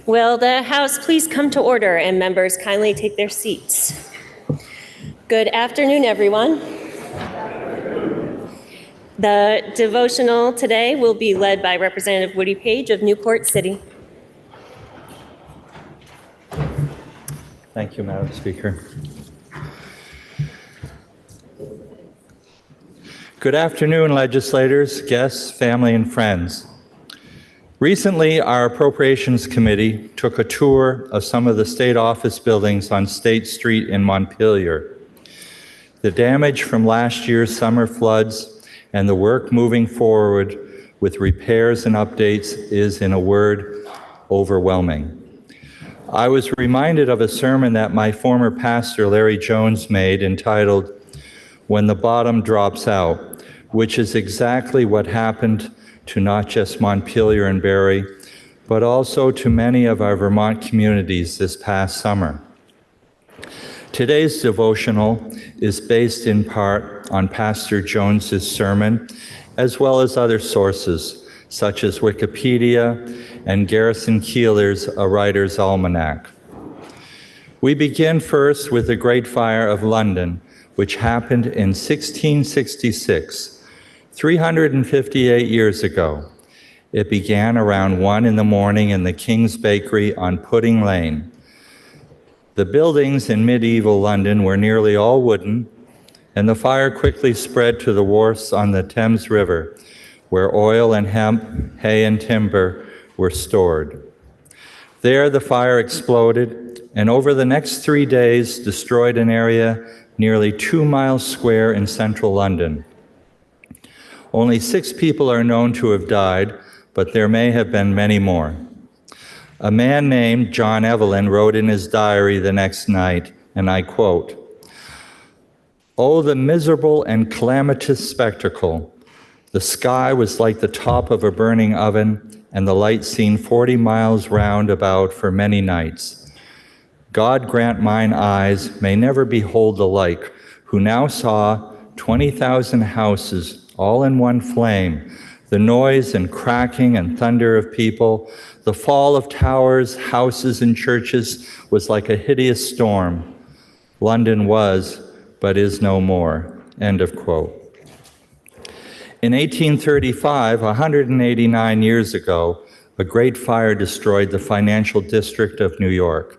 Will the House please come to order and members kindly take their seats? Good afternoon, everyone. The devotional today will be led by Representative Woody Page of Newport City. Thank you, Madam Speaker. Good afternoon, legislators, guests, family, and friends. Recently, our Appropriations Committee took a tour of some of the state office buildings on State Street in Montpelier. The damage from last year's summer floods and the work moving forward with repairs and updates is, in a word, overwhelming. I was reminded of a sermon that my former pastor, Larry Jones, made entitled, "When the Bottom Drops Out," which is exactly what happened to not just Montpelier and Barre, but also to many of our Vermont communities this past summer. Today's devotional is based in part on Pastor Jones's sermon, as well as other sources, such as Wikipedia and Garrison Keillor's A Writer's Almanac. We begin first with the Great Fire of London, which happened in 1666, 358 years ago. It began around 1 in the morning in the King's Bakery on Pudding Lane. The buildings in medieval London were nearly all wooden, and the fire quickly spread to the wharfs on the Thames River, where oil and hemp, hay and timber were stored. There, the fire exploded, and over the next 3 days, destroyed an area nearly 2 miles square in central London. Only 6 people are known to have died, but there may have been many more. A man named John Evelyn wrote in his diary the next night, and I quote, "Oh, the miserable and calamitous spectacle. The sky was like the top of a burning oven, and the light seen 40 miles round about for many nights. God grant mine eyes may never behold the like, who now saw 20,000 houses all in one flame, the noise and cracking and thunder of people, the fall of towers, houses, and churches was like a hideous storm. London was, but is no more." End of quote. In 1835, 189 years ago, a great fire destroyed the financial district of New York.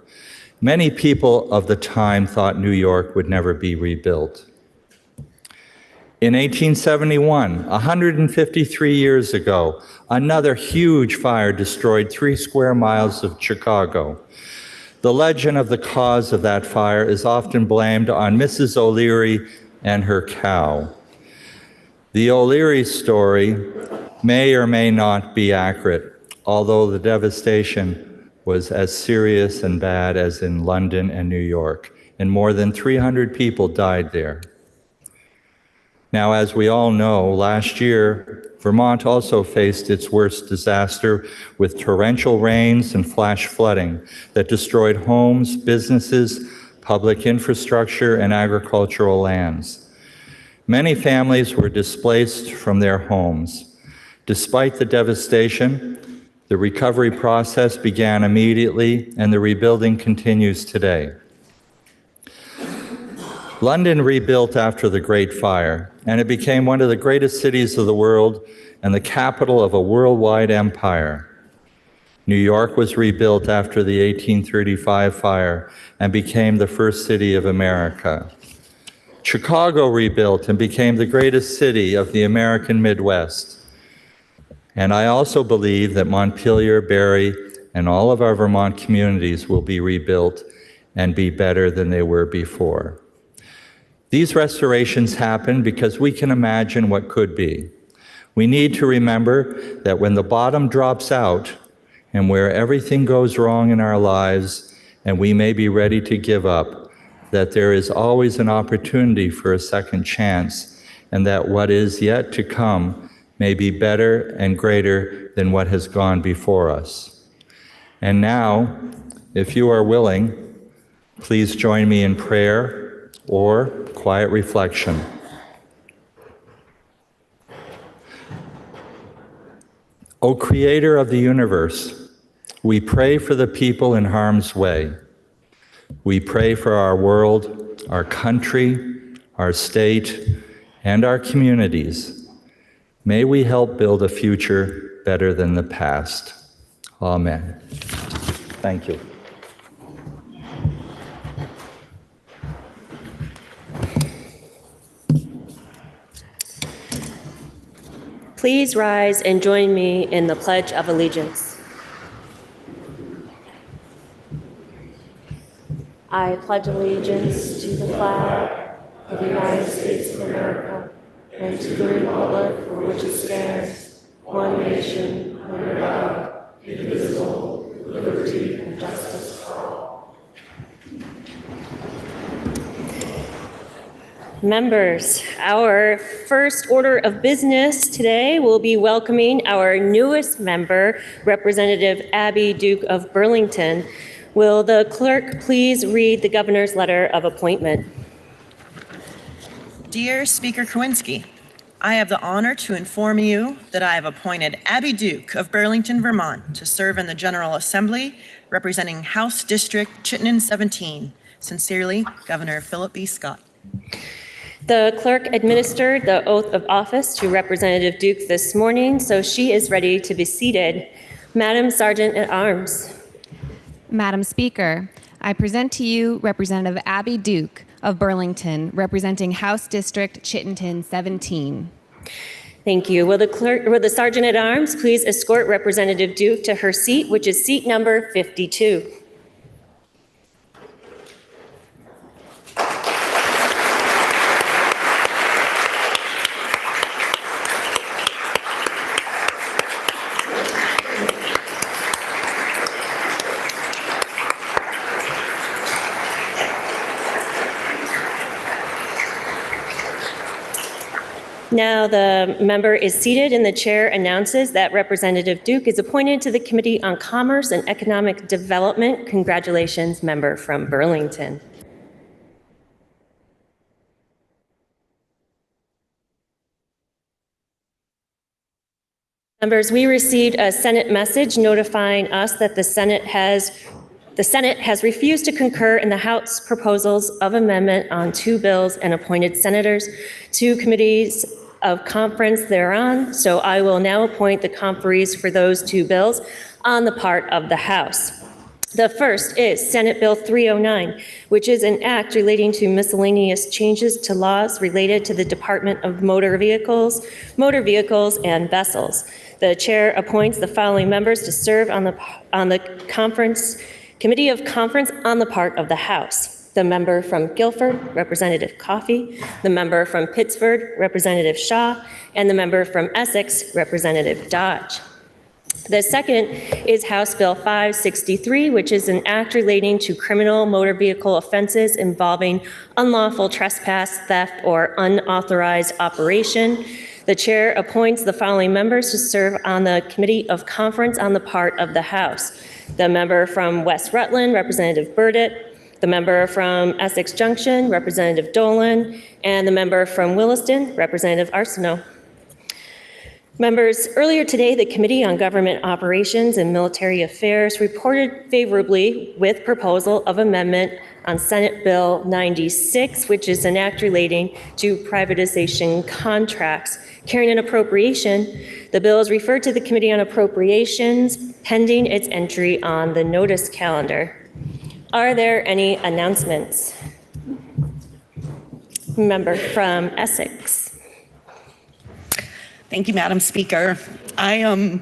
Many people of the time thought New York would never be rebuilt. In 1871, 153 years ago, another huge fire destroyed 3 square miles of Chicago. The legend of the cause of that fire is often blamed on Mrs. O'Leary and her cow. The O'Leary story may or may not be accurate, although the devastation was as serious and bad as in London and New York, and more than 300 people died there. Now, as we all know, last year, Vermont also faced its worst disaster with torrential rains and flash flooding that destroyed homes, businesses, public infrastructure, and agricultural lands. Many families were displaced from their homes. Despite the devastation, the recovery process began immediately, and the rebuilding continues today. London rebuilt after the Great Fire, and it became one of the greatest cities of the world and the capital of a worldwide empire. New York was rebuilt after the 1835 fire and became the first city of America. Chicago rebuilt and became the greatest city of the American Midwest. And I also believe that Montpelier, Barre, and all of our Vermont communities will be rebuilt and be better than they were before. These restorations happen because we can imagine what could be. We need to remember that when the bottom drops out and where everything goes wrong in our lives and we may be ready to give up, that there is always an opportunity for a second chance, and that what is yet to come may be better and greater than what has gone before us. And now, if you are willing, please join me in prayer or quiet reflection. O Creator of the universe, We pray for the people in harm's way. We pray for our world, our country, our state, and our communities. May we help build a future better than the past. Amen. Thank you. Please rise and join me in the Pledge of Allegiance. I pledge allegiance to the flag of the United States of America and to the republic for which it stands, one nation, under God, indivisible, with liberty and justice for all. Members, our first order of business today will be welcoming our newest member, Representative Abby Duke of Burlington. Will the clerk please read the governor's letter of appointment? Dear Speaker Kowinski, I have the honor to inform you that I have appointed Abby Duke of Burlington, Vermont to serve in the General Assembly representing House District Chittenden 17. Sincerely, Governor Philip B. Scott. The clerk administered the oath of office to Representative Duke this morning, so she is ready to be seated. Madam Sergeant at Arms. Madam Speaker, I present to you Representative Abby Duke of Burlington, representing House District Chittenden 17. Thank you. Will the Sergeant at Arms please escort Representative Duke to her seat, which is seat number 52. Now the member is seated and the chair announces that Representative Duke is appointed to the Committee on Commerce and Economic Development. Congratulations, member from Burlington. Members, we received a Senate message notifying us that the Senate has refused to concur in the House proposals of amendment on 2 bills and appointed senators to committees of conference thereon. So I will now appoint the conferees for those 2 bills on the part of the House. The first is Senate Bill 309, which is an act relating to miscellaneous changes to laws related to the Department of Motor Vehicles, and vessels. The chair appoints the following members to serve on the Committee of Conference on the part of the House. The member from Guilford, Representative Coffey, the member from Pittsford, Representative Shaw, and the member from Essex, Representative Dodge. The second is House Bill 563, which is an act relating to criminal motor vehicle offenses involving unlawful trespass, theft, or unauthorized operation. The chair appoints the following members to serve on the Committee of Conference on the part of the House. The member from West Rutland, Representative Burdett, the member from Essex Junction, Representative Dolan, and the member from Williston, Representative Arsenault. Members, earlier today, the Committee on Government Operations and Military Affairs reported favorably with proposal of amendment on Senate Bill 96, which is an act relating to privatization contracts. Carrying an appropriation, the bill is referred to the Committee on Appropriations pending its entry on the notice calendar. Are there any announcements? Member from Essex. Thank you, Madam Speaker. I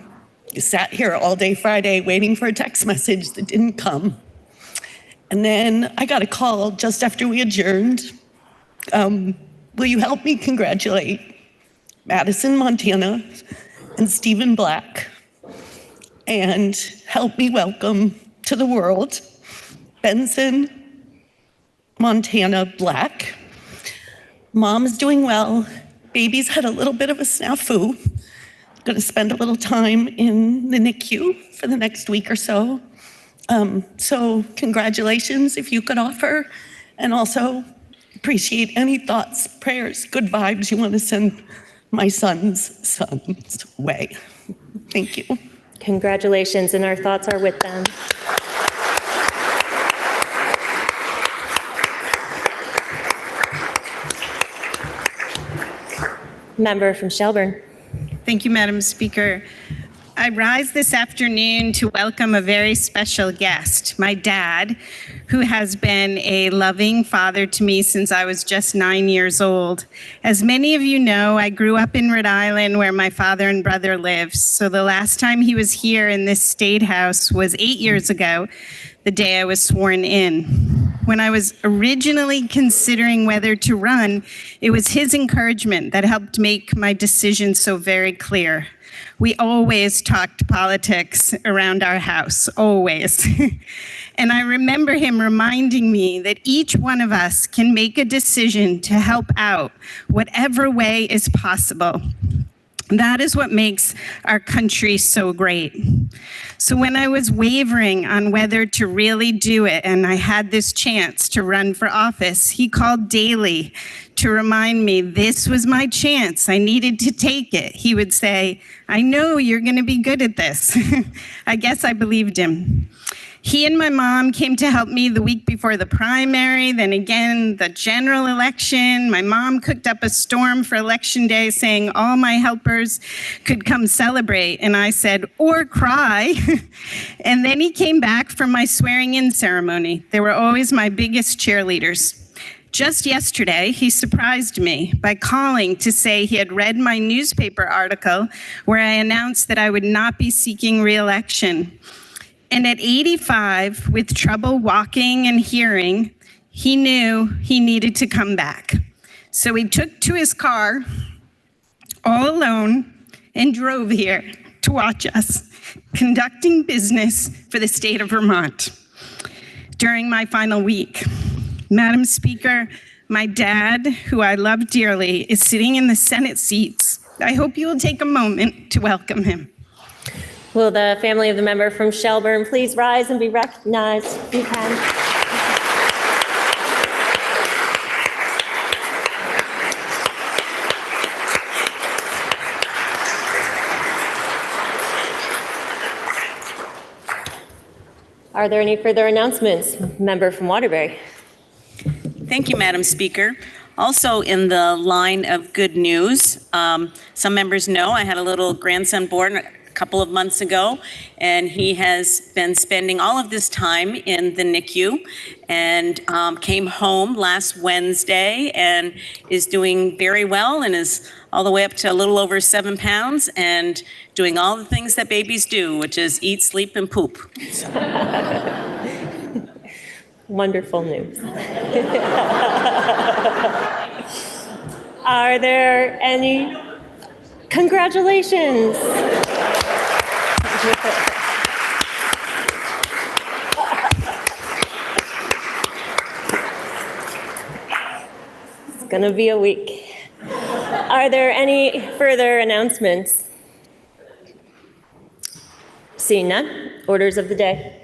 sat here all day Friday waiting for a text message that didn't come. And then I got a call just after we adjourned. Will you help me congratulate Madison, Montana, and Stephen Black, and help me welcome to the world Benson, Montana Black. Mom's doing well. Baby's had a little bit of a snafu. Going to spend a little time in the NICU for the next week or so. So congratulations if you could offer, and also appreciate any thoughts, prayers, good vibes you want to send my son's way. Thank you. Congratulations, and our thoughts are with them. Member from Shelburne. Thank you, Madam Speaker. I rise this afternoon to welcome a very special guest, my dad, who has been a loving father to me since I was just 9 years old. As many of you know, I grew up in Rhode Island where my father and brother lived. So the last time he was here in this state house was 8 years ago, the day I was sworn in. When I was originally considering whether to run, it was his encouragement that helped make my decision so very clear. We always talked politics around our house, always. And I remember him reminding me that each one of us can make a decision to help out whatever way is possible. That is what makes our country so great. So when I was wavering on whether to really do it, and I had this chance to run for office, he called daily to remind me this was my chance. I needed to take it. He would say, "I know you're going to be good at this." I guess I believed him. He and my mom came to help me the week before the primary, then again the general election. My mom cooked up a storm for election day saying all my helpers could come celebrate. And I said, or cry. And then he came back for my swearing in ceremony. They were always my biggest cheerleaders. Just yesterday, he surprised me by calling to say he had read my newspaper article where I announced that I would not be seeking re-election. And at 85, with trouble walking and hearing, he knew he needed to come back. So he took to his car all alone and drove here to watch us conducting business for the state of Vermont during my final week. Madam Speaker, my dad, who I love dearly, is sitting in the Senate seats. I hope you will take a moment to welcome him. Will the family of the member from Shelburne please rise and be recognized if you can? Are there any further announcements? Member from Waterbury. Thank you, Madam Speaker. Also in the line of good news, some members know I had a little grandson born a couple of months ago, and he has been spending all of this time in the NICU and came home last Wednesday and is doing very well and is all the way up to a little over 7 pounds and doing all the things that babies do, which is eat, sleep, and poop. Wonderful news. Are there any? Congratulations. It's gonna be a week. Are there any further announcements? Seeing none, orders of the day.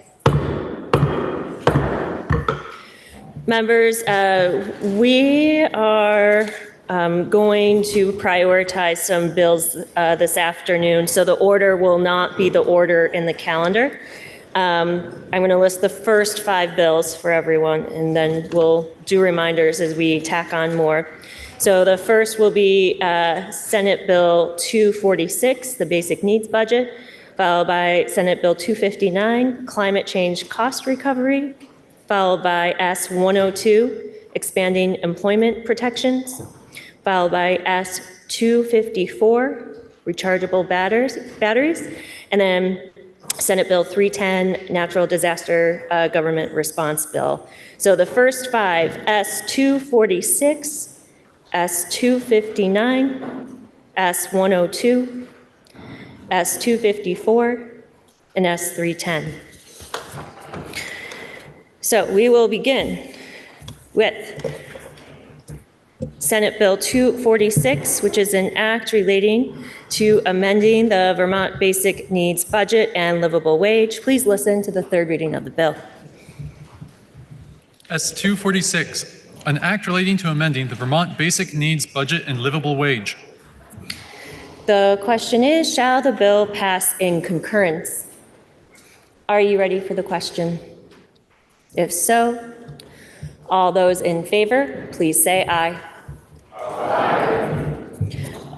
Members, we are going to prioritize some bills this afternoon, so the order will not be the order in the calendar. I'm going to list the first 5 bills for everyone, and then we'll do reminders as we tack on more. So the first will be Senate Bill 246, the Basic Needs Budget, followed by Senate Bill 259, Climate Change Cost Recovery, followed by S102, Expanding Employment Protections, followed by S254, Rechargeable Batteries, and then Senate Bill 310, Natural Disaster Government Response Bill. So the first 5, S246, S259, S102, S254, and S310. So we will begin with Senate Bill 246, which is an act relating to amending the Vermont Basic Needs Budget and Livable Wage. Please listen to the third reading of the bill. S246, an act relating to amending the Vermont Basic Needs Budget and Livable Wage. The question is, shall the bill pass in concurrence? Are you ready for the question? If so, all those in favor, please say aye.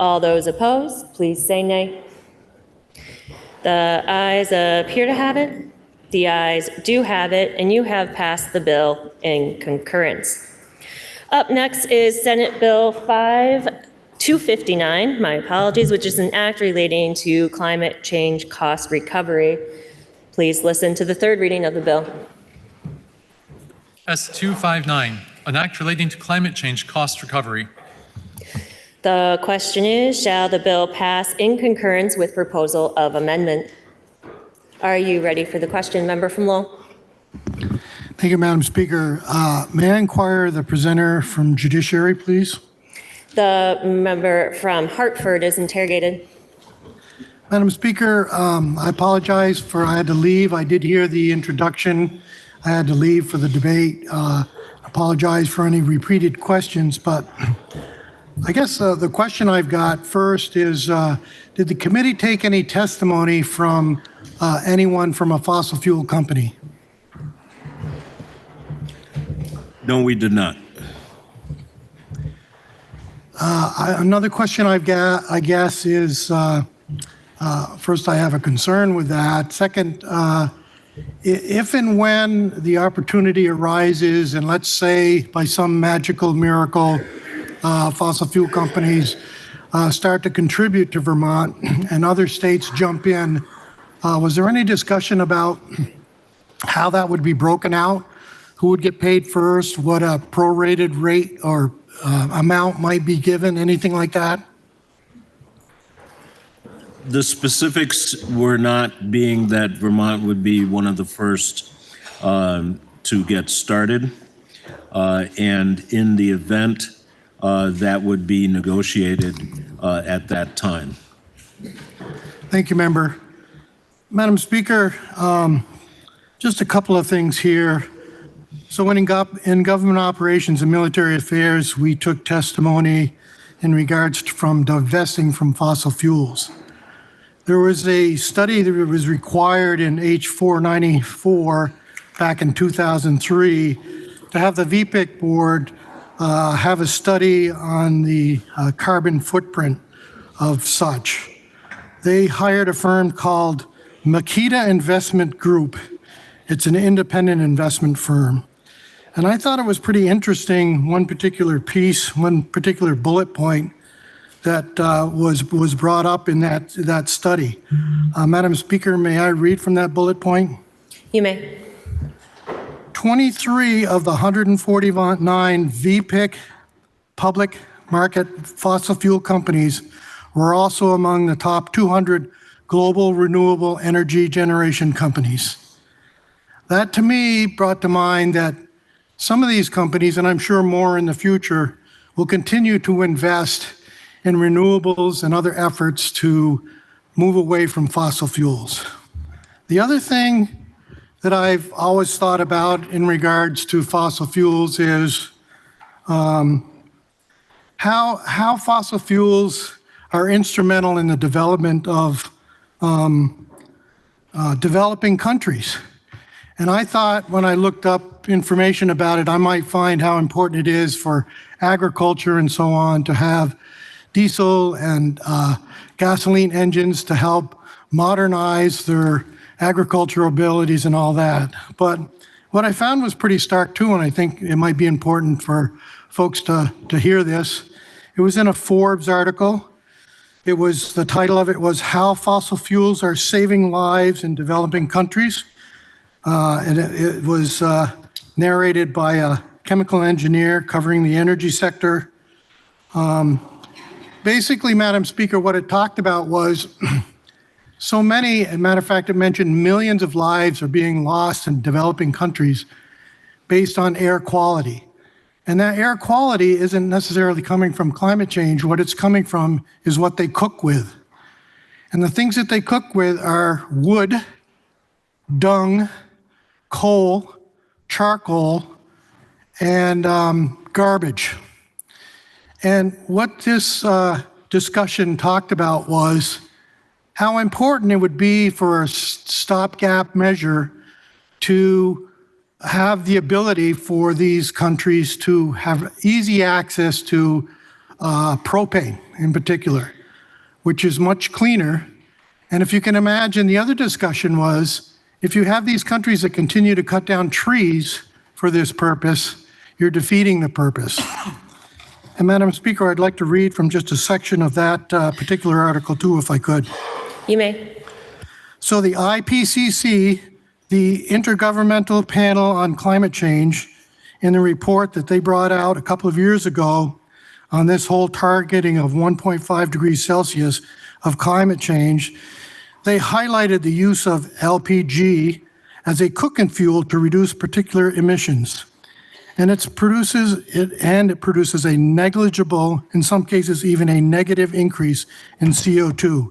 All those opposed, please say nay. The ayes appear to have it. The ayes do have it, and you have passed the bill in concurrence. Up next is Senate Bill 5259, my apologies, which is an act relating to climate change cost recovery. Please listen to the third reading of the bill. S259, an act relating to climate change cost recovery. The question is, shall the bill pass in concurrence with proposal of amendment? Are you ready for the question, member from Lowell? Thank you, Madam Speaker. May I inquire the presenter from Judiciary, please? The member from Hartford is interrogated. Madam Speaker, I apologize for I had to leave. I did hear the introduction. I had to leave for the debate. Apologize for any repeated questions, but I guess the question I've got first is, did the committee take any testimony from anyone from a fossil fuel company? No, we did not. Another question I've got, I guess, is first, I have a concern with that. Second, if and when the opportunity arises, and let's say by some magical miracle, fossil fuel companies start to contribute to Vermont and other states jump in, was there any discussion about how that would be broken out? Who would get paid first? What a prorated rate or amount might be given? Anything like that? The specifics were not being that Vermont would be one of the first to get started. And in the event, that would be negotiated at that time. Thank you, member. Madam Speaker, just a couple of things here. So when in government operations and military affairs, we took testimony in regards from divesting from fossil fuels. There was a study that was required in H494 back in 2003 to have the VPIC board have a study on the carbon footprint of such. They hired a firm called Makita Investment Group. It's an independent investment firm. And I thought it was pretty interesting, one particular piece, one particular bullet point that was brought up in that study. Madam Speaker, may I read from that bullet point? You may. 23 of the 149 VPIC public market fossil fuel companies were also among the top 200 global renewable energy generation companies. That to me brought to mind that some of these companies, and I'm sure more in the future, will continue to invest in renewables and other efforts to move away from fossil fuels. The other thing that I've always thought about in regards to fossil fuels is how fossil fuels are instrumental in the development of developing countries. And I thought when I looked up information about it, I might find how important it is for agriculture and so on to have diesel and gasoline engines to help modernize their agricultural abilities and all that. But what I found was pretty stark too, and I think it might be important for folks to hear this. It was in a Forbes article. The title of it was How Fossil Fuels Are Saving Lives in Developing Countries. And it was narrated by a chemical engineer covering the energy sector. Basically, Madam Speaker, what it talked about was so many, as a matter of fact, it mentioned millions of lives are being lost in developing countries based on air quality. And that air quality isn't necessarily coming from climate change. What it's coming from is what they cook with. And the things that they cook with are wood, dung, coal, charcoal, and garbage. And what this discussion talked about was how important it would be for a stopgap measure to have the ability for these countries to have easy access to propane in particular, which is much cleaner. And if you can imagine, the other discussion was, if you have these countries that continue to cut down trees for this purpose, you're defeating the purpose. And Madam Speaker, I'd like to read from just a section of that particular article too, if I could. You may. So the IPCC, the Intergovernmental Panel on Climate Change, in the report that they brought out a couple of years ago on this whole targeting of 1.5 degrees Celsius of climate change, they highlighted the use of LPG as a cooking fuel to reduce particulate emissions. And it produces a negligible, in some cases even a negative increase in CO2.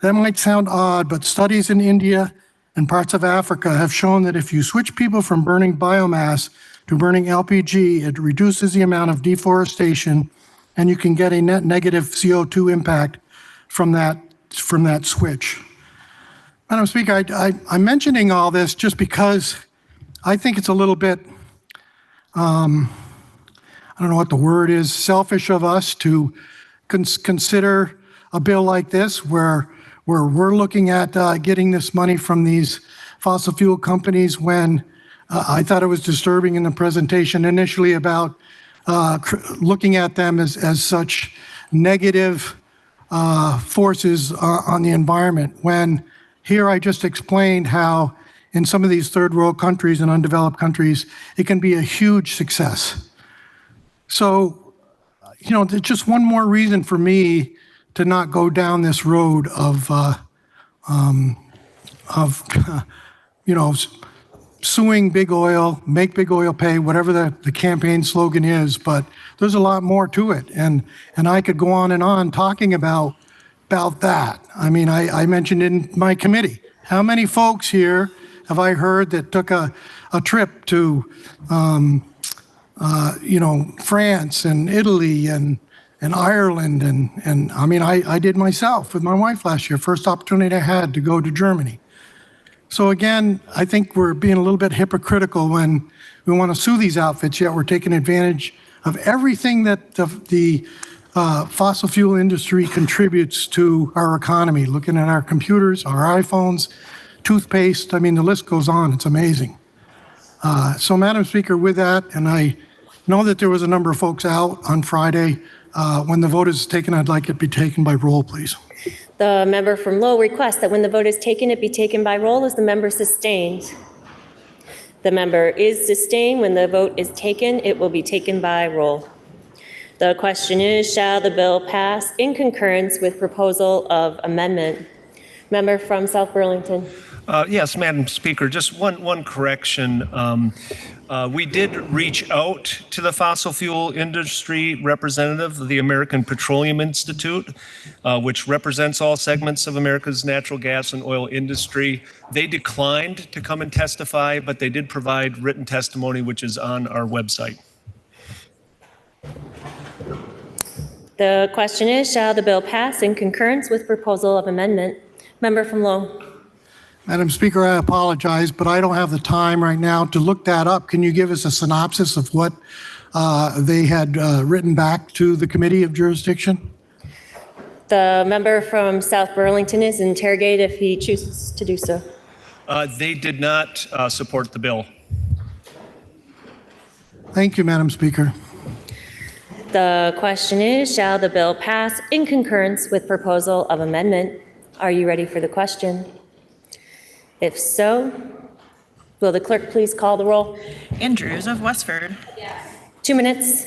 That might sound odd, but studies in India and parts of Africa have shown that if you switch people from burning biomass to burning LPG, it reduces the amount of deforestation, and you can get a net negative CO2 impact from that switch. Madam Speaker, I'm mentioning all this just because I think it's a little bit, I don't know what the word is, selfish of us to consider a bill like this where we're looking at getting this money from these fossil fuel companies when I thought it was disturbing in the presentation initially about looking at them as such negative forces on the environment, when here I just explained how in some of these third world countries and undeveloped countries, it can be a huge success. So, there's just one more reason for me to not go down this road of suing big oil, make big oil pay, whatever the campaign slogan is, but there's a lot more to it. And I could go on and on talking about that. I mean, I mentioned in my committee, how many folks here have I heard that took a trip to, France and Italy and Ireland, and I mean, I did myself with my wife last year, first opportunity I had to go to Germany. So again, I think we're being a little bit hypocritical when we want to sue these outfits, yet we're taking advantage of everything that the fossil fuel industry contributes to our economy, looking at our computers, our iPhones, toothpaste, I mean, the list goes on, it's amazing. So Madam Speaker, with that, and I know that there was a number of folks out on Friday, when the vote is taken, I'd like it to be taken by roll, please. The member from Lowell requests that when the vote is taken, it be taken by roll. Is the member sustained? The member is sustained. When the vote is taken, it will be taken by roll. The question is, shall the bill pass in concurrence with proposal of amendment? Member from South Burlington. Yes, Madam Speaker, just one correction. We did reach out to the fossil fuel industry representative of the American Petroleum Institute, which represents all segments of America's natural gas and oil industry. They declined to come and testify, but they did provide written testimony, which is on our website. The question is, shall the bill pass in concurrence with proposal of amendment? Member from Lowell. Madam Speaker, I apologize, but I don't have the time right now to look that up. Can you give us a synopsis of what they had written back to the Committee of Jurisdiction? The member from South Burlington is interrogated if he chooses to do so. They did not support the bill. Thank you, Madam Speaker. The question is, shall the bill pass in concurrence with proposal of amendment? Are you ready for the question? If so, will the clerk please call the roll? Andrews of Westford. Yes. 2 minutes.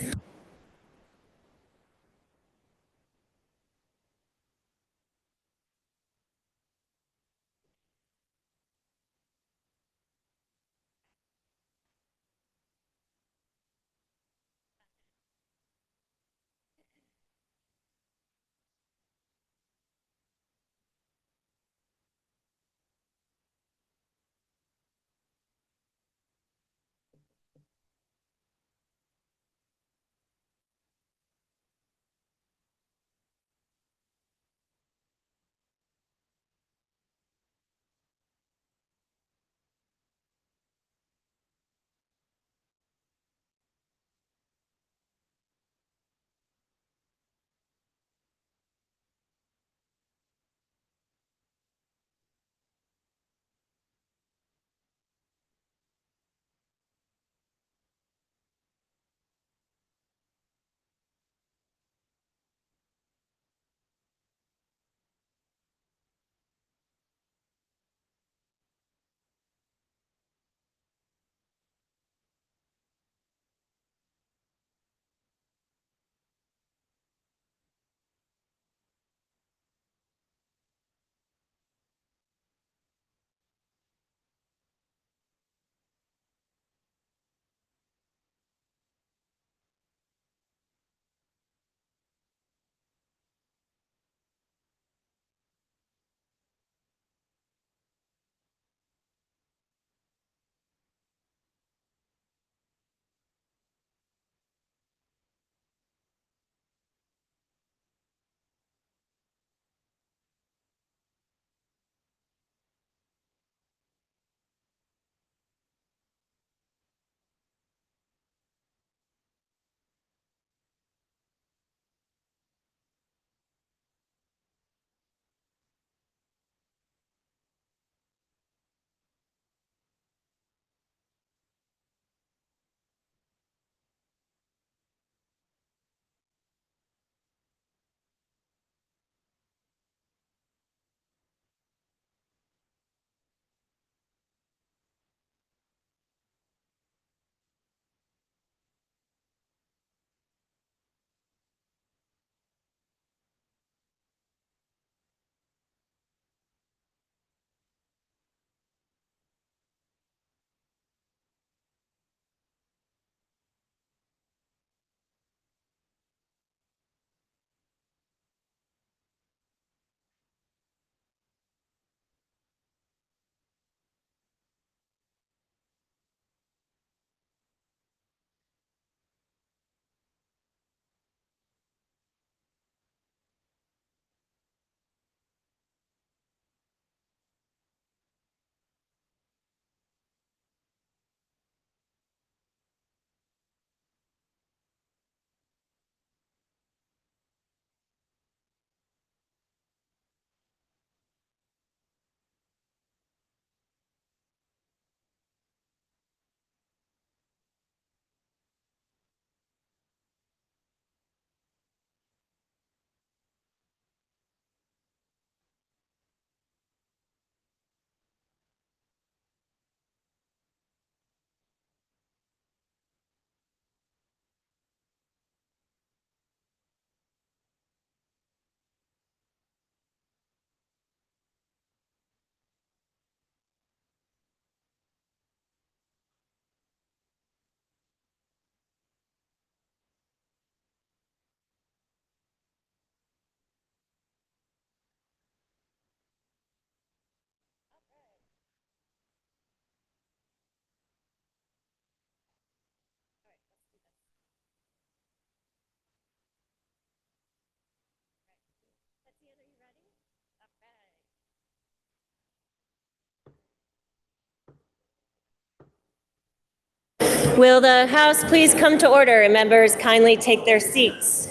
Will the House please come to order and members kindly take their seats?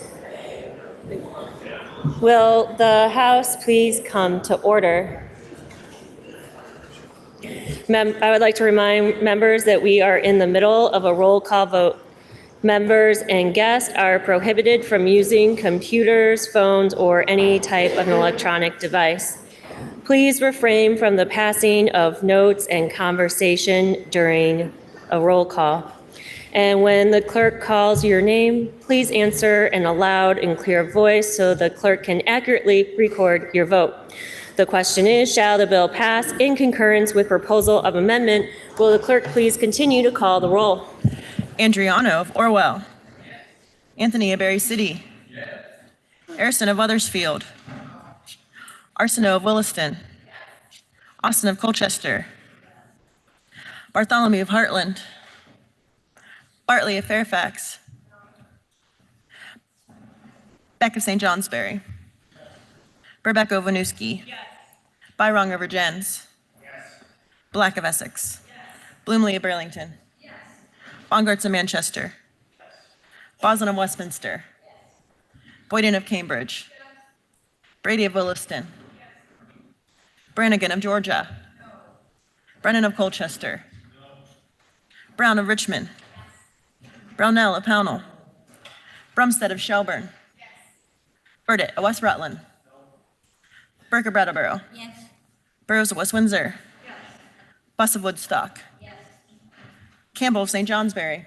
Will the House please come to order? I would like to remind members that we are in the middle of a roll call vote. Members and guests are prohibited from using computers, phones, or any type of an electronic device. Please refrain from the passing of notes and conversation during a roll call. And when the clerk calls your name, please answer in a loud and clear voice so the clerk can accurately record your vote. The question is, shall the bill pass in concurrence with proposal of amendment? Will the clerk please continue to call the roll? Andriano of Orwell. Anthony of Berry City. Harrison of Weathersfield. Arsenault of Williston. Austin of Colchester. Bartholomew of Heartland. Bartley of Fairfax. Beck of St. Johnsbury. Burbeck of Winooski. Byrong of Virgins. Black of Essex. Bloomley of Burlington. Bongarts of Manchester. Boslin of Westminster. Boyden of Cambridge. Brady of Williston. Brannigan of Georgia. Brennan of Colchester. Brown of Richmond. Brownell of Pownell. Brumstead of Shelburne. Burdett of West Rutland. Burke of Brattleboro. Burrows of West Windsor. Buss of Woodstock. Campbell of St. Johnsbury.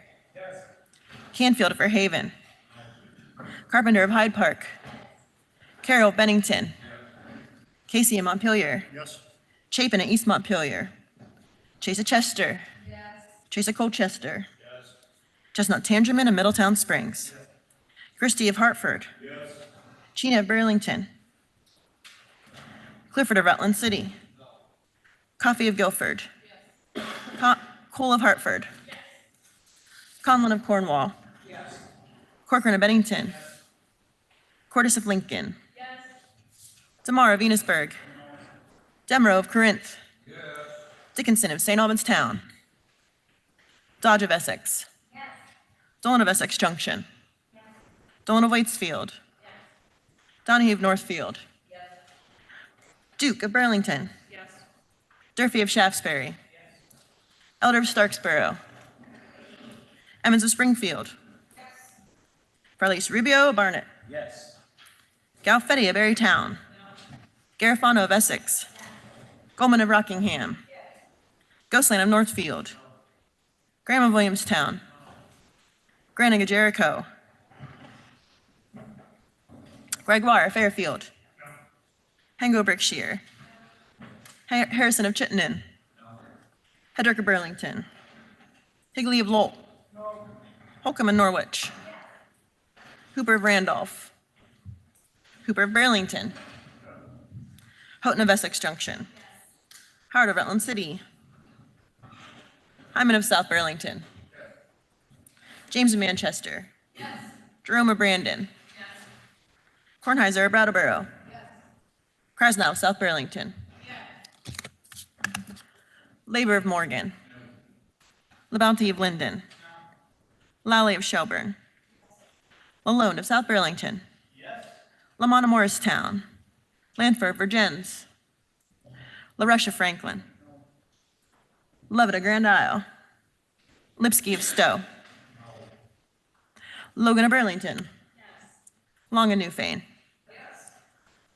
Canfield of Fairhaven. Carpenter of Hyde Park. Carroll of Bennington. Casey of Montpelier. Chapin of East Montpelier. Chase of Chester. Chase of Colchester. Chestnut Tangerman of Middletown Springs. Christie of Hartford. Chena of Burlington. Clifford of Rutland City. Coffey of Guilford. Cole of Hartford. Conlon of Cornwall. Corcoran of Bennington. Cordes of Lincoln. Damar of Venusburg. Demrow of Corinth. Dickinson of St. Albans Town. Dodge of Essex. Dolan of Essex Junction. Dolan of Waitsfield. Donahue of Northfield. Duke of Burlington. Durfee of Shaftesbury. Elder of Starksboro. Emmons of Springfield. Farley's Rubio of Barnet. Galfetti of Berrytown. Garifano of Essex. Goldman of Rockingham. Ghostland of Northfield. Graham of Williamstown. Granning of Jericho. Gregoire of Fairfield. Hango Berkshire. Harrison of Chittenden. Hedrick of Burlington. Higley of Lowell. Holcomb of Norwich. Hooper of Randolph. Hooper of Burlington. Houghton of Essex Junction. Howard of Rutland City. Hyman of South Burlington. James of Manchester. Jerome of Brandon. Kornheiser of Brattleboro. Krasnow of South Burlington. Labor of Morgan. LaBounty of Linden. Lally of Shelburne. Lalone of South Burlington. Lamont of Morristown. Lanford of Virgins. LaRush of Franklin. Levitt of Grand Isle. Lipsky of Stowe. Logan of Burlington. Long of Newfane.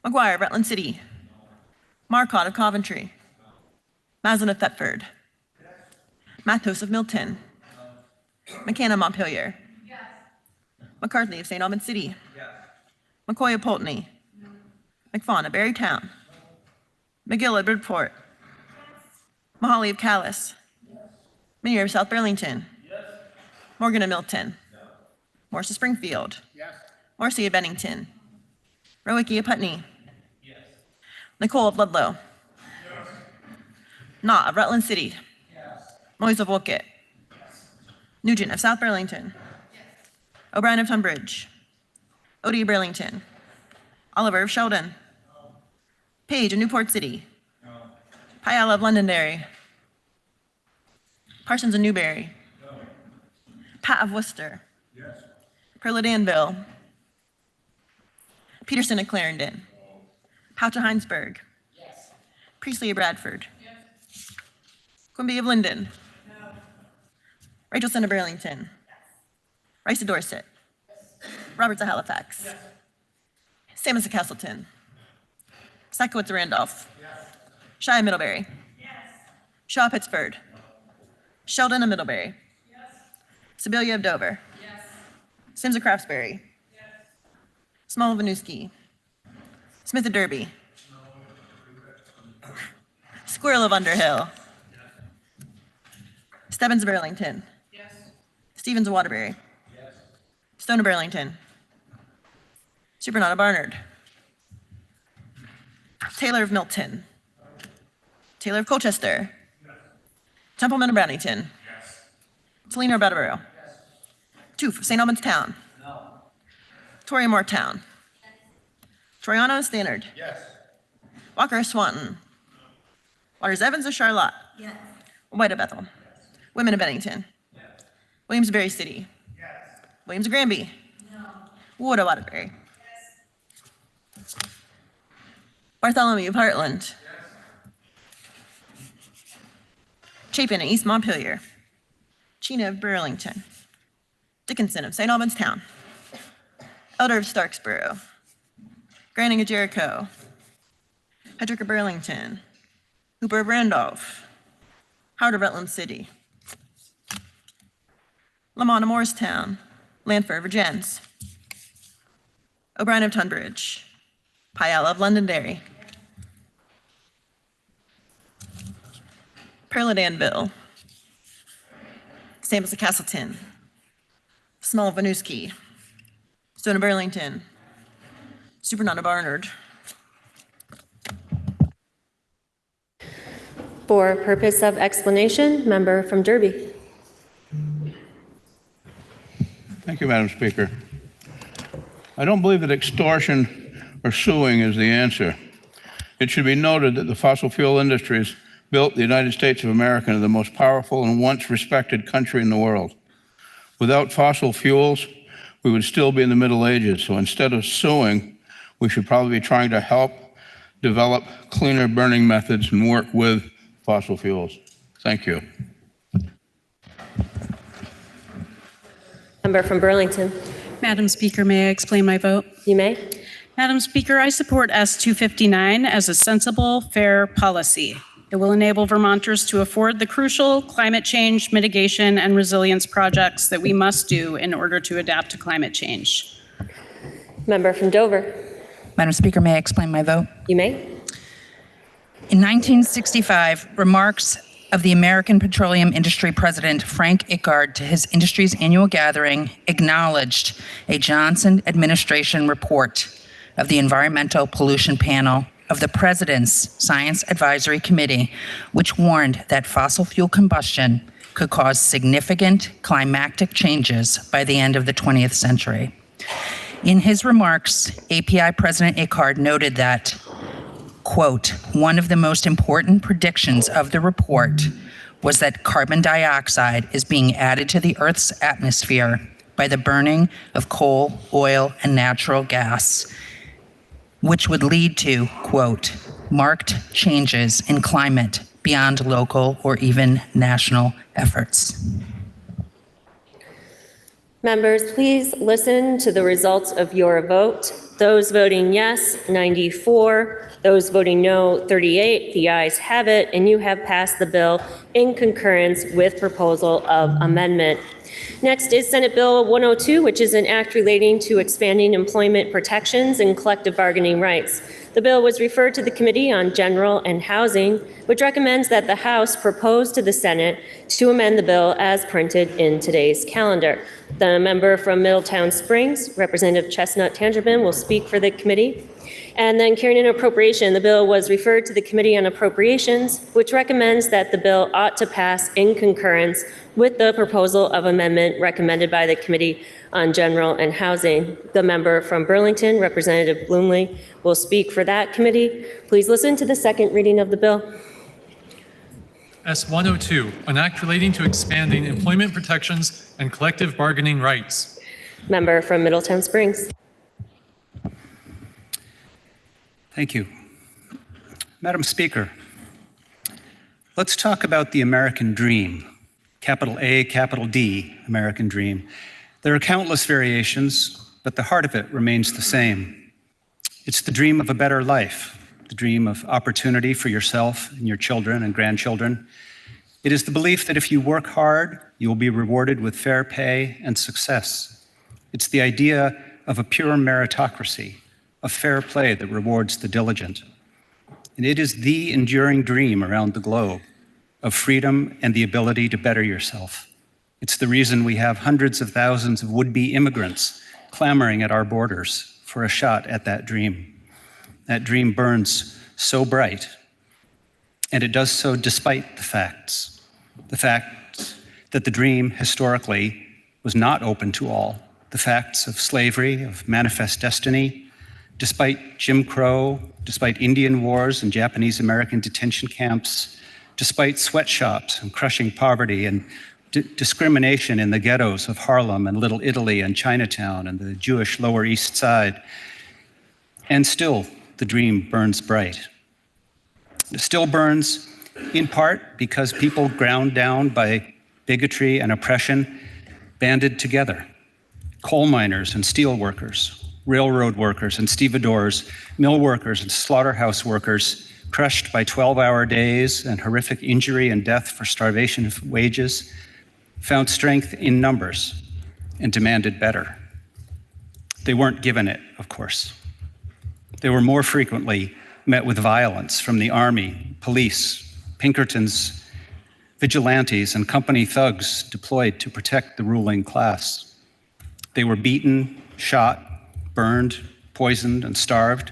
McGuire of Rutland City. Marcotte of Coventry. Mazin of Thetford. Mathos of Milton. McCann of Montpelier. McCarthy of St. Albans City. McCoy of Pulteney. McFawn of Berrytown. McGill of Bridport. Mahaly of Calais. Minier of South Burlington. Morgan of Milton. Morse of Springfield. Morrissey of Bennington. Rowicki of Putney. Nicole of Ludlow. Knott of Rutland City. Moyes of Woolkit. Nugent of South Burlington. O'Brien of Tunbridge. Odie of Burlington. Oliver of Sheldon. Page of Newport City. Pyala of Londonderry. Parsons of Newberry. Pat of Worcester. Yes. Perla Danville. Peterson of Clarendon. Pouch of Heinsberg. Yes. Priestley of Bradford. Yes. Quimby of Linden. No. Rachelson of Burlington. Yes. Rice of Dorset. Yes. Roberts of Halifax. Yes. Samus of Castleton. Sakowitz of Randolph. Yes. Shai of Middlebury. Yes. Shaw of Pittsford. Sheldon of Middlebury. Yes. Sibilia of Dover. Yes. Sims of Craftsbury. Yes. Small of Winooski. Smith of Derby. No. Squirrel of Underhill. Yes. Stebbins of Burlington. Yes. Stevens of Waterbury. Yes. Stone of Burlington. Supernaught of Barnard. Taylor of Milton. Taylor of Colchester. Yes. Templeman of Brownington. Yes. Toledo of Brattleboro. Yes. Toof of St. Albans Town. No. Tory of Moortown. Yes. Troiano of Stannard. Yes. Walker of Swanton. No. Waters Evans of Charlotte. Yes. White of Bethel. Yes. Women of Bennington. Yes. Williams of Berry City. Yes. Williams of Granby. No. Wood of Waterbury. Yes. Bartholomew of Heartland. Yes. Chapin of East Montpelier. Chena of Burlington. Dickinson of St. Albans Town. Elder of Starksboro. Granning of Jericho. Hedrick of Burlington. Hooper of Randolph. Howard of Rutland City. Lamont of Morristown. Lanford of Virgins. O'Brien of Tunbridge. Pyala of Londonderry. Perla Danville. Samus of Castleton. Small of Winooski. Stone of Burlington. Supernaught of Barnard. For purpose of explanation, member from Derby. Thank you, Madam Speaker. I don't believe that extortion or suing is the answer. It should be noted that the fossil fuel industries built the United States of America into the most powerful and once respected country in the world. Without fossil fuels, we would still be in the Middle Ages. So instead of suing, we should probably be trying to help develop cleaner burning methods and work with fossil fuels. Thank you. Member from Burlington. Madam Speaker, may I explain my vote? You may. Madam Speaker, I support S259 as a sensible, fair policy. It will enable Vermonters to afford the crucial climate change mitigation and resilience projects that we must do in order to adapt to climate change. Member from Dover. Madam Speaker, may I explain my vote? You may. In 1965, remarks of the American Petroleum Industry President Frank Icard to his industry's annual gathering acknowledged a Johnson administration report of the Environmental Pollution Panel of the President's Science Advisory Committee, which warned that fossil fuel combustion could cause significant climatic changes by the end of the 20th century. In his remarks, API President Icard noted that, quote, one of the most important predictions of the report was that carbon dioxide is being added to the Earth's atmosphere by the burning of coal, oil, and natural gas, which would lead to, quote, marked changes in climate beyond local or even national efforts. Members, please listen to the results of your vote. Those voting yes, 94. Those voting no, 38. The ayes have it, and you have passed the bill in concurrence with proposal of amendment. Next is Senate Bill 102, which is an act relating to expanding employment protections and collective bargaining rights. The bill was referred to the Committee on General and Housing, which recommends that the House propose to the Senate to amend the bill as printed in today's calendar. The member from Middletown Springs, Representative Chestnut Tangerbin, will speak for the committee. And then carrying an appropriation, the bill was referred to the Committee on Appropriations, which recommends that the bill ought to pass in concurrence with the proposal of amendment recommended by the Committee on General and Housing. The member from Burlington, Representative Bloomley, will speak for that committee. Please listen to the second reading of the bill. S102, an act relating to expanding employment protections and collective bargaining rights. Member from Middletown Springs. Thank you. Madam Speaker, let's talk about the American dream, capital A, capital D, American dream. There are countless variations, but the heart of it remains the same. It's the dream of a better life, the dream of opportunity for yourself and your children and grandchildren. It is the belief that if you work hard, you will be rewarded with fair pay and success. It's the idea of a pure meritocracy, of fair play that rewards the diligent. And it is the enduring dream around the globe of freedom and the ability to better yourself. It's the reason we have hundreds of thousands of would-be immigrants clamoring at our borders for a shot at that dream. That dream burns so bright, and it does so despite the facts that the dream historically was not open to all, the facts of slavery, of manifest destiny, despite Jim Crow, despite Indian wars and Japanese-American detention camps, despite sweatshops and crushing poverty and discrimination in the ghettos of Harlem and Little Italy and Chinatown and the Jewish Lower East Side. And still, the dream burns bright. It still burns in part because people ground down by bigotry and oppression banded together. Coal miners and steel workers, railroad workers and stevedores, mill workers and slaughterhouse workers, crushed by 12-hour days and horrific injury and death for starvation of wages, found strength in numbers and demanded better. They weren't given it, of course. They were more frequently met with violence from the army, police, Pinkertons, vigilantes, and company thugs deployed to protect the ruling class. They were beaten, shot, burned, poisoned, and starved,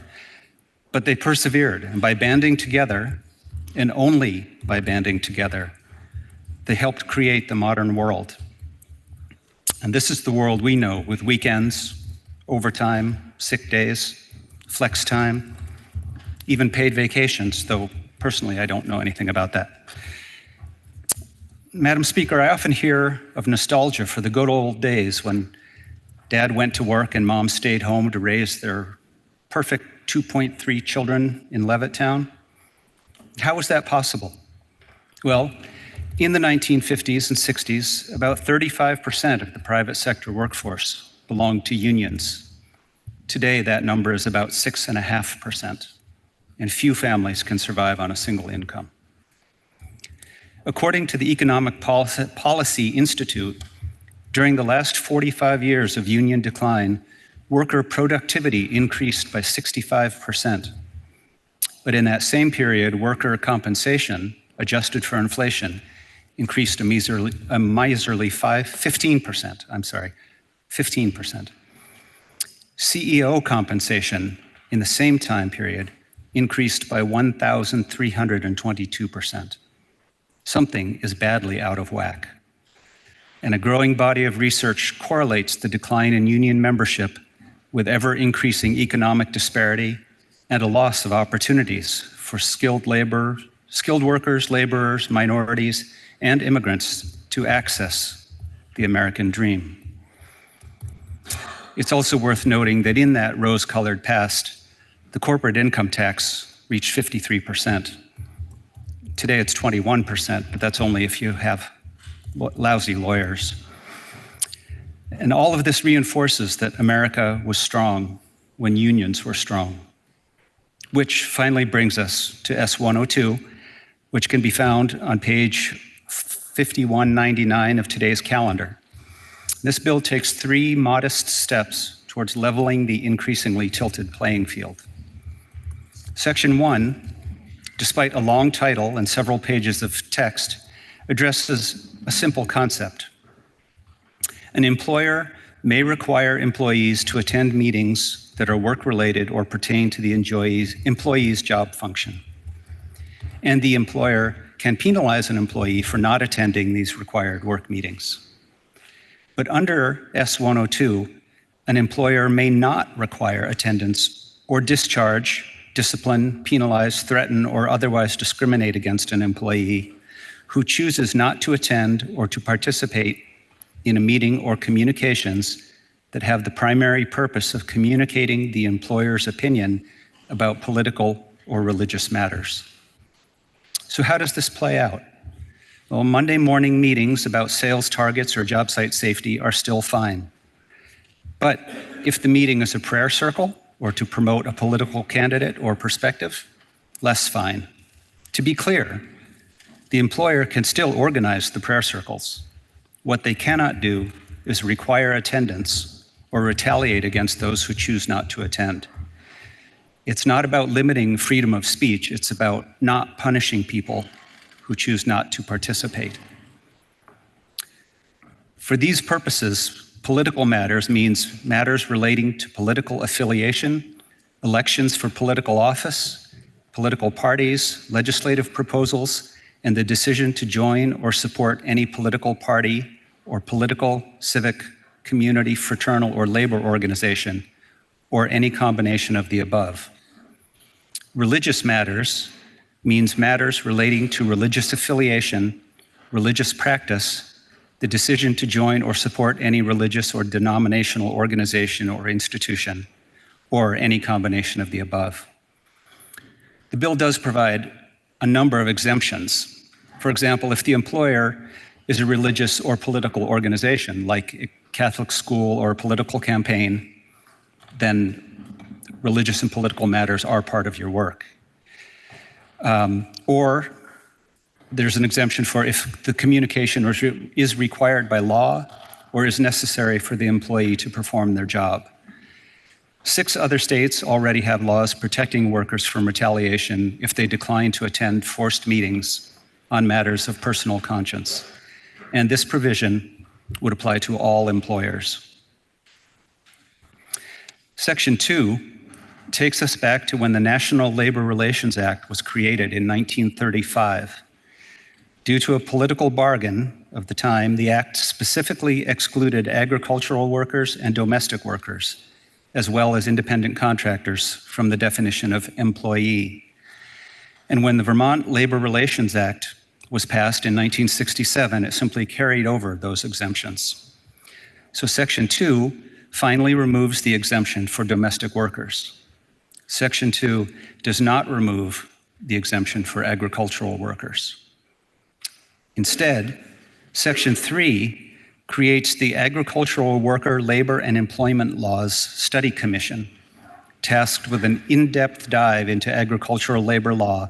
but they persevered, and by banding together, and only by banding together, they helped create the modern world. And this is the world we know, with weekends, overtime, sick days, flex time, even paid vacations, though personally I don't know anything about that. Madam Speaker, I often hear of nostalgia for the good old days when Dad went to work and Mom stayed home to raise their perfect 2.3 children in Levittown. How was that possible? Well, in the 1950s and 60s, about 35% of the private sector workforce belonged to unions. Today, that number is about 6.5%, and few families can survive on a single income. According to the Economic Policy Institute, during the last 45 years of union decline, worker productivity increased by 65%. But in that same period, worker compensation, adjusted for inflation, increased a measly 15%. CEO compensation in the same time period increased by 1,322%. Something is badly out of whack. And a growing body of research correlates the decline in union membership with ever-increasing economic disparity and a loss of opportunities for skilled workers, laborers, minorities, and immigrants to access the American dream. It's also worth noting that in that rose-colored past, the corporate income tax reached 53%. Today it's 21%, but that's only if you have lousy lawyers. And all of this reinforces that America was strong when unions were strong, which finally brings us to S102, which can be found on page 5199 of today's calendar. This bill takes 3 modest steps towards leveling the increasingly tilted playing field. Section 1, despite a long title and several pages of text, addresses a simple concept. An employer may require employees to attend meetings that are work-related or pertain to the employee's job function. And the employer can penalize an employee for not attending these required work meetings. But under S102, an employer may not require attendance or discharge, discipline, penalize, threaten, or otherwise discriminate against an employee who chooses not to attend or to participate in a meeting or communications that have the primary purpose of communicating the employer's opinion about political or religious matters. So how does this play out? Well, Monday morning meetings about sales targets or job site safety are still fine. But if the meeting is a prayer circle or to promote a political candidate or perspective, less fine. To be clear, the employer can still organize the prayer circles. What they cannot do is require attendance or retaliate against those who choose not to attend. It's not about limiting freedom of speech, it's about not punishing people who choose not to participate. For these purposes, political matters means matters relating to political affiliation, elections for political office, political parties, legislative proposals, and the decision to join or support any political party or political, civic, community, fraternal, or labor organization, or any combination of the above. Religious matters means matters relating to religious affiliation, religious practice, the decision to join or support any religious or denominational organization or institution, or any combination of the above. The bill does provide a number of exemptions. For example, if the employer is a religious or political organization, like a Catholic school or a political campaign, then religious and political matters are part of your work. Or there's an exemption for if the communication is required by law or is necessary for the employee to perform their job. 6 other states already have laws protecting workers from retaliation if they decline to attend forced meetings on matters of personal conscience. And this provision would apply to all employers. Section 2 takes us back to when the National Labor Relations Act was created in 1935. Due to a political bargain of the time, the act specifically excluded agricultural workers and domestic workers, as well as independent contractors, from the definition of employee. And when the Vermont Labor Relations Act was passed in 1967, it simply carried over those exemptions. So Section 2 finally removes the exemption for domestic workers. Section 2 does not remove the exemption for agricultural workers. Instead, Section 3 creates the Agricultural Worker Labor and Employment Laws Study Commission, tasked with an in-depth dive into agricultural labor law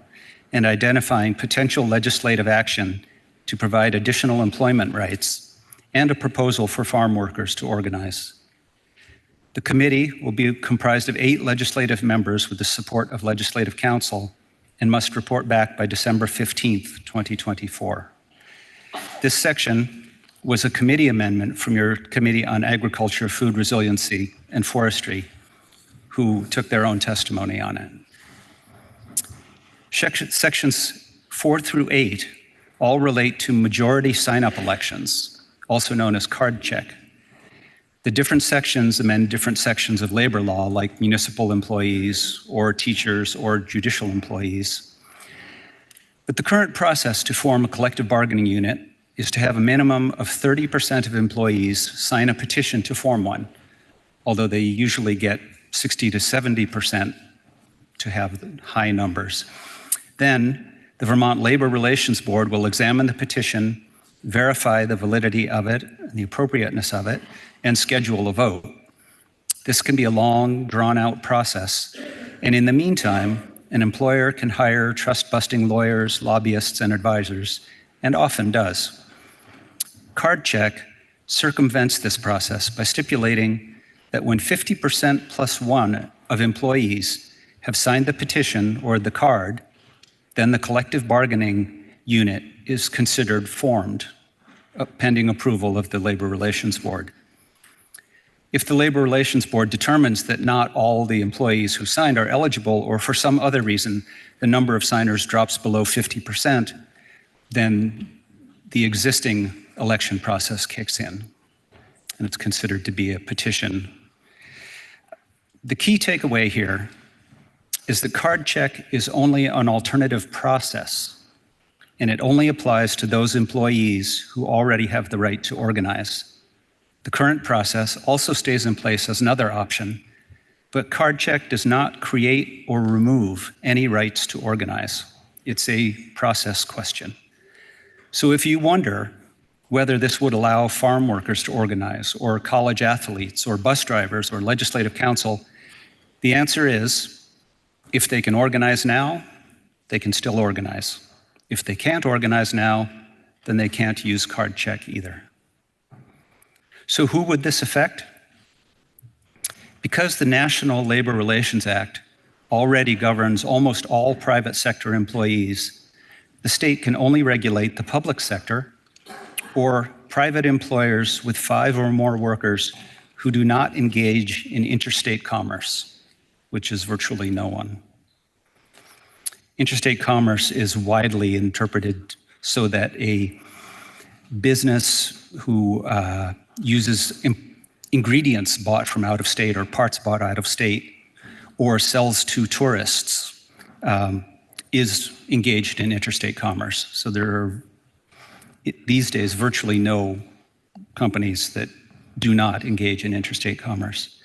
and identifying potential legislative action to provide additional employment rights and a proposal for farm workers to organize. The committee will be comprised of 8 legislative members with the support of Legislative Council and must report back by December 15th, 2024. This section was a committee amendment from your Committee on Agriculture, Food Resiliency, and Forestry, who took their own testimony on it. Sections 4 through 8 all relate to majority sign-up elections, also known as card check. The different sections amend different sections of labor law, like municipal employees or teachers or judicial employees. But the current process to form a collective bargaining unit is to have a minimum of 30% of employees sign a petition to form one, although they usually get 60 to 70% to have high numbers. Then the Vermont Labor Relations Board will examine the petition, verify the validity of it, and the appropriateness of it, and schedule a vote. This can be a long, drawn-out process, and in the meantime, an employer can hire trust-busting lawyers, lobbyists, and advisors, and often does. Card check circumvents this process by stipulating that when 50% plus 1 of employees have signed the petition or the card, then the collective bargaining unit is considered formed, pending approval of the Labor Relations Board. If the Labor Relations Board determines that not all the employees who signed are eligible, or for some other reason the number of signers drops below 50%, then the existing election process kicks in, and it's considered to be a petition. The key takeaway here is that card check is only an alternative process and it only applies to those employees who already have the right to organize. The current process also stays in place as another option, but CardCheck does not create or remove any rights to organize. It's a process question. So if you wonder whether this would allow farm workers to organize, or college athletes, or bus drivers, or legislative council, the answer is, if they can organize now, they can still organize. If they can't organize now, then they can't use CardCheck either. So who would this affect? Because the National Labor Relations Act already governs almost all private sector employees, the state can only regulate the public sector or private employers with 5 or more workers who do not engage in interstate commerce, which is virtually no one. Interstate commerce is widely interpreted so that a business who uses ingredients bought from out of state or parts bought out of state or sells to tourists is engaged in interstate commerce. So there are these days virtually no companies that do not engage in interstate commerce.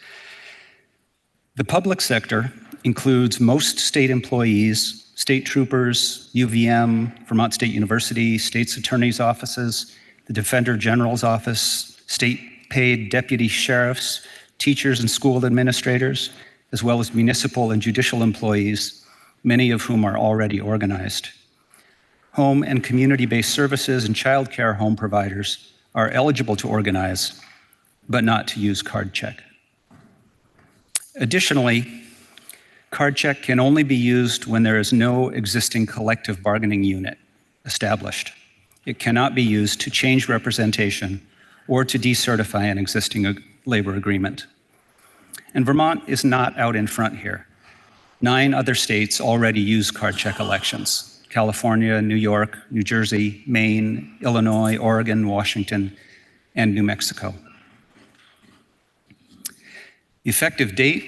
The public sector includes most state employees, state troopers, UVM, Vermont State University, state's attorney's offices, the Defender General's office, state-paid deputy sheriffs, teachers and school administrators, as well as municipal and judicial employees, many of whom are already organized. Home and community-based services and childcare home providers are eligible to organize, but not to use CardCheck. Additionally, CardCheck can only be used when there is no existing collective bargaining unit established. It cannot be used to change representation or to decertify an existing labor agreement. And Vermont is not out in front here. 9 other states already use CardCheck elections: California, New York, New Jersey, Maine, Illinois, Oregon, Washington, and New Mexico. The effective date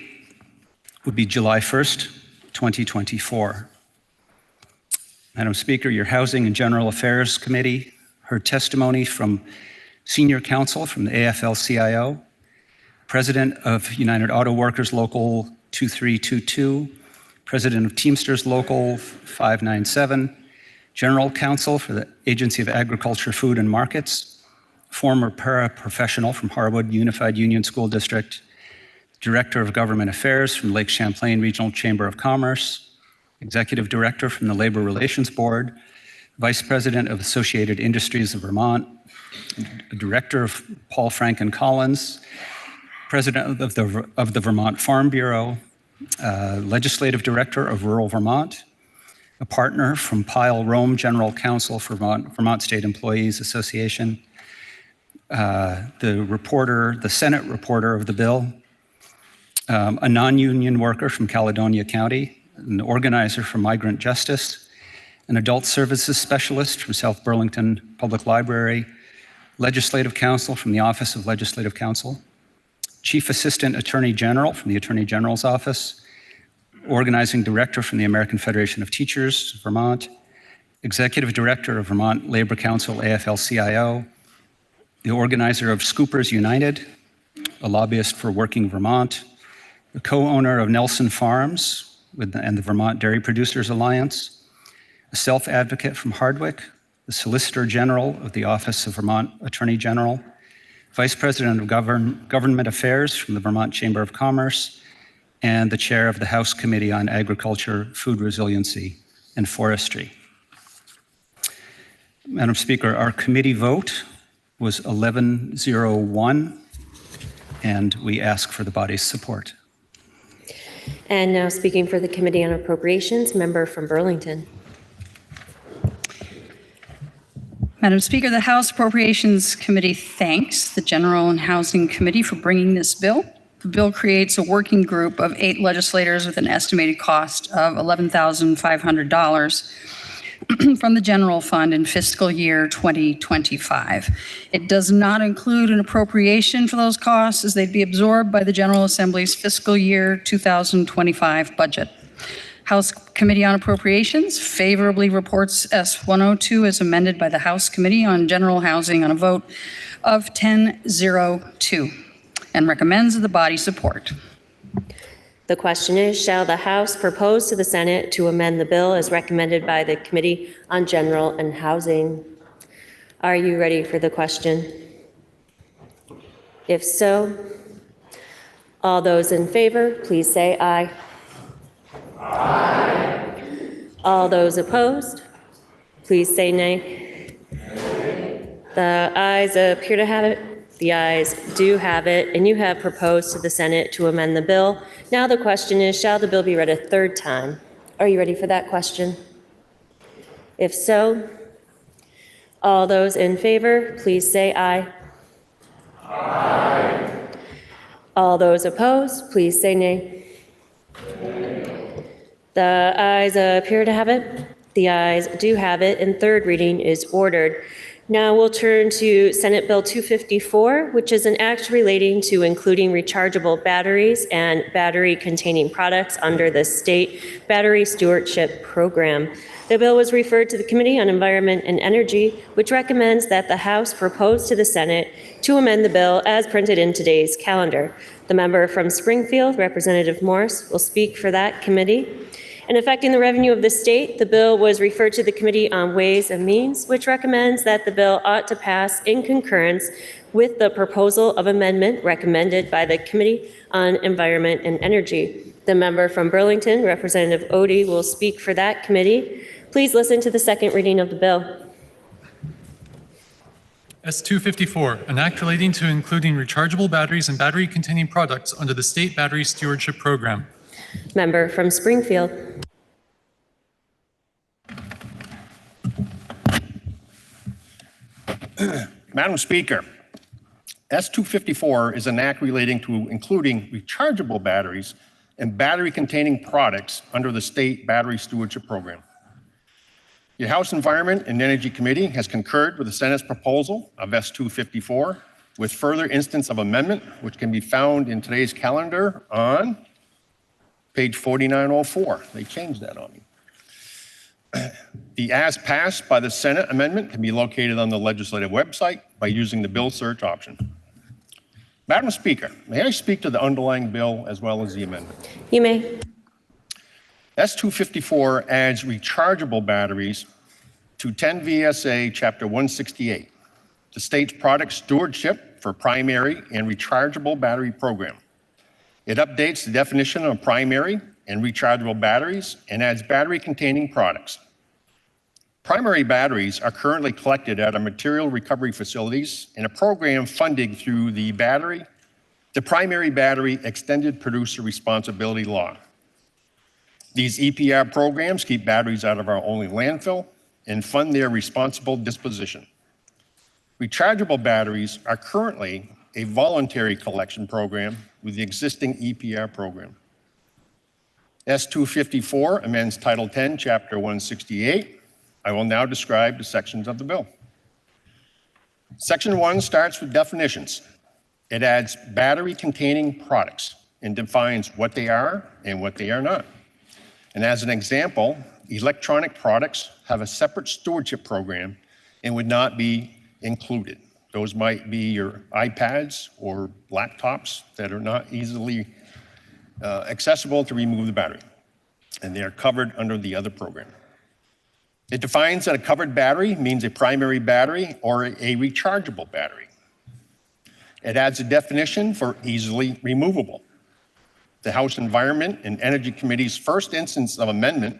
would be July 1st, 2024. Madam Speaker, your Housing and General Affairs Committee heard testimony from senior counsel from the AFL-CIO, President of United Auto Workers Local 2322, President of Teamsters Local 597, General Counsel for the Agency of Agriculture, Food and Markets, former paraprofessional from Harwood Unified Union School District, Director of Government Affairs from Lake Champlain Regional Chamber of Commerce, Executive Director from the Labor Relations Board, Vice President of Associated Industries of Vermont, Director of Paul Franken Collins, President of the Vermont Farm Bureau, Legislative Director of Rural Vermont, a partner from Pyle Rome General Counsel for Vermont State Employees Association, the Senate reporter of the bill, a non-union worker from Caledonia County, an organizer for Migrant Justice, an adult services specialist from South Burlington Public Library, legislative counsel from the Office of Legislative Counsel, Chief Assistant Attorney General from the Attorney General's Office, Organizing Director from the American Federation of Teachers, Vermont, Executive Director of Vermont Labor Council, AFL-CIO, the organizer of Scoopers United, a lobbyist for Working Vermont, the co-owner of Nelson Farms and the Vermont Dairy Producers Alliance, a self-advocate from Hardwick, the Solicitor General of the Office of Vermont Attorney General, Vice President of Government Affairs from the Vermont Chamber of Commerce, and the Chair of the House Committee on Agriculture, Food Resiliency, and Forestry. Madam Speaker, our committee vote was 11-0-1, and we ask for the body's support. And now speaking for the Committee on Appropriations, member from Burlington. Madam Speaker, the House Appropriations Committee thanks the General and Housing Committee for bringing this bill. The bill creates a working group of 8 legislators with an estimated cost of $11,500 from the general fund in fiscal year 2025. It does not include an appropriation for those costs, as they'd be absorbed by the General Assembly's fiscal year 2025 budget. House Committee on Appropriations favorably reports S-102 as amended by the House Committee on General Housing on a vote of 10-0-2 and recommends that the body support. The question is, shall the House propose to the Senate to amend the bill as recommended by the Committee on General and Housing? Are you ready for the question? If so, all those in favor, please say aye. Aye. All those opposed, please say nay. The ayes appear to have it. The ayes do have it, and you have proposed to the Senate to amend the bill. Now the question is, shall the bill be read a third time? Are you ready for that question? If so, all those in favor, please say aye. Aye. All those opposed, please say nay. The ayes appear to have it. The ayes do have it, and third reading is ordered. Now we'll turn to Senate Bill 254, which is an act relating to including rechargeable batteries and battery-containing products under the State Battery Stewardship Program. The bill was referred to the Committee on Environment and Energy, which recommends that the House propose to the Senate to amend the bill as printed in today's calendar. The member from Springfield, Representative Morse, will speak for that committee. In affecting the revenue of the state, the bill was referred to the Committee on Ways and Means, which recommends that the bill ought to pass in concurrence with the proposal of amendment recommended by the Committee on Environment and Energy. The member from Burlington, Representative Odie, will speak for that committee. Please listen to the second reading of the bill. S-254, an act relating to including rechargeable batteries and battery-containing products under the State Battery Stewardship Program. Member from Springfield. Madam Speaker, S-254 is an act relating to including rechargeable batteries and battery-containing products under the State Battery Stewardship Program. The House Environment and Energy Committee has concurred with the Senate's proposal of S-254 with further instance of amendment, which can be found in today's calendar on page 4904. They changed that on me. The as passed by the Senate amendment can be located on the legislative website by using the bill search option. Madam Speaker, may I speak to the underlying bill as well as the amendment? You may. S-254 adds rechargeable batteries to 10 VSA Chapter 168, the state's product stewardship for primary and rechargeable battery program. It updates the definition of primary and rechargeable batteries and adds battery-containing products. Primary batteries are currently collected at our material recovery facilities in a program funded through the Primary Battery Extended Producer Responsibility Law. These EPR programs keep batteries out of our only landfill and fund their responsible disposition. Rechargeable batteries are currently a voluntary collection program with the existing EPR program. S-254 amends Title 10, Chapter 168. I will now describe the sections of the bill. Section 1 starts with definitions. It adds battery-containing products and defines what they are and what they are not. And as an example, electronic products have a separate stewardship program and would not be included. Those might be your iPads or laptops that are not easily accessible to remove the battery, and they are covered under the other program. It defines that a covered battery means a primary battery or a rechargeable battery. It adds a definition for easily removable. The House Environment and Energy Committee's first instance of amendment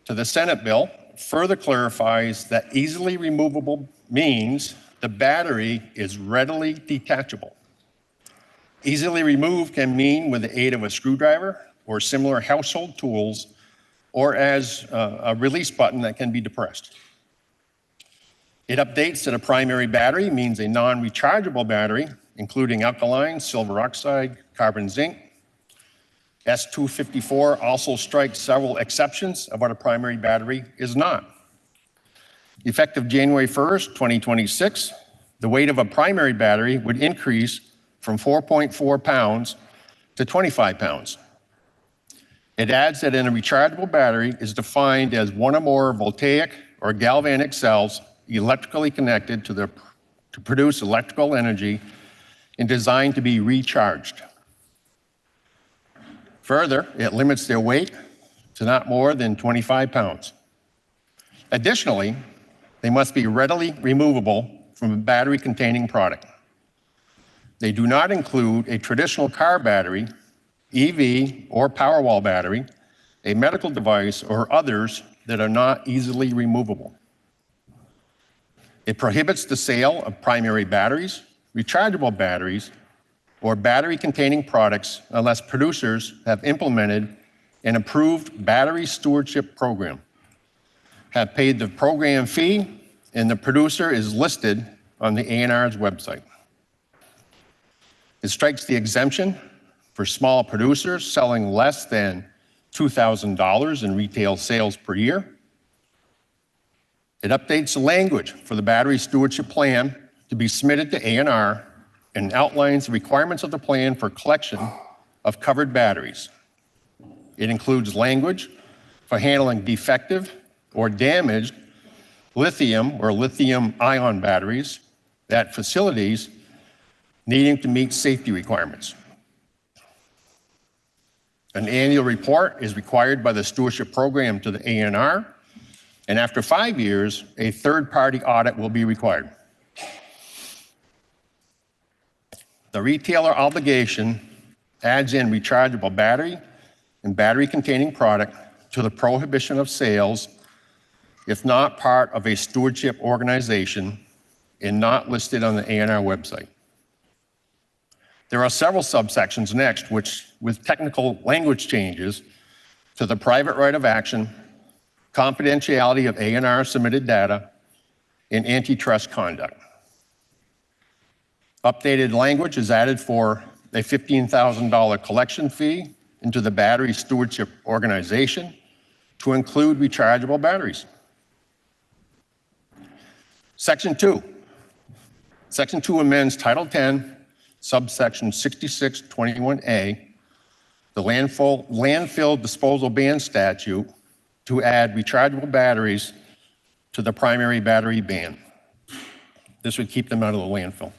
to the Senate bill further clarifies that easily removable means the battery is readily detachable. Easily removed can mean with the aid of a screwdriver or similar household tools, or as a release button that can be depressed. It updates that a primary battery means a non-rechargeable battery, including alkaline, silver oxide, carbon zinc. S-254 also strikes several exceptions of what a primary battery is not. Effective January 1st, 2026, the weight of a primary battery would increase from 4.4 pounds to 25 pounds. It adds that in a rechargeable battery is defined as one or more voltaic or galvanic cells electrically connected to produce electrical energy and designed to be recharged. Further, it limits their weight to not more than 25 pounds. Additionally, they must be readily removable from a battery-containing product. They do not include a traditional car battery, EV, or Powerwall battery, a medical device, or others that are not easily removable. It prohibits the sale of primary batteries, rechargeable batteries, or battery-containing products unless producers have implemented an approved battery stewardship program, have paid the program fee, and the producer is listed on the ANR's website. It strikes the exemption for small producers selling less than $2,000 in retail sales per year. It updates the language for the battery stewardship plan to be submitted to ANR and outlines the requirements of the plan for collection of covered batteries. It includes language for handling defective or damaged lithium or lithium-ion batteries at facilities needing to meet safety requirements. An annual report is required by the stewardship program to the ANR, and after 5 years, a third-party audit will be required. The retailer obligation adds in rechargeable battery and battery-containing product to the prohibition of sales if not part of a stewardship organization and not listed on the ANR website. There are several subsections next, which with technical language changes to the private right of action, confidentiality of ANR submitted data, and antitrust conduct. Updated language is added for a $15,000 collection fee into the battery stewardship organization to include rechargeable batteries. Section 2. Section 2 amends Title 10, subsection 6621A, the landfill disposal ban statute, to add rechargeable batteries to the primary battery ban. This would keep them out of the landfill.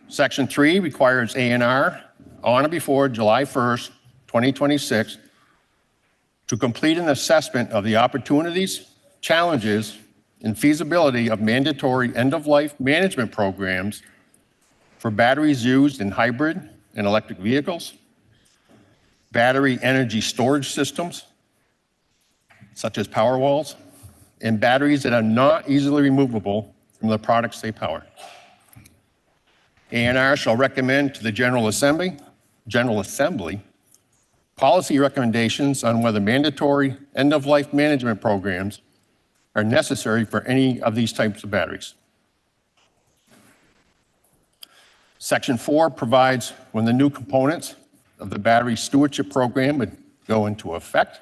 Section 3 requires ANR on or before July 1st, 2026, to complete an assessment of the opportunities, challenges, and feasibility of mandatory end-of-life management programs for batteries used in hybrid and electric vehicles, battery energy storage systems, such as Powerwalls, and batteries that are not easily removable from the products they power. ANR shall recommend to the General Assembly policy recommendations on whether mandatory end-of-life management programs are necessary for any of these types of batteries. Section 4 provides when the new components of the battery stewardship program would go into effect.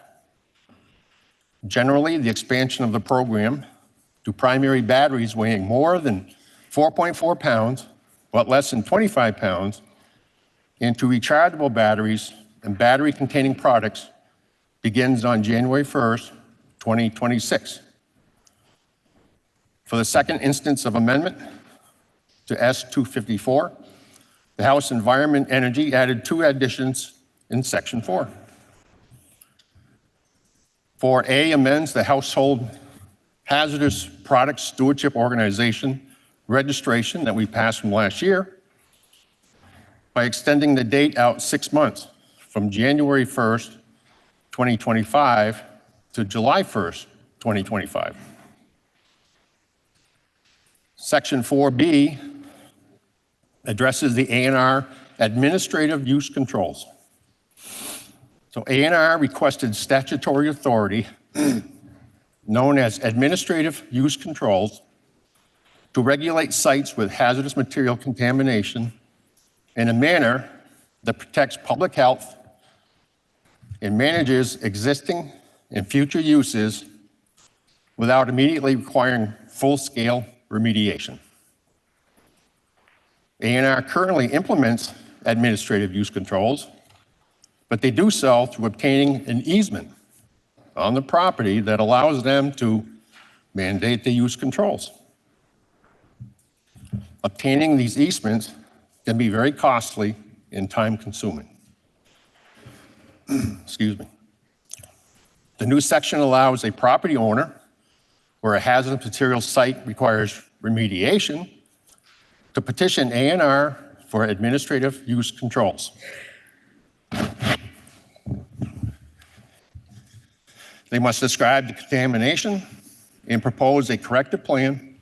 Generally, the expansion of the program to primary batteries weighing more than 4.4 pounds, but less than 25 pounds, into rechargeable batteries and battery-containing products begins on January 1st, 2026. For the second instance of amendment to S254, the House Environment Energy added 2 additions in Section 4. 4A amends the Household Hazardous Products Stewardship Organization registration that we passed from last year by extending the date out 6 months from January 1st, 2025 to July 1st, 2025. Section 4B addresses the ANR administrative use controls. So ANR requested statutory authority known as administrative use controls to regulate sites with hazardous material contamination in a manner that protects public health and manages existing and future uses without immediately requiring full-scale remediation. ANR currently implements administrative use controls but they do so through obtaining an easement on the property that allows them to mandate the use controls. Obtaining these easements can be very costly and time-consuming. Excuse me. The new section allows a property owner where a hazardous material site requires remediation to petition A&R for administrative use controls. They must describe the contamination and propose a corrective plan,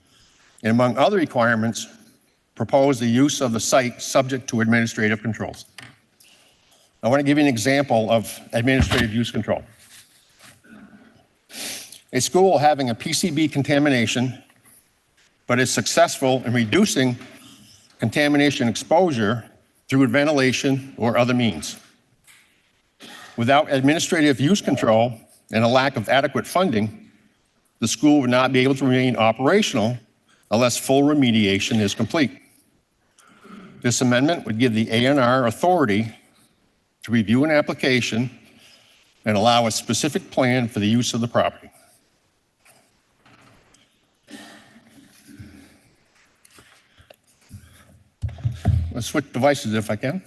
and among other requirements, propose the use of the site subject to administrative controls. I want to give you an example of administrative use control. A school having a PCB contamination, but is successful in reducing contamination exposure through ventilation or other means. Without administrative use control and a lack of adequate funding, the school would not be able to remain operational unless full remediation is complete. This amendment would give the A&R authority to review an application and allow a specific plan for the use of the property. Let's switch devices if I can.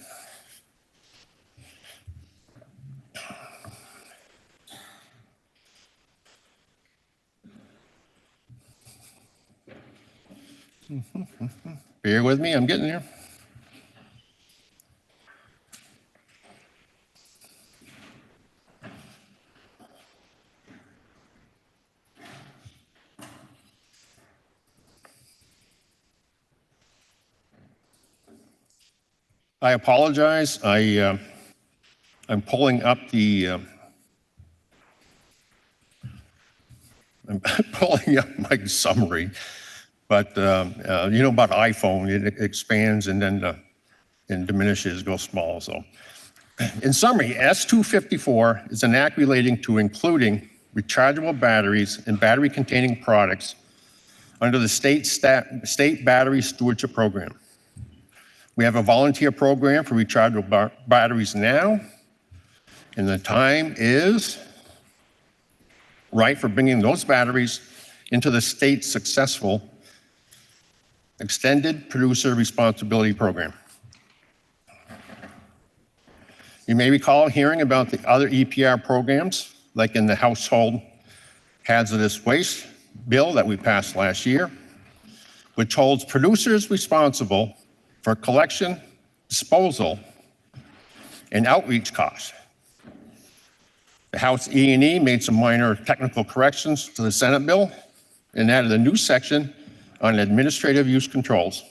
Bear with me, I'm getting there. I apologize. I'm pulling up the I'm pulling up my summary, but you know about iPhone, it expands and then and diminishes, goes small. So, in summary, S254 is an act relating to including rechargeable batteries and battery-containing products under the state battery stewardship program. We have a volunteer program for rechargeable batteries now, and the time is right for bringing those batteries into the state's successful Extended Producer Responsibility Program. You may recall hearing about the other EPR programs, like in the Household Hazardous Waste Bill that we passed last year, which holds producers responsible for collection, disposal, and outreach costs. The House E&E made some minor technical corrections to the Senate bill and added a new section on administrative use controls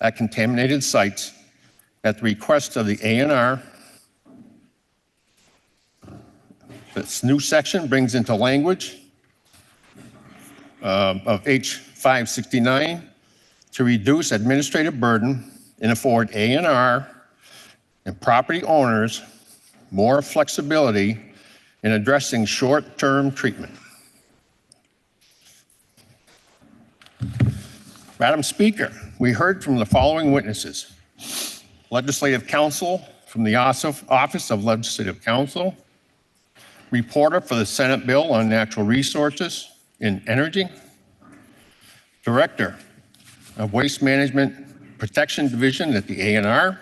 at contaminated sites at the request of the A&R. This new section brings into language of H569 to reduce administrative burden and afford A&R and property owners more flexibility in addressing short-term treatment. Madam Speaker, we heard from the following witnesses: Legislative Counsel from the Office of Legislative Counsel, reporter for the Senate Bill on Natural Resources and Energy, Director of Waste Management Protection Division at the A&R,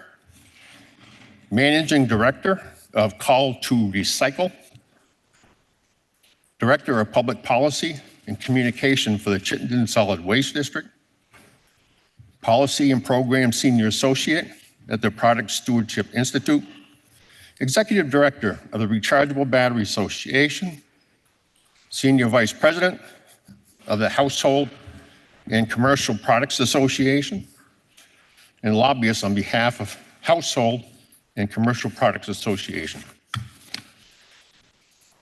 Managing Director of Call to Recycle, Director of Public Policy and Communication for the Chittenden Solid Waste District, Policy and Program Senior Associate at the Product Stewardship Institute, Executive Director of the Rechargeable Battery Association, Senior Vice President of the Household and Commercial Products Association, and lobbyist on behalf of Household and Commercial Products Association.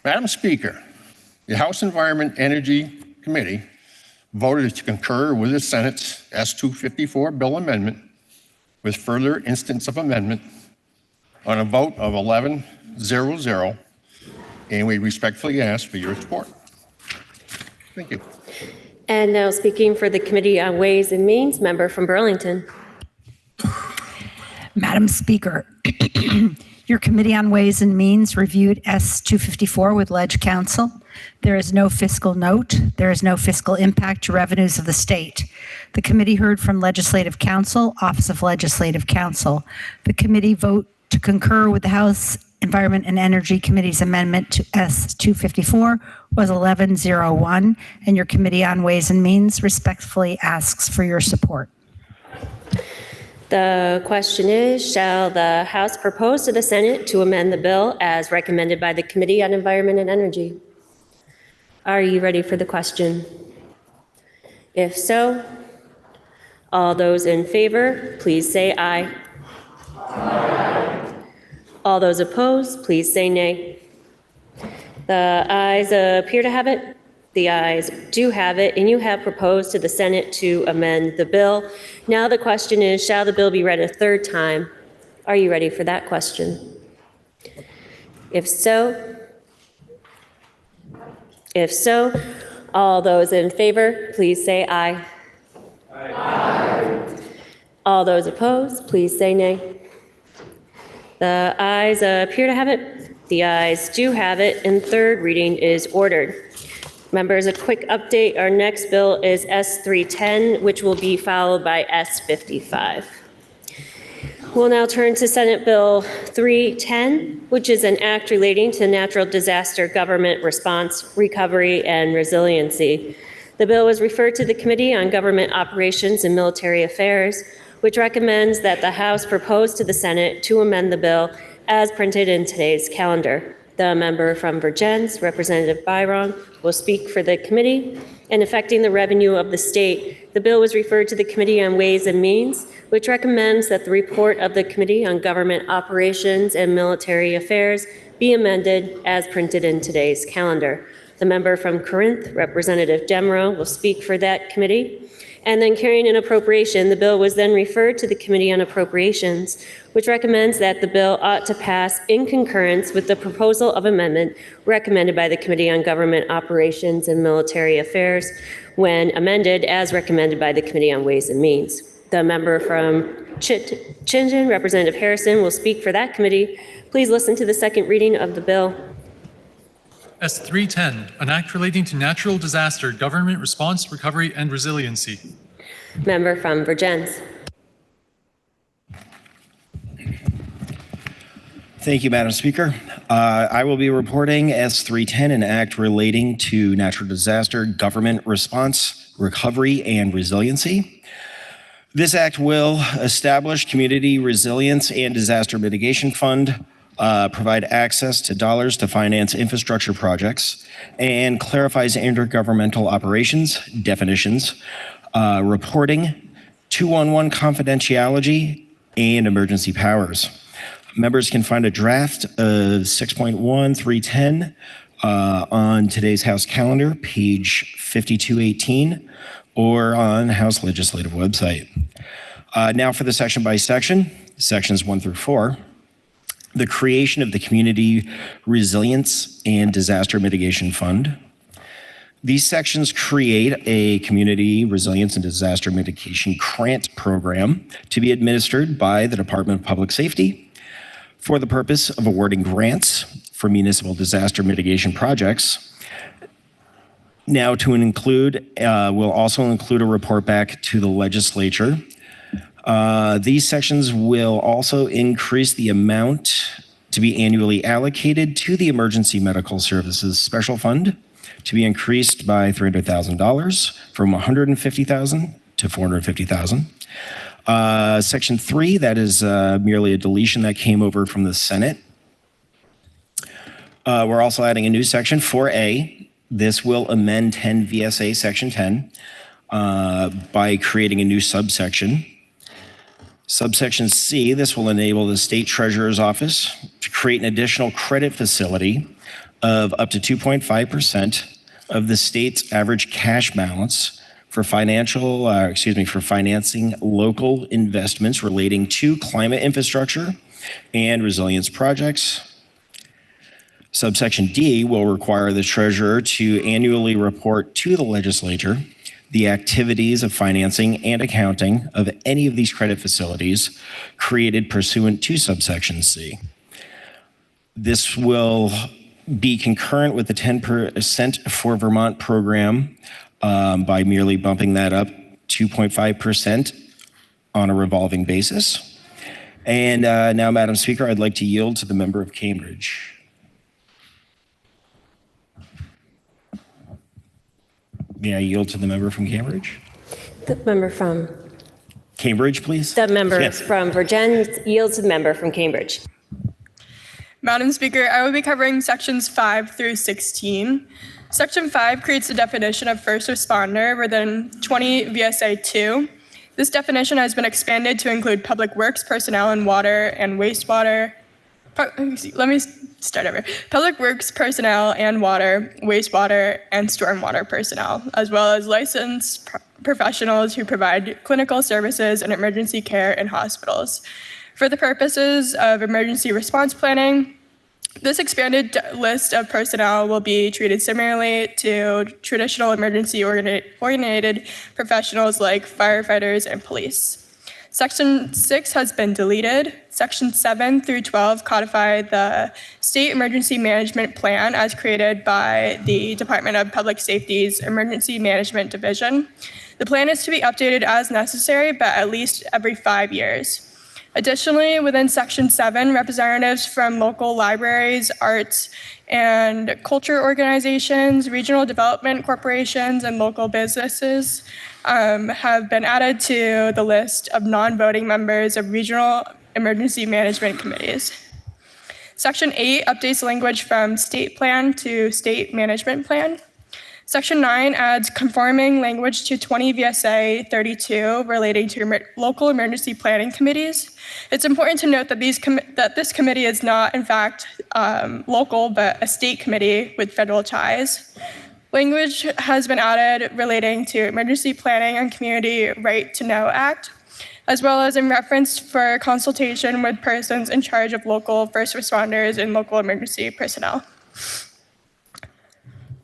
Madam Speaker, the House Environment Energy Committee voted to concur with the Senate's S254 bill amendment with further instance of amendment on a vote of 11-0-0, and we respectfully ask for your support. Thank you. And now speaking for the Committee on Ways and Means, member from Burlington. Madam Speaker, Your Committee on Ways and Means reviewed S-254 with Ledge Council. There is no fiscal note. There is no fiscal impact to revenues of the state. The committee heard from Legislative Counsel, Office of Legislative Counsel. The committee vote to concur with the House Environment and Energy Committee's amendment to S-254 was 1101, and your Committee on Ways and Means respectfully asks for your support. The question is, shall the House propose to the Senate to amend the bill as recommended by the Committee on Environment and Energy? Are you ready for the question? If so, all those in favor, please say aye. Aye. All those opposed, please say nay. The ayes appear to have it. The ayes do have it, and you have proposed to the Senate to amend the bill. Now the question is, shall the bill be read a third time? Are you ready for that question? If so, all those in favor, please say aye. Aye. All those opposed, please say nay. The ayes appear to have it. The ayes do have it, and third reading is ordered. Members, a quick update. Our next bill is S-310, which will be followed by S-55. We'll now turn to Senate Bill 310, which is an act relating to natural disaster government response, recovery, and resiliency. The bill was referred to the Committee on Government Operations and Military Affairs, which recommends that the House propose to the Senate to amend the bill as printed in today's calendar. The member from Vergennes, Representative Byron, will speak for the committee. And affecting the revenue of the state, the bill was referred to the Committee on Ways and Means, which recommends that the report of the Committee on Government Operations and Military Affairs be amended as printed in today's calendar. The member from Corinth, Representative Demrow, will speak for that committee. And then carrying an appropriation, the bill was then referred to the Committee on Appropriations, which recommends that the bill ought to pass in concurrence with the proposal of amendment recommended by the Committee on Government Operations and Military Affairs when amended as recommended by the Committee on Ways and Means. The member from Chittenden, Representative Harrison, will speak for that committee. Please listen to the second reading of the bill. S-310, an act relating to natural disaster government response, recovery, and resiliency. Member from Vergennes. Thank you, Madam Speaker. I will be reporting S-310, an act relating to natural disaster government response, recovery, and resiliency. This act will establish Community Resilience and Disaster Mitigation Fund, provide access to dollars to finance infrastructure projects, and clarifies intergovernmental operations, definitions, reporting, 211 confidentiality, and emergency powers. Members can find a draft of 6.1310 on today's House calendar, page 5218, or on House Legislative website. Now for the section by section, sections 1 through 4. The creation of the Community Resilience and Disaster Mitigation Fund. These sections create a Community Resilience and Disaster Mitigation Grant Program to be administered by the Department of Public Safety for the purpose of awarding grants for municipal disaster mitigation projects. Now to include, we'll also include a report back to the legislature. These sections will also increase the amount to be annually allocated to the Emergency Medical Services Special Fund to be increased by $300,000 from $150,000 to $450,000. Section 3, that is merely a deletion that came over from the Senate. We're also adding a new section, 4A. This will amend 10 VSA Section 10 by creating a new subsection. Subsection C, this will enable the State Treasurer's Office to create an additional credit facility of up to 2.5% of the state's average cash balance for financing local investments relating to climate infrastructure and resilience projects. Subsection D will require the treasurer to annually report to the legislature the activities of financing and accounting of any of these credit facilities created pursuant to subsection C. This will be concurrent with the 10% for Vermont program by merely bumping that up 2.5% on a revolving basis. And now, Madam Speaker, I'd like to yield to the member of Cambridge. May I yield to the member from Cambridge? The member from Cambridge, please. The member Yes. from Virgin yields to the member from Cambridge. Madam Speaker, I will be covering sections 5 through 16. Section 5 creates a definition of first responder within 20 VSA 2. This definition has been expanded to include public works personnel in water and wastewater. Let me start over. Public works personnel and water, wastewater, and stormwater personnel, as well as licensed professionals who provide clinical services and emergency care in hospitals. For the purposes of emergency response planning, this expanded list of personnel will be treated similarly to traditional emergency-oriented professionals like firefighters and police. Section 6 has been deleted. Section 7 through 12 codify the State Emergency Management Plan as created by the Department of Public Safety's Emergency Management Division. The plan is to be updated as necessary, but at least every 5 years. Additionally, within Section 7, representatives from local libraries, arts, and culture organizations, regional development corporations, and local businesses have been added to the list of non-voting members of regional emergency management committees. Section 8 updates language from state plan to state management plan. Section 9 adds conforming language to 20 VSA 32 relating to local emergency planning committees. It's important to note that this committee is not, in fact, local, but a state committee with federal ties. Language has been added relating to Emergency Planning and Community Right to Know Act, as well as in reference for consultation with persons in charge of local first responders and local emergency personnel.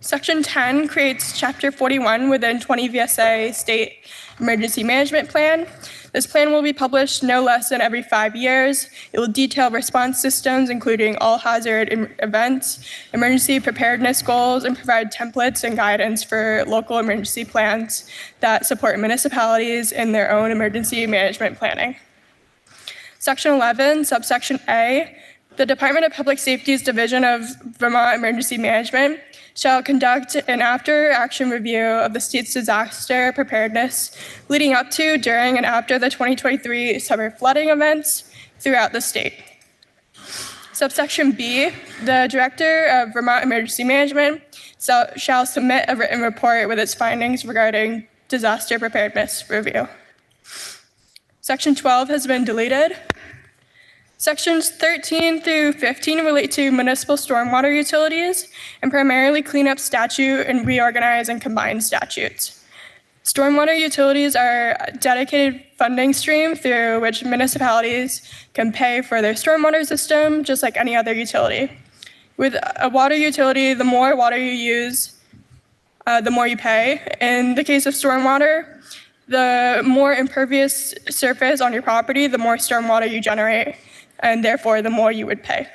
Section 10 creates Chapter 41 within 20 VSA State Emergency Management Plan. This plan will be published no less than every 5 years. It will detail response systems, including all hazard events, emergency preparedness goals, and provide templates and guidance for local emergency plans that support municipalities in their own emergency management planning. Section 11, subsection A, the Department of Public Safety's Division of Vermont Emergency Management shall conduct an after-action review of the state's disaster preparedness leading up to, during, and after the 2023 summer flooding events throughout the state. Subsection B, the Director of Vermont Emergency Management shall submit a written report with its findings regarding disaster preparedness review. Section 12 has been deleted. Sections 13 through 15 relate to municipal stormwater utilities and primarily clean up statute and reorganize and combine statutes. Stormwater utilities are a dedicated funding stream through which municipalities can pay for their stormwater system, just like any other utility. With a water utility, the more water you use, the more you pay. In the case of stormwater, the more impervious surface on your property, the more stormwater you generate, and therefore the more you would pay.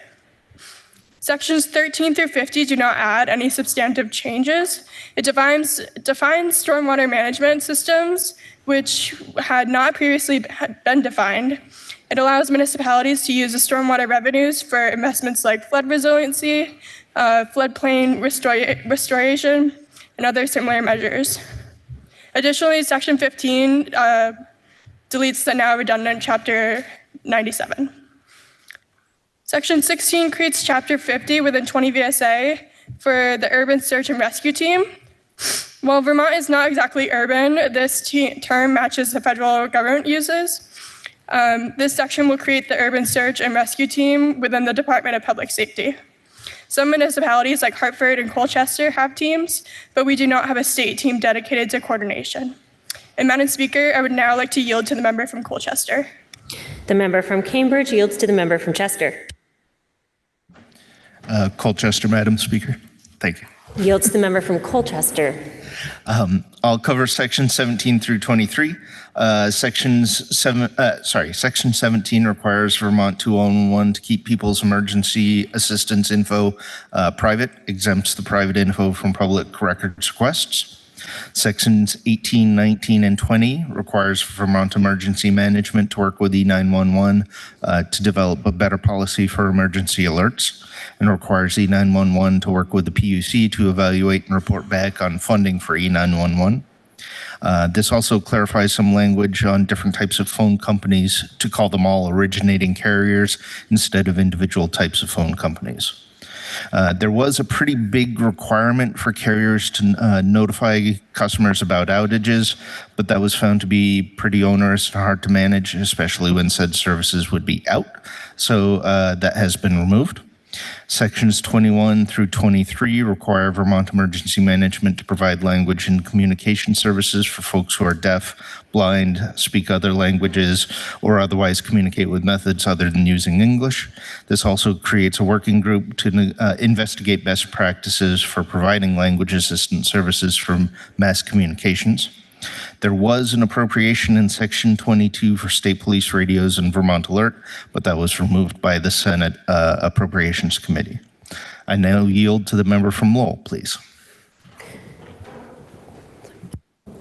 Sections 13 through 50 do not add any substantive changes. It defines stormwater management systems, which had not previously been defined. It allows municipalities to use the stormwater revenues for investments like flood resiliency, floodplain restoration, and other similar measures. Additionally, Section 15 deletes the now redundant Chapter 97. Section 16 creates Chapter 50 within 20 VSA for the Urban Search and Rescue Team. While Vermont is not exactly urban, this term matches the federal government uses. This section will create the Urban Search and Rescue Team within the Department of Public Safety. Some municipalities like Hartford and Colchester have teams, but we do not have a state team dedicated to coordination. And Madam Speaker, I would now like to yield to the member from Colchester. The member from Cambridge yields to the member from Chester. Colchester, Madam Speaker. Thank you. Yields to the member from Colchester. I'll cover section 17 through 23. Section 17 requires Vermont 201 to keep people's emergency assistance info private, exempts the private info from public records requests. Sections 18, 19, and 20 requires Vermont Emergency Management to work with E911 to develop a better policy for emergency alerts, and requires E911 to work with the PUC to evaluate and report back on funding for E911. This also clarifies some language on different types of phone companies to call them all originating carriers instead of individual types of phone companies. There was a pretty big requirement for carriers to notify customers about outages, but that was found to be pretty onerous and hard to manage, especially when said services would be out. So that has been removed. Sections 21 through 23 require Vermont Emergency Management to provide language and communication services for folks who are deaf, blind, speak other languages, or otherwise communicate with methods other than using English. This also creates a working group to investigate best practices for providing language assistance services from mass communications. There was an appropriation in Section 22 for state police radios and Vermont Alert, but that was removed by the Senate Appropriations Committee. I now yield to the member from Lowell, please.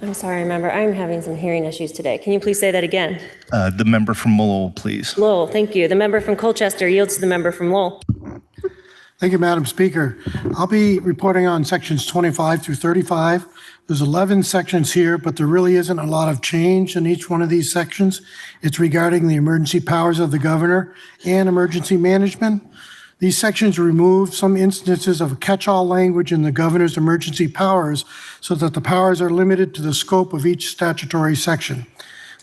I'm sorry, member. I'm having some hearing issues today. Can you please say that again? The member from Lowell, please. Lowell, thank you. The member from Colchester yields to the member from Lowell. Thank you, Madam Speaker. I'll be reporting on sections 25 through 35. There's 11 sections here, but there really isn't a lot of change in each one of these sections. It's regarding the emergency powers of the governor and emergency management. These sections remove some instances of catch-all language in the governor's emergency powers so that the powers are limited to the scope of each statutory section.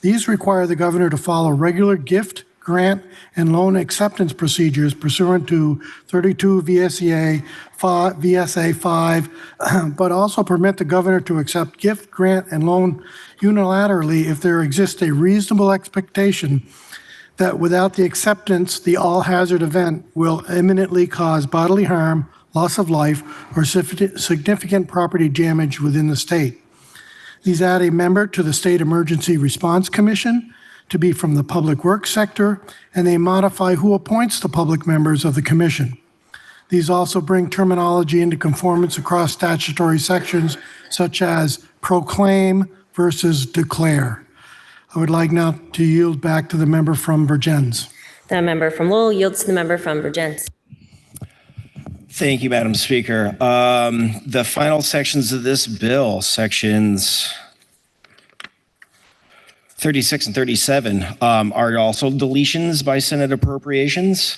These require the governor to follow regular gift, grant, and loan acceptance procedures pursuant to 32 VSA 5, but also permit the governor to accept gift, grant, and loan unilaterally if there exists a reasonable expectation that without the acceptance, the all-hazard event will imminently cause bodily harm, loss of life, or significant property damage within the state. These add a member to the State Emergency Response Commission to be from the public works sector, and they modify who appoints the public members of the commission. These also bring terminology into conformance across statutory sections, such as proclaim versus declare. I would like now to yield back to the member from Vergennes. The member from Lowell yields to the member from Vergennes. Thank you, Madam Speaker. The final sections of this bill, sections 36 and 37, are also deletions by Senate appropriations.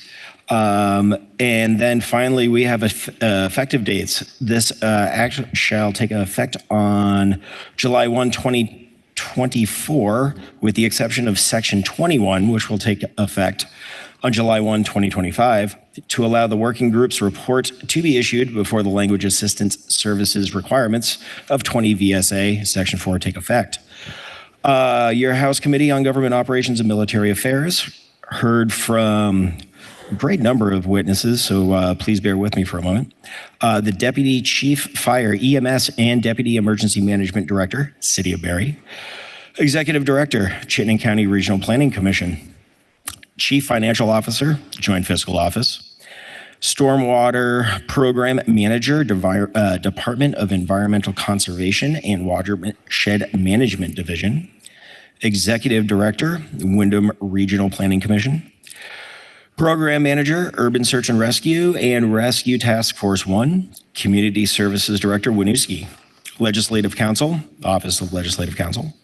And then finally, we have effective dates. This action shall take effect on July 1, 2024, with the exception of Section 21, which will take effect on July 1, 2025, to allow the working group's report to be issued before the language assistance services requirements of 20 VSA Section 4 take effect. Your House Committee on Government Operations and Military Affairs heard from a great number of witnesses, so please bear with me for a moment. The Deputy Chief Fire, EMS, and Deputy Emergency Management Director, City of Barrie. Executive Director, Chittenden County Regional Planning Commission. Chief Financial Officer, Joint Fiscal Office. Stormwater Program Manager, Department of Environmental Conservation and Watershed Management Division. Executive Director, Wyndham Regional Planning Commission. Program Manager, Urban Search and Rescue and Rescue Task Force 1. Community Services Director, Winooski. Legislative Counsel, Office of Legislative Counsel.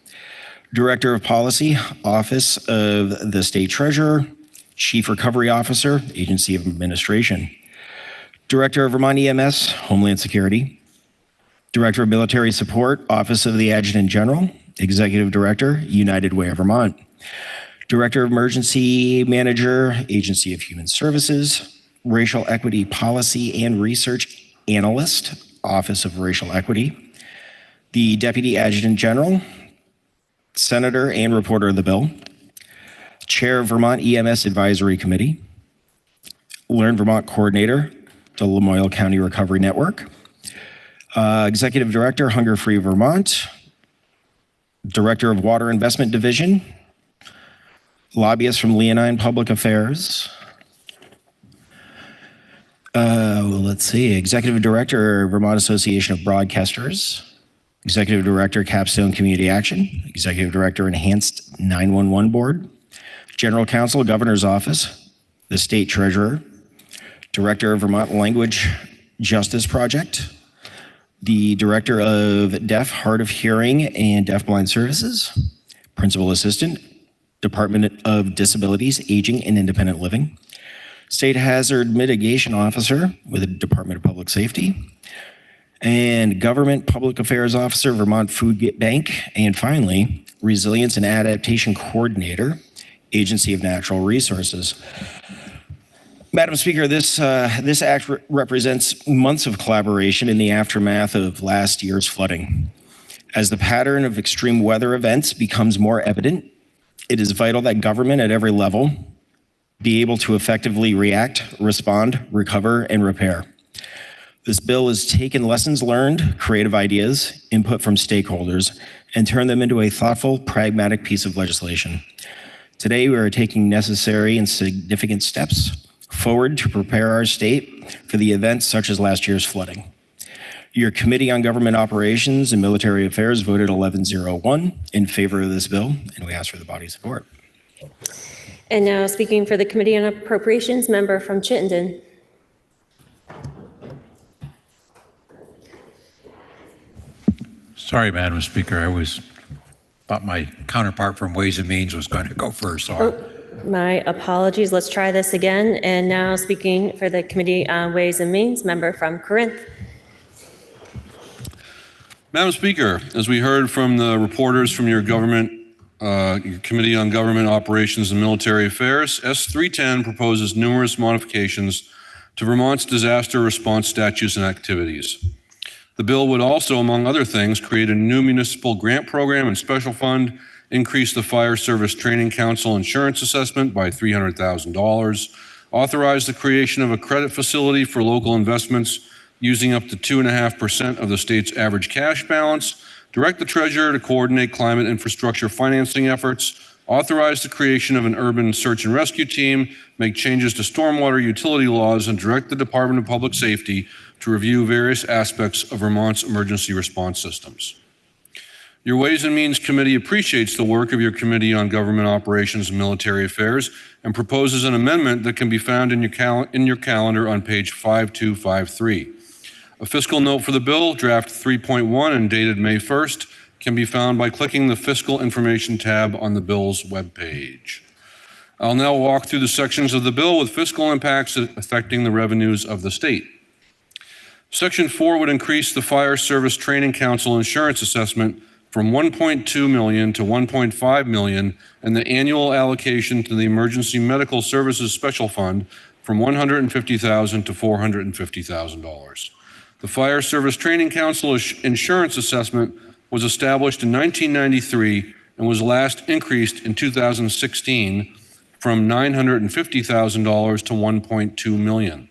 Director of Policy, Office of the State Treasurer. Chief Recovery Officer, Agency of Administration. Director of Vermont EMS, Homeland Security. Director of Military Support, Office of the Adjutant General. Executive Director, United Way of Vermont. Director of Emergency Manager, Agency of Human Services. Racial Equity Policy and Research Analyst, Office of Racial Equity. The Deputy Adjutant General, Senator and reporter of the bill. Chair of Vermont EMS Advisory Committee. Learn Vermont Coordinator, the Lamoille County Recovery Network. Executive Director, Hunger Free Vermont. Director of Water Investment Division. Lobbyist from Leonine Public Affairs. Let's see, Executive Director, Vermont Association of Broadcasters. Executive Director, Capstone Community Action. Executive Director, Enhanced 911 Board. General Counsel, Governor's Office. The State Treasurer. Director of Vermont Language Justice Project. The Director of Deaf, Hard of Hearing, and Deafblind Services. Principal Assistant, Department of Disabilities, Aging, and Independent Living. State Hazard Mitigation Officer with the Department of Public Safety. And Government Public Affairs Officer, Vermont Food Bank. And finally, Resilience and Adaptation Coordinator, Agency of Natural Resources. Madam Speaker, this act represents months of collaboration in the aftermath of last year's flooding. As the pattern of extreme weather events becomes more evident, it is vital that government at every level be able to effectively react, respond, recover, and repair. This bill has taken lessons learned, creative ideas, input from stakeholders, and turned them into a thoughtful, pragmatic piece of legislation. Today, we are taking necessary and significant steps forward to prepare our state for the events such as last year's flooding. Your Committee on Government Operations and Military Affairs voted 11-0-1 in favor of this bill, and we ask for the body's support. And now speaking for the Committee on Appropriations, member from Chittenden. Sorry, Madam Speaker, I thought my counterpart from Ways and Means was going to go first. Sorry. My apologies. Let's try this again. And now speaking for the Committee on Ways and Means, member from Corinth. Madam Speaker, as we heard from the reporters from your Committee on Government Operations and Military Affairs, S310 proposes numerous modifications to Vermont's disaster response statutes and activities. The bill would also, among other things, create a new municipal grant program and special fund, increase the Fire Service Training Council insurance assessment by $300,000, authorize the creation of a credit facility for local investments using up to 2.5% of the state's average cash balance, direct the treasurer to coordinate climate infrastructure financing efforts, authorize the creation of an urban search and rescue team, make changes to stormwater utility laws, and direct the Department of Public Safety to review various aspects of Vermont's emergency response systems. Your Ways and Means Committee appreciates the work of your Committee on Government Operations and Military Affairs and proposes an amendment that can be found in your calendar on page 5253. A fiscal note for the bill, draft 3.1 and dated May 1st, can be found by clicking the Fiscal Information tab on the bill's webpage. I'll now walk through the sections of the bill with fiscal impacts affecting the revenues of the state. Section 4 would increase the Fire Service Training Council insurance assessment from $1.2 million to $1.5 million, and the annual allocation to the Emergency Medical Services Special Fund from $150,000 to $450,000. The Fire Service Training Council insurance assessment was established in 1993 and was last increased in 2016 from $950,000 to $1.2 million.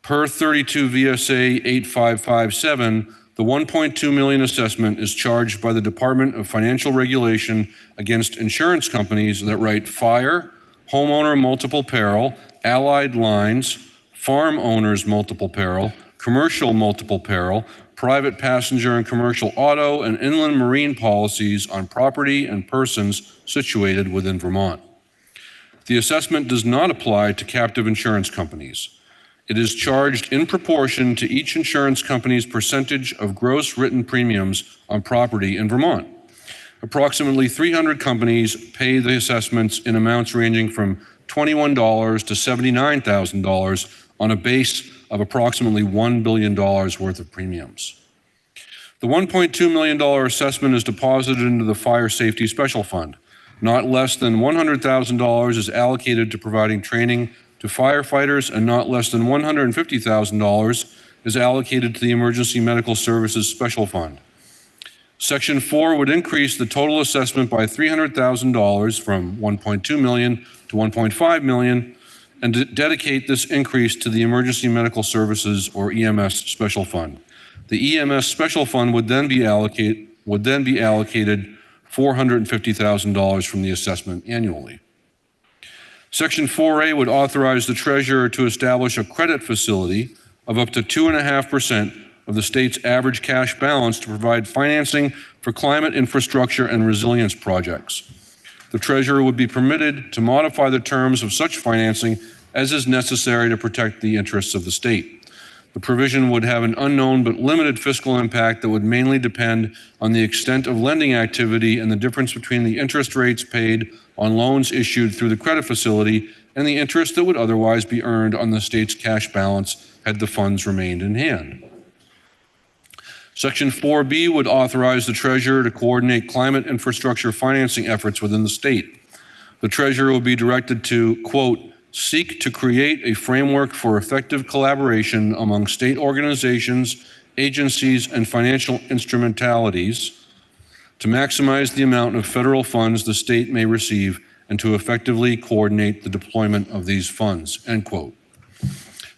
Per 32 VSA 8557, the $1.2 million assessment is charged by the Department of Financial Regulation against insurance companies that write fire, homeowner multiple peril, allied lines, farm owners multiple peril, commercial multiple peril, private passenger and commercial auto, and inland marine policies on property and persons situated within Vermont. The assessment does not apply to captive insurance companies. It is charged in proportion to each insurance company's percentage of gross written premiums on property in Vermont. Approximately 300 companies pay the assessments in amounts ranging from $21 to $79,000 on a base of approximately $1 billion worth of premiums. The $1.2 million assessment is deposited into the Fire Safety Special Fund. Not less than $100,000 is allocated to providing training to firefighters, and not less than $150,000 is allocated to the Emergency Medical Services Special Fund. Section 4 would increase the total assessment by $300,000 from $1.2 million to $1.5 million and dedicate this increase to the Emergency Medical Services, or EMS, Special Fund. The EMS special fund would then be allocated $450,000 from the assessment annually. Section 4A would authorize the treasurer to establish a credit facility of up to 2.5% of the state's average cash balance to provide financing for climate infrastructure and resilience projects. The treasurer would be permitted to modify the terms of such financing as is necessary to protect the interests of the state. The provision would have an unknown but limited fiscal impact that would mainly depend on the extent of lending activity and the difference between the interest rates paid on loans issued through the credit facility and the interest that would otherwise be earned on the state's cash balance had the funds remained in hand. Section 4B would authorize the treasurer to coordinate climate infrastructure financing efforts within the state. The treasurer will be directed to, quote, seek to create a framework for effective collaboration among state organizations, agencies, and financial instrumentalities to maximize the amount of federal funds the state may receive and to effectively coordinate the deployment of these funds, end quote.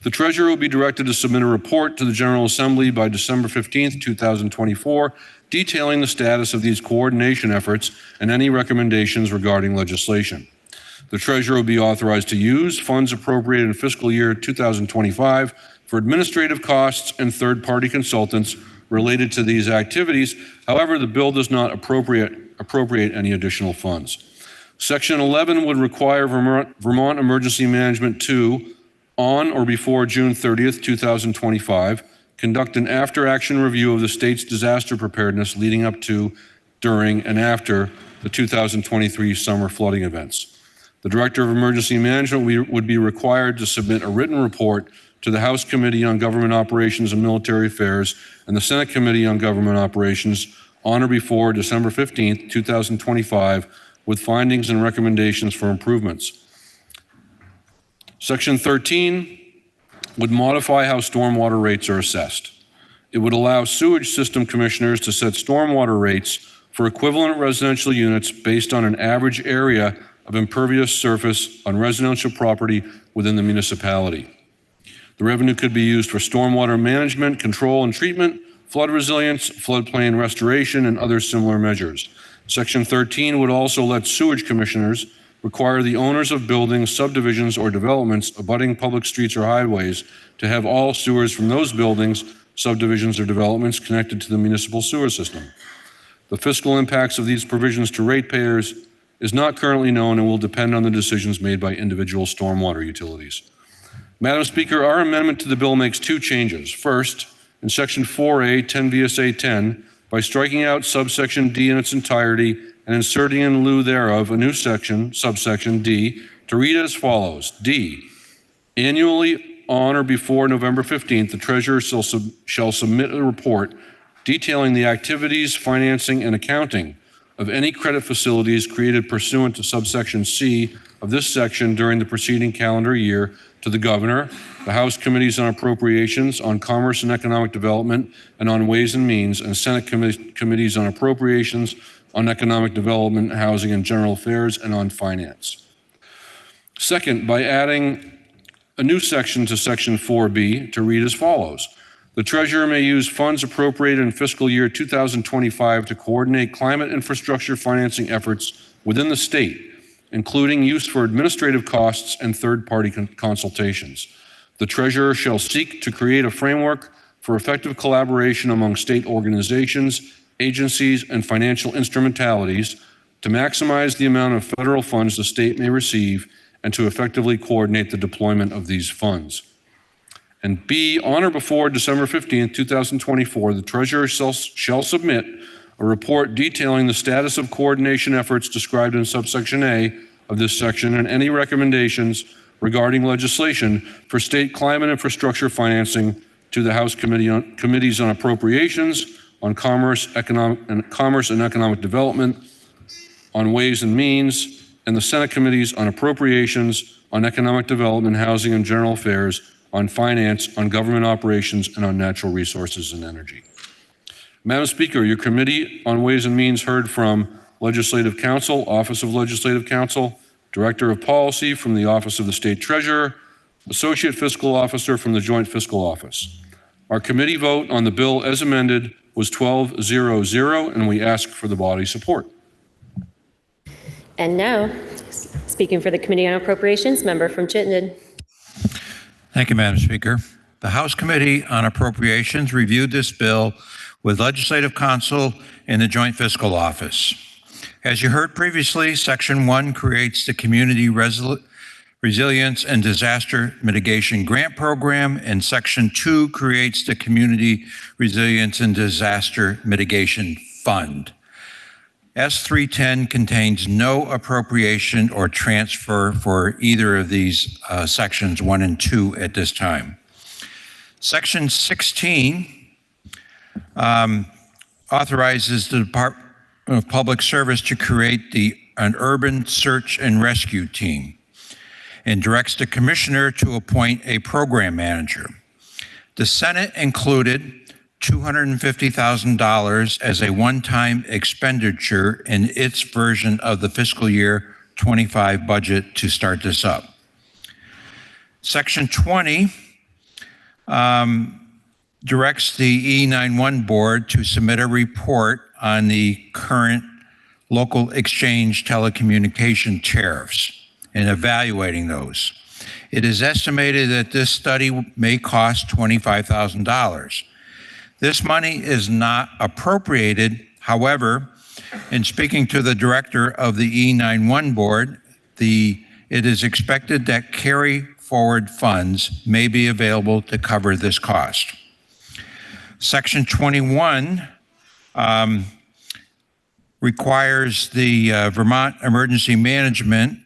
The treasurer will be directed to submit a report to the General Assembly by December 15th, 2024, detailing the status of these coordination efforts and any recommendations regarding legislation. The treasurer will be authorized to use funds appropriated in fiscal year 2025 for administrative costs and third-party consultants related to these activities. However, the bill does not appropriate any additional funds. Section 11 would require Vermont Emergency Management to, on or before June 30th, 2025, conduct an after-action review of the state's disaster preparedness leading up to, during, and after the 2023 summer flooding events. The Director of Emergency Management would be required to submit a written report to the House Committee on Government Operations and Military Affairs and the Senate Committee on Government Operations on or before December 15th, 2025, with findings and recommendations for improvements. Section 13 would modify how stormwater rates are assessed. It would allow sewage system commissioners to set stormwater rates for equivalent residential units based on an average area of impervious surface on residential property within the municipality. The revenue could be used for stormwater management, control and treatment, flood resilience, floodplain restoration, and other similar measures. Section 13 would also let sewage commissioners require the owners of buildings, subdivisions, or developments abutting public streets or highways to have all sewers from those buildings, subdivisions, or developments connected to the municipal sewer system. The fiscal impacts of these provisions to ratepayers is not currently known and will depend on the decisions made by individual stormwater utilities. Madam Speaker, our amendment to the bill makes two changes. First, in Section 4A, 10 VSA 10, by striking out subsection D in its entirety and inserting in lieu thereof a new section, subsection D, to read as follows. D, annually on or before November 15th, the treasurer shall submit a report detailing the activities, financing, and accounting of any credit facilities created pursuant to subsection C of this section during the preceding calendar year to the governor, the House Committees on Appropriations, on Commerce and Economic Development, and on Ways and Means, and Senate Committees on Appropriations, on Economic Development, Housing and General Affairs, and on Finance. Second, by adding a new section to Section 4B to read as follows. The treasurer may use funds appropriated in fiscal year 2025 to coordinate climate infrastructure financing efforts within the state, including use for administrative costs and third-party consultations. The treasurer shall seek to create a framework for effective collaboration among state organizations, agencies, and financial instrumentalities to maximize the amount of federal funds the state may receive and to effectively coordinate the deployment of these funds. And B, on or before December 15th, 2024, the treasurer shall submit a report detailing the status of coordination efforts described in subsection A of this section and any recommendations regarding legislation for state climate infrastructure financing to the House Committees on Appropriations, on Commerce and Economic Development, on Ways and Means, and the Senate Committees on Appropriations, on Economic Development, Housing and General Affairs, on Finance, on Government Operations, and on Natural Resources and Energy. Madam Speaker, your Committee on Ways and Means heard from Legislative Counsel, Office of Legislative Counsel, Director of Policy from the Office of the State Treasurer, Associate Fiscal Officer from the Joint Fiscal Office. Our committee vote on the bill as amended was 12-0-0, and we ask for the body support. And now, speaking for the Committee on Appropriations, member from Chittenden. Thank you, Madam Speaker. The House Committee on Appropriations reviewed this bill with Legislative Counsel and the Joint Fiscal Office. As you heard previously, Section 1 creates the Community Resilience and Disaster Mitigation Grant Program, and Section 2 creates the Community Resilience and Disaster Mitigation Fund. S310 contains no appropriation or transfer for either of these sections 1 and 2 at this time. Section 16 authorizes the Department of Public Service to create an urban search and rescue team and directs the commissioner to appoint a program manager. The Senate included $250,000 as a one-time expenditure in its version of the fiscal year 25 budget to start this up. Section 20 directs the E91 board to submit a report on the current local exchange telecommunication tariffs and evaluating those. It is estimated that this study may cost $25,000. This money is not appropriated. However, in speaking to the director of the E91 board, it is expected that carry forward funds may be available to cover this cost. Section 21 requires the Vermont Emergency Management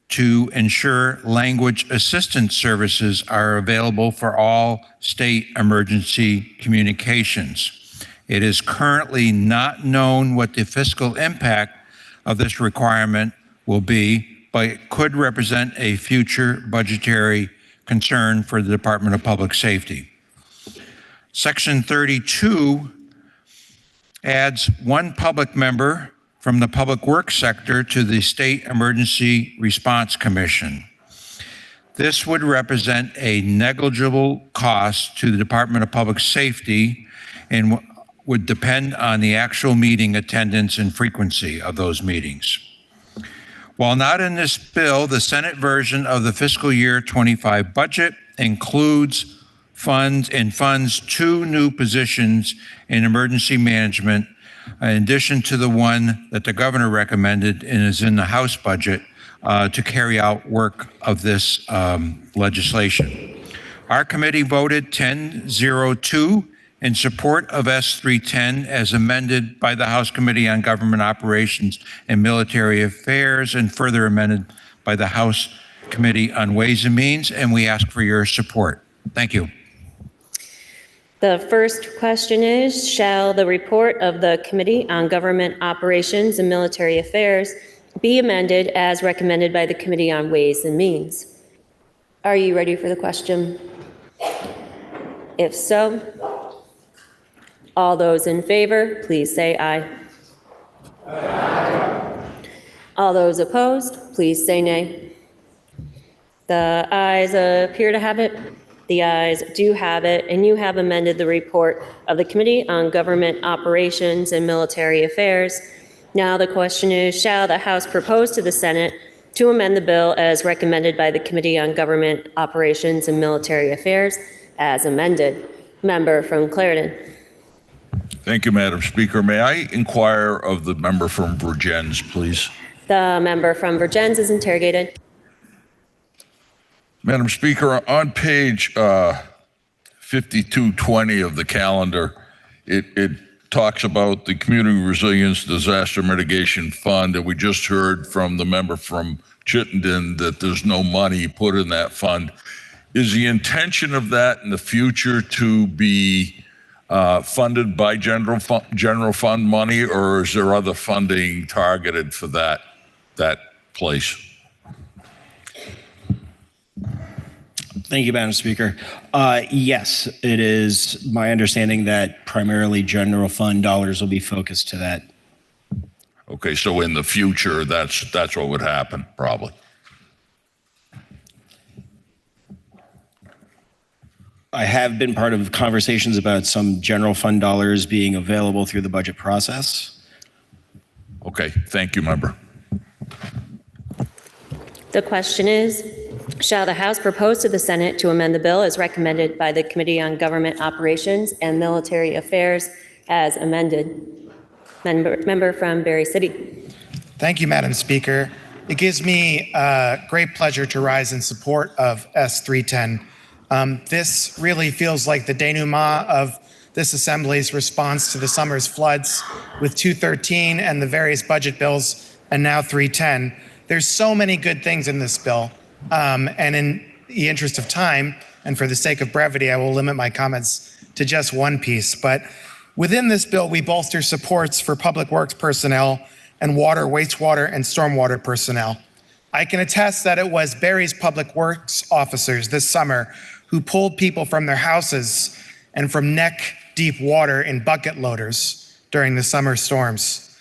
to ensure language assistance services are available for all state emergency communications. It is currently not known what the fiscal impact of this requirement will be, but it could represent a future budgetary concern for the Department of Public Safety. Section 32 adds one public member from the public works sector to the State Emergency Response Commission. This would represent a negligible cost to the Department of Public Safety and would depend on the actual meeting attendance and frequency of those meetings. While not in this bill, the Senate version of the fiscal year 25 budget includes funds 2 new positions in emergency management, in addition to the one that the governor recommended and is in the House budget to carry out work of this legislation. Our committee voted 10-0-2 in support of S310 as amended by the House Committee on Government Operations and Military Affairs and further amended by the House Committee on Ways and Means, and we ask for your support. Thank you. The first question is, shall the report of the Committee on Government Operations and Military Affairs be amended as recommended by the Committee on Ways and Means? Are you ready for the question? If so, all those in favor, please say aye. Aye. All those opposed, please say nay. The ayes appear to have it. The ayes do have it, and you have amended the report of the Committee on Government Operations and Military Affairs. Now the question is, shall the House propose to the Senate to amend the bill as recommended by the Committee on Government Operations and Military Affairs as amended? Member from Clarendon. Thank you, Madam Speaker. May I inquire of the member from Vergennes, please? The member from Vergennes is interrogated. Madam Speaker, on page 5220 of the calendar, it talks about the Community Resilience Disaster Mitigation Fund, and we just heard from the member from Chittenden that there's no money put in that fund. Is the intention of that in the future to be funded by general fund money, or is there other funding targeted for that place? Thank you, Madam Speaker. Yes, it is my understanding that primarily general fund dollars will be focused to that. Okay, so in the future, that's what would happen, probably. I have been part of conversations about some general fund dollars being available through the budget process. Okay, thank you, member. The question is, shall the House propose to the Senate to amend the bill as recommended by the Committee on Government Operations and Military Affairs as amended? Member from Berry City. Thank you, Madam Speaker. It gives me great pleasure to rise in support of S310. This really feels like the denouement of this Assembly's response to the summer's floods with 213 and the various budget bills, and now 310. There's so many good things in this bill, and in the interest of time and for the sake of brevity, I will limit my comments to just one piece. But within this bill, we bolster supports for public works personnel and water, wastewater, and stormwater personnel. I can attest that it was Berry's public works officers this summer who pulled people from their houses and from neck-deep water in bucket loaders during the summer storms.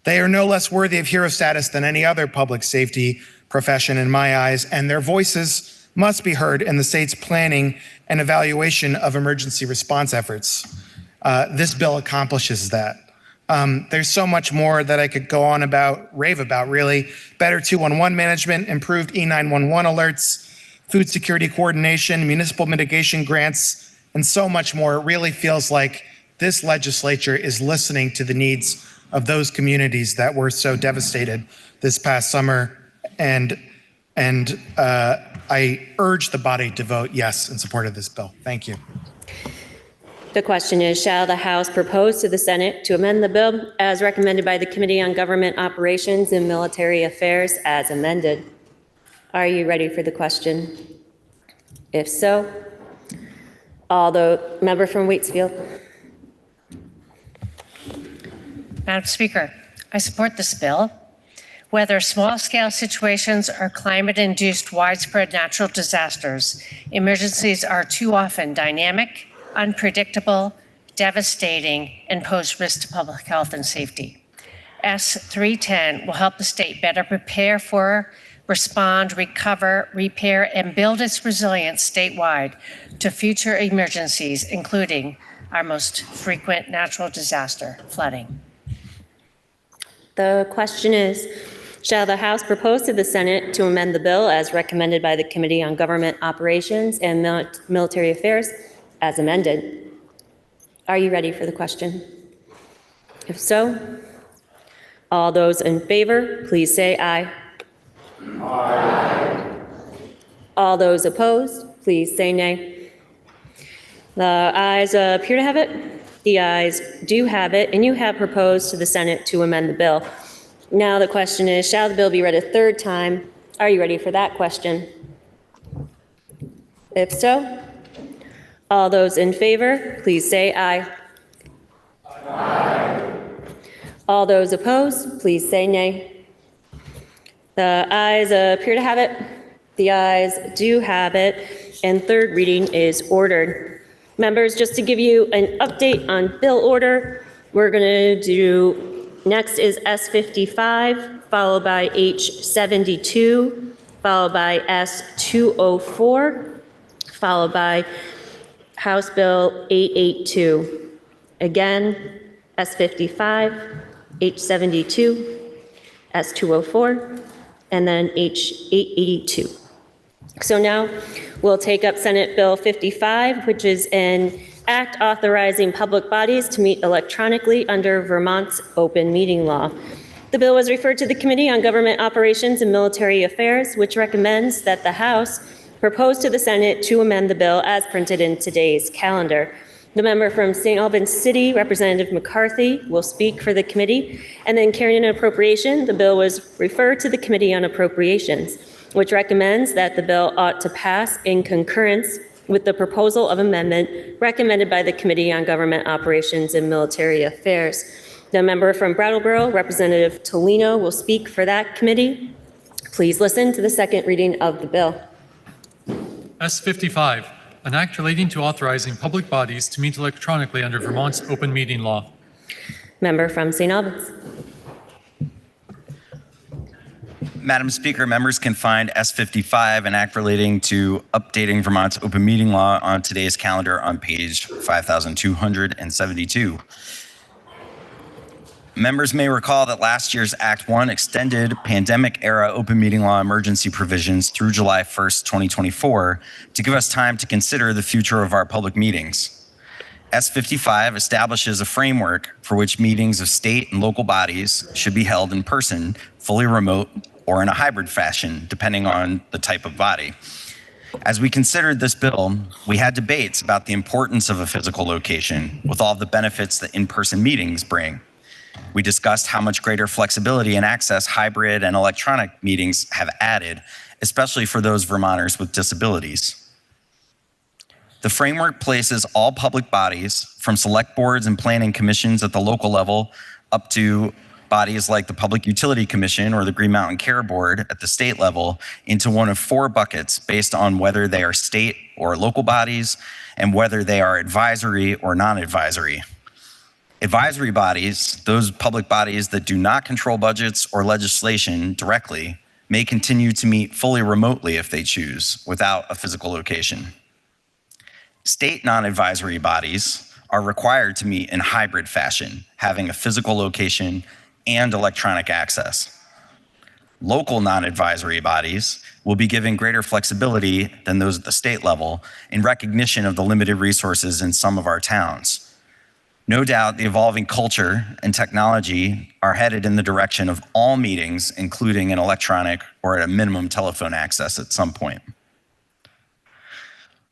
They are no less worthy of hero status than any other public safety profession in my eyes, and their voices must be heard in the state's planning and evaluation of emergency response efforts. This bill accomplishes that. There's so much more that I could go on about, rave about really. Better 211 management, improved E911 alerts, food security coordination, municipal mitigation grants, and so much more. It really feels like this legislature is listening to the needs of those communities that were so devastated this past summer. And I urge the body to vote yes in support of this bill. Thank you. The question is, shall the House propose to the Senate to amend the bill as recommended by the Committee on Government Operations and Military Affairs as amended? Are you ready for the question? If so, member from Waitsfield. Madam Speaker, I support this bill. Whether small-scale situations or climate-induced widespread natural disasters, emergencies are too often dynamic, unpredictable, devastating, and pose risk to public health and safety. S310 will help the state better prepare for, respond, recover, repair, and build its resilience statewide to future emergencies, including our most frequent natural disaster, flooding. The question is, shall the House propose to the Senate to amend the bill as recommended by the Committee on Government Operations and Military Affairs as amended? Are you ready for the question? If so, all those in favor, please say aye. Aye. All those opposed, please say nay. The ayes appear to have it. The ayes do have it, and you have proposed to the Senate to amend the bill. Now the question is, shall the bill be read a third time? Are you ready for that question? If so, all those in favor, please say aye. Aye. All those opposed, please say nay. The ayes appear to have it. The ayes do have it, and third reading is ordered. Members, just to give you an update on bill order, we're going to do, next is S55, followed by H72, followed by S204, followed by House Bill 882. Again, S55, H72, S204, and then H882. So now we'll take up Senate Bill 55, which is an act authorizing public bodies to meet electronically under Vermont's open meeting law. The bill was referred to the Committee on Government Operations and Military Affairs, which recommends that the House propose to the Senate to amend the bill as printed in today's calendar. The member from St. Albans City, Representative McCarthy, will speak for the committee, and then carrying an appropriation, the bill was referred to the Committee on Appropriations, which recommends that the bill ought to pass in concurrence with the proposal of amendment recommended by the Committee on Government Operations and Military Affairs. The member from Brattleboro, Representative Tolino, will speak for that committee. Please listen to the second reading of the bill. S55, an act relating to authorizing public bodies to meet electronically under Vermont's open meeting law. Member from St. Albans. Madam Speaker, members can find S55, an act relating to updating Vermont's open meeting law, on today's calendar on page 5272. Members may recall that last year's Act 1 extended pandemic-era open meeting law emergency provisions through July 1st, 2024, to give us time to consider the future of our public meetings. S55 establishes a framework for which meetings of state and local bodies should be held in person, fully remote, or in a hybrid fashion, depending on the type of body. As we considered this bill, we had debates about the importance of a physical location with all the benefits that in-person meetings bring. We discussed how much greater flexibility and access hybrid and electronic meetings have added, especially for those Vermonters with disabilities. The framework places all public bodies, from select boards and planning commissions at the local level up to bodies like the Public Utility Commission or the Green Mountain Care Board at the state level, into one of 4 buckets based on whether they are state or local bodies and whether they are advisory or non-advisory. Advisory bodies, those public bodies that do not control budgets or legislation directly, may continue to meet fully remotely if they choose, without a physical location. State non-advisory bodies are required to meet in hybrid fashion, having a physical location and electronic access. Local non-advisory bodies will be given greater flexibility than those at the state level in recognition of the limited resources in some of our towns. No doubt the evolving culture and technology are headed in the direction of all meetings, including an electronic or at a minimum telephone access at some point.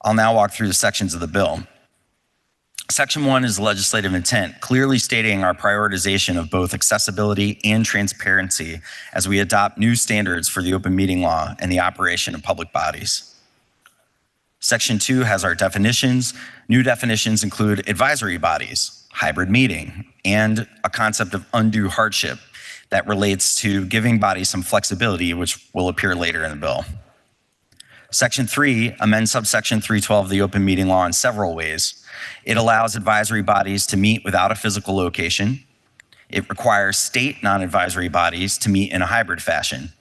I'll now walk through the sections of the bill. Section 1 is legislative intent, clearly stating our prioritization of both accessibility and transparency as we adopt new standards for the open meeting law and the operation of public bodies. Section 2 has our definitions. New definitions include advisory bodies, hybrid meeting, and a concept of undue hardship that relates to giving bodies some flexibility, which will appear later in the bill. Section 3 amends subsection 312 of the open meeting law in several ways. It allows advisory bodies to meet without a physical location. It requires state non-advisory bodies to meet in a hybrid fashion.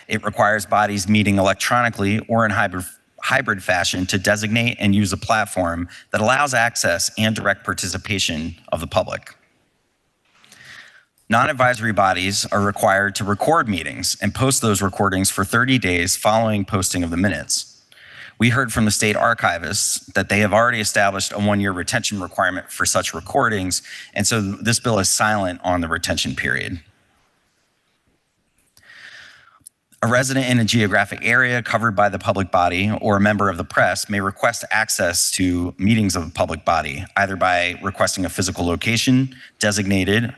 It requires bodies meeting electronically or in hybrid fashion to designate and use a platform that allows access and direct participation of the public. Non-advisory bodies are required to record meetings and post those recordings for 30 days following posting of the minutes. We heard from the state archivists that they have already established a 1-year retention requirement for such recordings, and so this bill is silent on the retention period. A resident in a geographic area covered by the public body or a member of the press may request access to meetings of the public body, either by requesting a physical location designated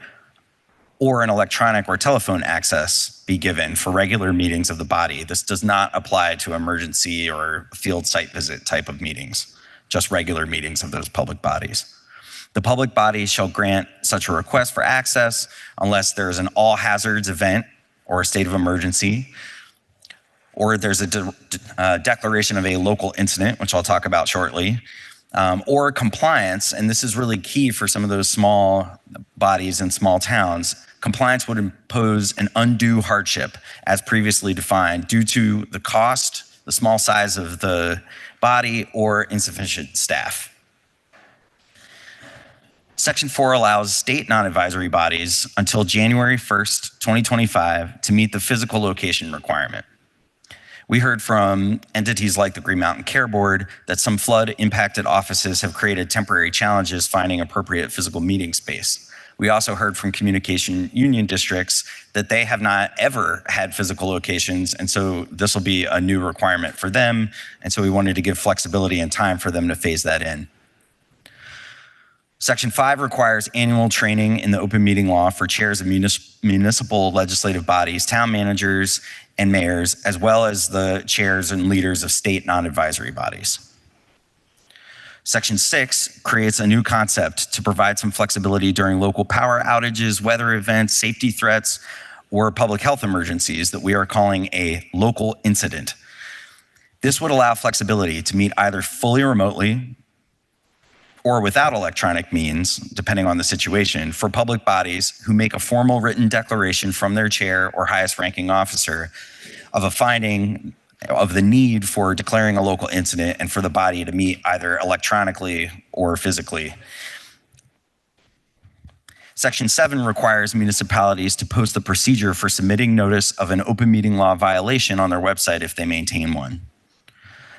or an electronic or telephone access be given for regular meetings of the body. This does not apply to emergency or field site visit type of meetings, just regular meetings of those public bodies. The public body shall grant such a request for access unless there is an all hazards event or a state of emergency, or there's a declaration of a local incident, which I'll talk about shortly, or compliance, and this is really key for some of those small bodies in small towns. Compliance would impose an undue hardship as previously defined due to the cost, the small size of the body, or insufficient staff. Section 4 allows state non-advisory bodies until January 1st, 2025 to meet the physical location requirement. We heard from entities like the Green Mountain Care Board that some flood-impacted offices have created temporary challenges finding appropriate physical meeting space. We also heard from communication union districts that they have not ever had physical locations, and so this will be a new requirement for them, and so we wanted to give flexibility and time for them to phase that in. Section 5 requires annual training in the open meeting law for chairs of municipal legislative bodies, town managers, and mayors, as well as the chairs and leaders of state non-advisory bodies. Section 6 creates a new concept to provide some flexibility during local power outages, weather events, safety threats, or public health emergencies that we are calling a local incident. This would allow flexibility to meet either fully remotely or without electronic means, depending on the situation, for public bodies who make a formal written declaration from their chair or highest ranking officer of a finding of the need for declaring a local incident and for the body to meet either electronically or physically. Section 7 requires municipalities to post the procedure for submitting notice of an open meeting law violation on their website if they maintain one.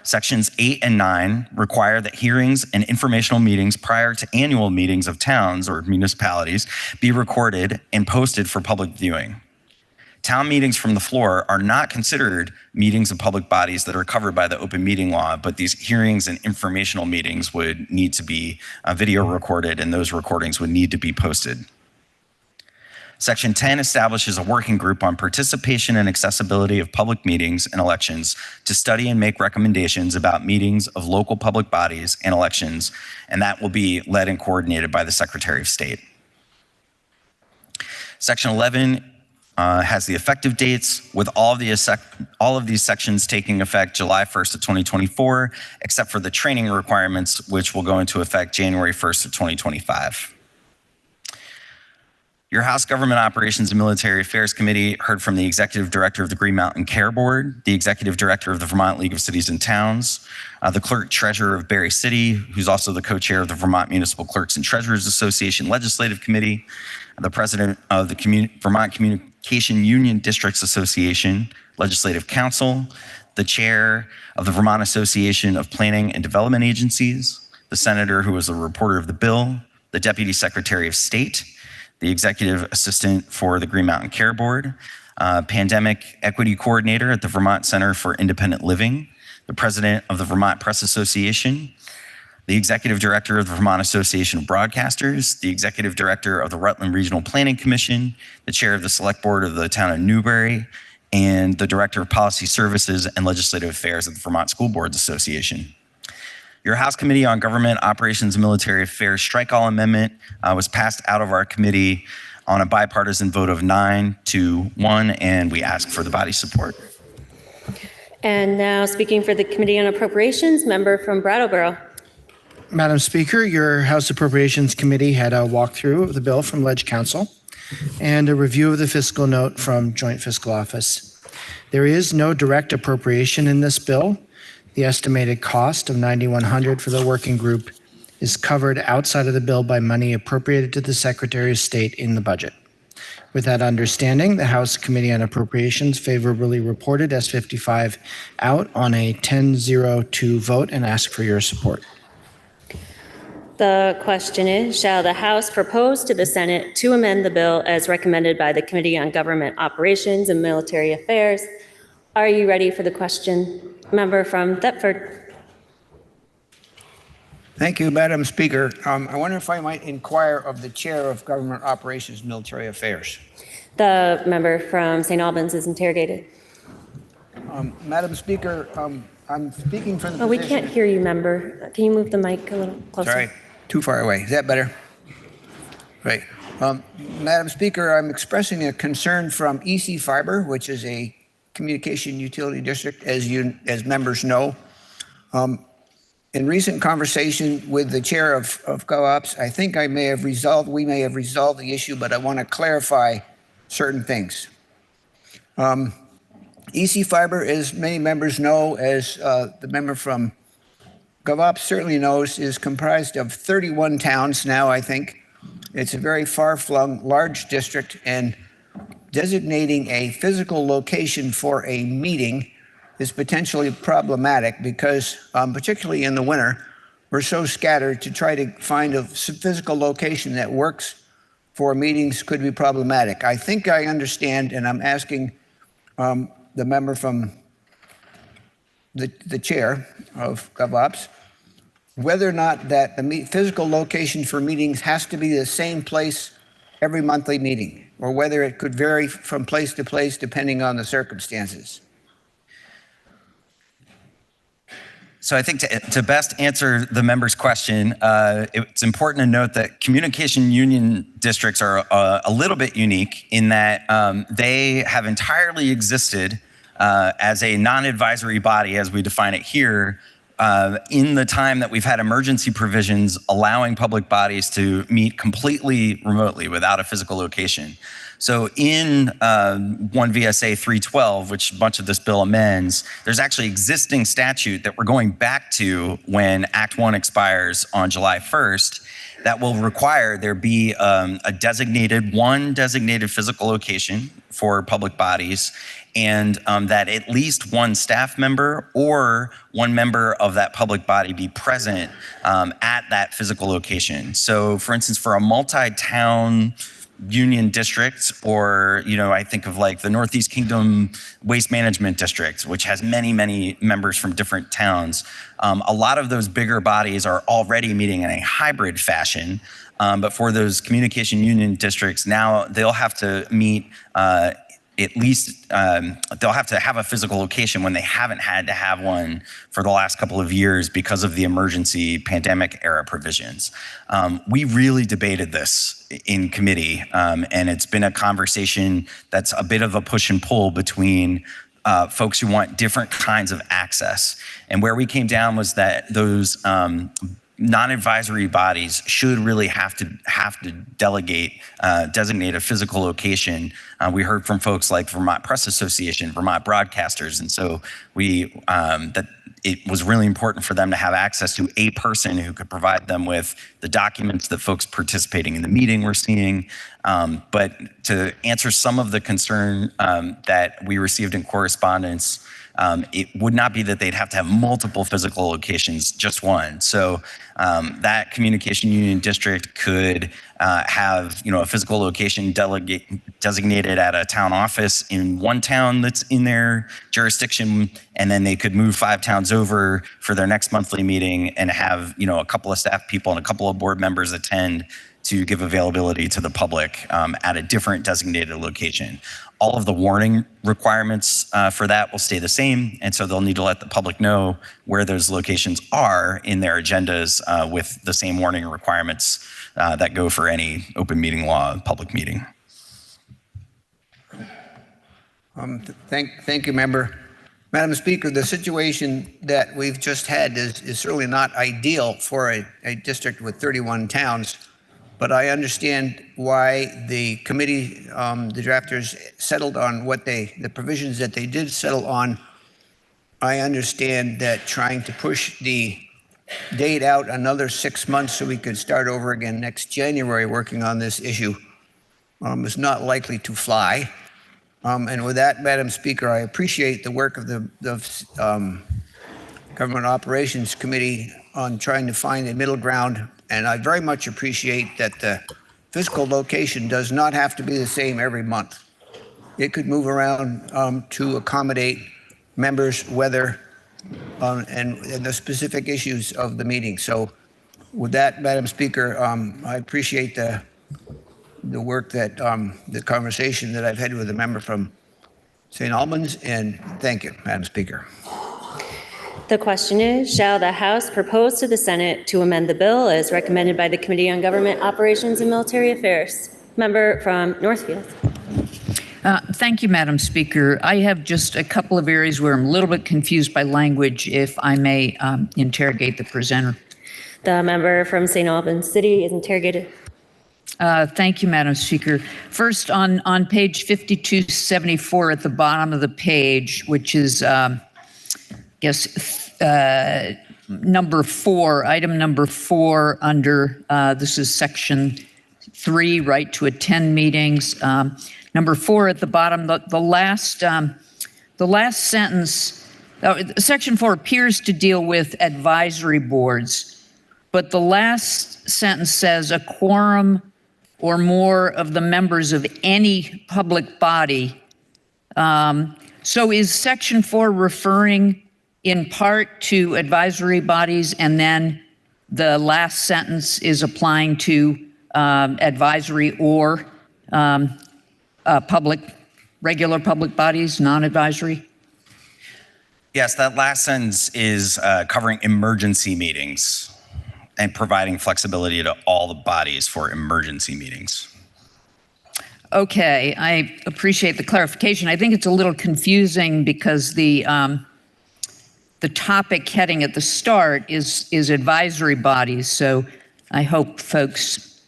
Sections 8 and 9 require that hearings and informational meetings prior to annual meetings of towns or municipalities be recorded and posted for public viewing. Town meetings from the floor are not considered meetings of public bodies that are covered by the open meeting law, but these hearings and informational meetings would need to be video recorded, and those recordings would need to be posted. Section 10 establishes a working group on participation and accessibility of public meetings and elections to study and make recommendations about meetings of local public bodies and elections, and that will be led and coordinated by the Secretary of State. Section 11 has the effective dates, with all of these sections taking effect July 1st of 2024, except for the training requirements, which will go into effect January 1st of 2025. Your House Government Operations and Military Affairs Committee heard from the Executive Director of the Green Mountain Care Board, the Executive Director of the Vermont League of Cities and Towns, the Clerk Treasurer of Berry City, who's also the co-chair of the Vermont Municipal Clerks and Treasurers Association Legislative Committee, the President of the Vermont Communication Union Districts Association Legislative Council, the Chair of the Vermont Association of Planning and Development Agencies, the Senator who was a reporter of the bill, the Deputy Secretary of State, the Executive Assistant for the Green Mountain Care Board, Pandemic Equity Coordinator at the Vermont Center for Independent Living, the President of the Vermont Press Association, the Executive Director of the Vermont Association of Broadcasters, the Executive Director of the Rutland Regional Planning Commission, the Chair of the Select Board of the Town of Newbury, and the Director of Policy Services and Legislative Affairs at the Vermont School Boards Association. Your House Committee on Government Operations and Military Affairs Strike-All Amendment was passed out of our committee on a bipartisan vote of 9-1, and we ask for the body's support. And now speaking for the Committee on Appropriations, member from Brattleboro. Madam Speaker, your House Appropriations Committee had a walkthrough of the bill from Ledge Council and a review of the fiscal note from Joint Fiscal Office. There is no direct appropriation in this bill. The estimated cost of $9,100 for the working group is covered outside of the bill by money appropriated to the Secretary of State in the budget. With that understanding, the House Committee on Appropriations favorably reported S55 out on a 10-0-2 vote and ask for your support. The question is, shall the House propose to the Senate to amend the bill as recommended by the Committee on Government Operations and Military Affairs? Are you ready for the question? Member from Thetford. Thank you, Madam Speaker. I wonder if I might inquire of the Chair of Government Operations and Military Affairs. The member from St. Albans is interrogated. Madam Speaker, I'm speaking for the Oh, we position. can't hear you, member. Can you move the mic a little closer? Sorry, too far away. Is that better? Right. Madam Speaker, I'm expressing a concern from EC Fiber, which is a communication utility district, as members know. In recent conversation with the chair of GovOps, I think we may have resolved the issue, but I want to clarify certain things. EC Fiber, as many members know, as the member from GovOps certainly knows, is comprised of 31 towns now, I think. It's a very far-flung, large district, and designating a physical location for a meeting is potentially problematic because, particularly in the winter, we're so scattered. To try to find a physical location that works for meetings could be problematic. I think I understand, and I'm asking the member from the chair of GovOps whether or not that the physical location for meetings has to be the same place every monthly meeting, or whether it could vary from place to place depending on the circumstances. So I think to best answer the member's question, it's important to note that communication union districts are a little bit unique in that they have entirely existed as a non-advisory body, as we define it here, in the time that we've had emergency provisions allowing public bodies to meet completely remotely without a physical location. So in 1 VSA 312, which much of this bill amends, there's actually existing statute that we're going back to when Act 1 expires on July 1st that will require there be one designated physical location for public bodies, and that at least one staff member or one member of that public body be present at that physical location. So for instance, for a multi-town union district, or, I think of like the Northeast Kingdom Waste Management District, which has many, many members from different towns. A lot of those bigger bodies are already meeting in a hybrid fashion. But for those communication union districts, now they'll have to meet at least they'll have to have a physical location when they haven't had to have one for the last couple of years because of the emergency pandemic era provisions. We really debated this in committee, and it's been a conversation that's a bit of a push and pull between folks who want different kinds of access. And where we came down was that those non-advisory bodies should really have to designate a physical location. We heard from folks like Vermont Press Association, Vermont Broadcasters, and so that it was really important for them to have access to a person who could provide them with the documents that folks participating in the meeting were seeing. But to answer some of the concern that we received in correspondence, it would not be that they'd have to have multiple physical locations, just one. So that communication union district could have, a physical location designated at a town office in one town that's in their jurisdiction, and then they could move 5 towns over for their next monthly meeting and have, a couple of staff people and a couple of board members attend to give availability to the public at a different designated location. All of the warning requirements for that will stay the same, and so they'll need to let the public know where those locations are in their agendas with the same warning requirements that go for any open meeting law public meeting. Thank you, member. Madam Speaker, the situation that we've just had is certainly not ideal for a district with 31 towns. But I understand why the committee, the drafters settled on the provisions that they did settle on. I understand that trying to push the date out another 6 months so we could start over again next January working on this issue is not likely to fly. And with that, Madam Speaker, I appreciate the work of the Government Operations Committee on trying to find a middle ground. And I very much appreciate that the physical location does not have to be the same every month. It could move around to accommodate members' weather and the specific issues of the meeting. So with that, Madam Speaker, I appreciate the work that, the conversation that I've had with the member from St. Albans, and thank you, Madam Speaker. The question is, shall the House propose to the Senate to amend the bill as recommended by the Committee on Government Operations and Military Affairs? Member from Northfield. Thank you, Madam Speaker. I have just a couple of areas where I'm a little bit confused by language, if I may interrogate the presenter. The member from St. Albans City is interrogated. Thank you, Madam Speaker. First, on page 5274 at the bottom of the page, which is number 4, item number 4 under, this is section 3, right to attend meetings. Number 4 at the bottom, the last sentence, section 4 appears to deal with advisory boards, but the last sentence says a quorum or more of the members of any public body. So is section 4 referring in part to advisory bodies, and then the last sentence is applying to advisory or regular public bodies, non-advisory? Yes, that last sentence is covering emergency meetings and providing flexibility to all the bodies for emergency meetings. Okay, I appreciate the clarification. I think it's a little confusing because the the topic heading at the start is advisory bodies. So I hope folks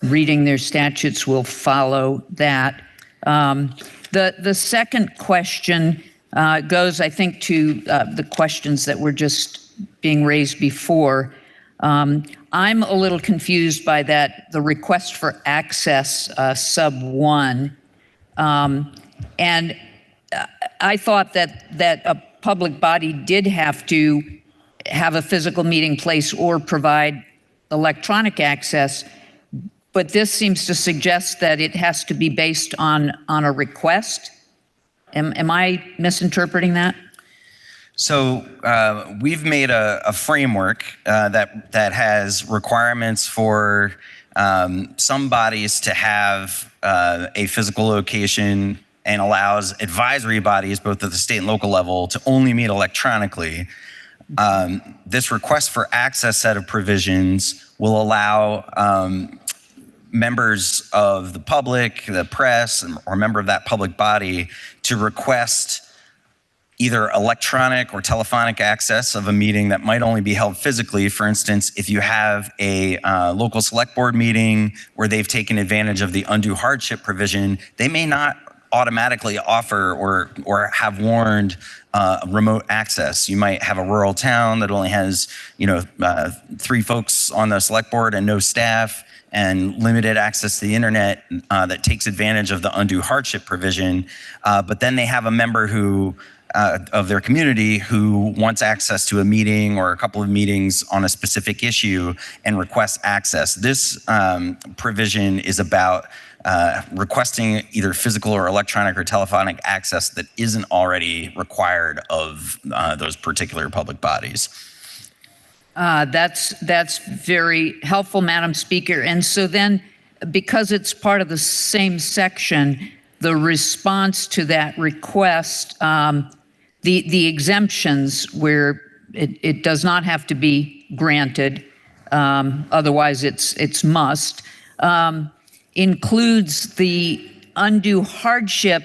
reading their statutes will follow that. The second question goes, I think, to the questions that were just being raised before. I'm a little confused by that, the request for access sub 1. And I thought that a public body did have to have a physical meeting place or provide electronic access, but this seems to suggest that it has to be based on a request. Am I misinterpreting that? So we've made a framework that has requirements for some bodies to have a physical location and allows advisory bodies, both at the state and local level, to only meet electronically. This request for access set of provisions will allow members of the public, the press, or a member of that public body to request either electronic or telephonic access of a meeting that might only be held physically. For instance, if you have a local select board meeting where they've taken advantage of the undue hardship provision, they may not automatically offer or have warned remote access. You might have a rural town that only has 3 folks on the select board and no staff, and limited access to the internet that takes advantage of the undue hardship provision. But then they have a member who of their community who wants access to a meeting or a couple of meetings on a specific issue and requests access. This provision is about requesting either physical or electronic or telephonic access that isn't already required of those particular public bodies. That's very helpful, Madam Speaker. And so then, because it's part of the same section, the response to that request, the exemptions where it does not have to be granted, otherwise it's must, includes the undue hardship,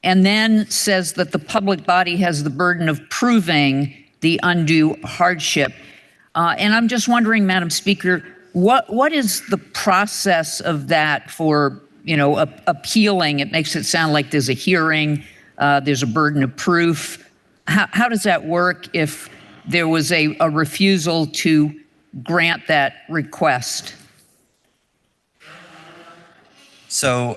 and then says that the public body has the burden of proving the undue hardship. And I'm just wondering, Madam Speaker, what is the process of that for, appealing? It makes it sound like there's a hearing, there's a burden of proof. How does that work if there was a refusal to grant that request? So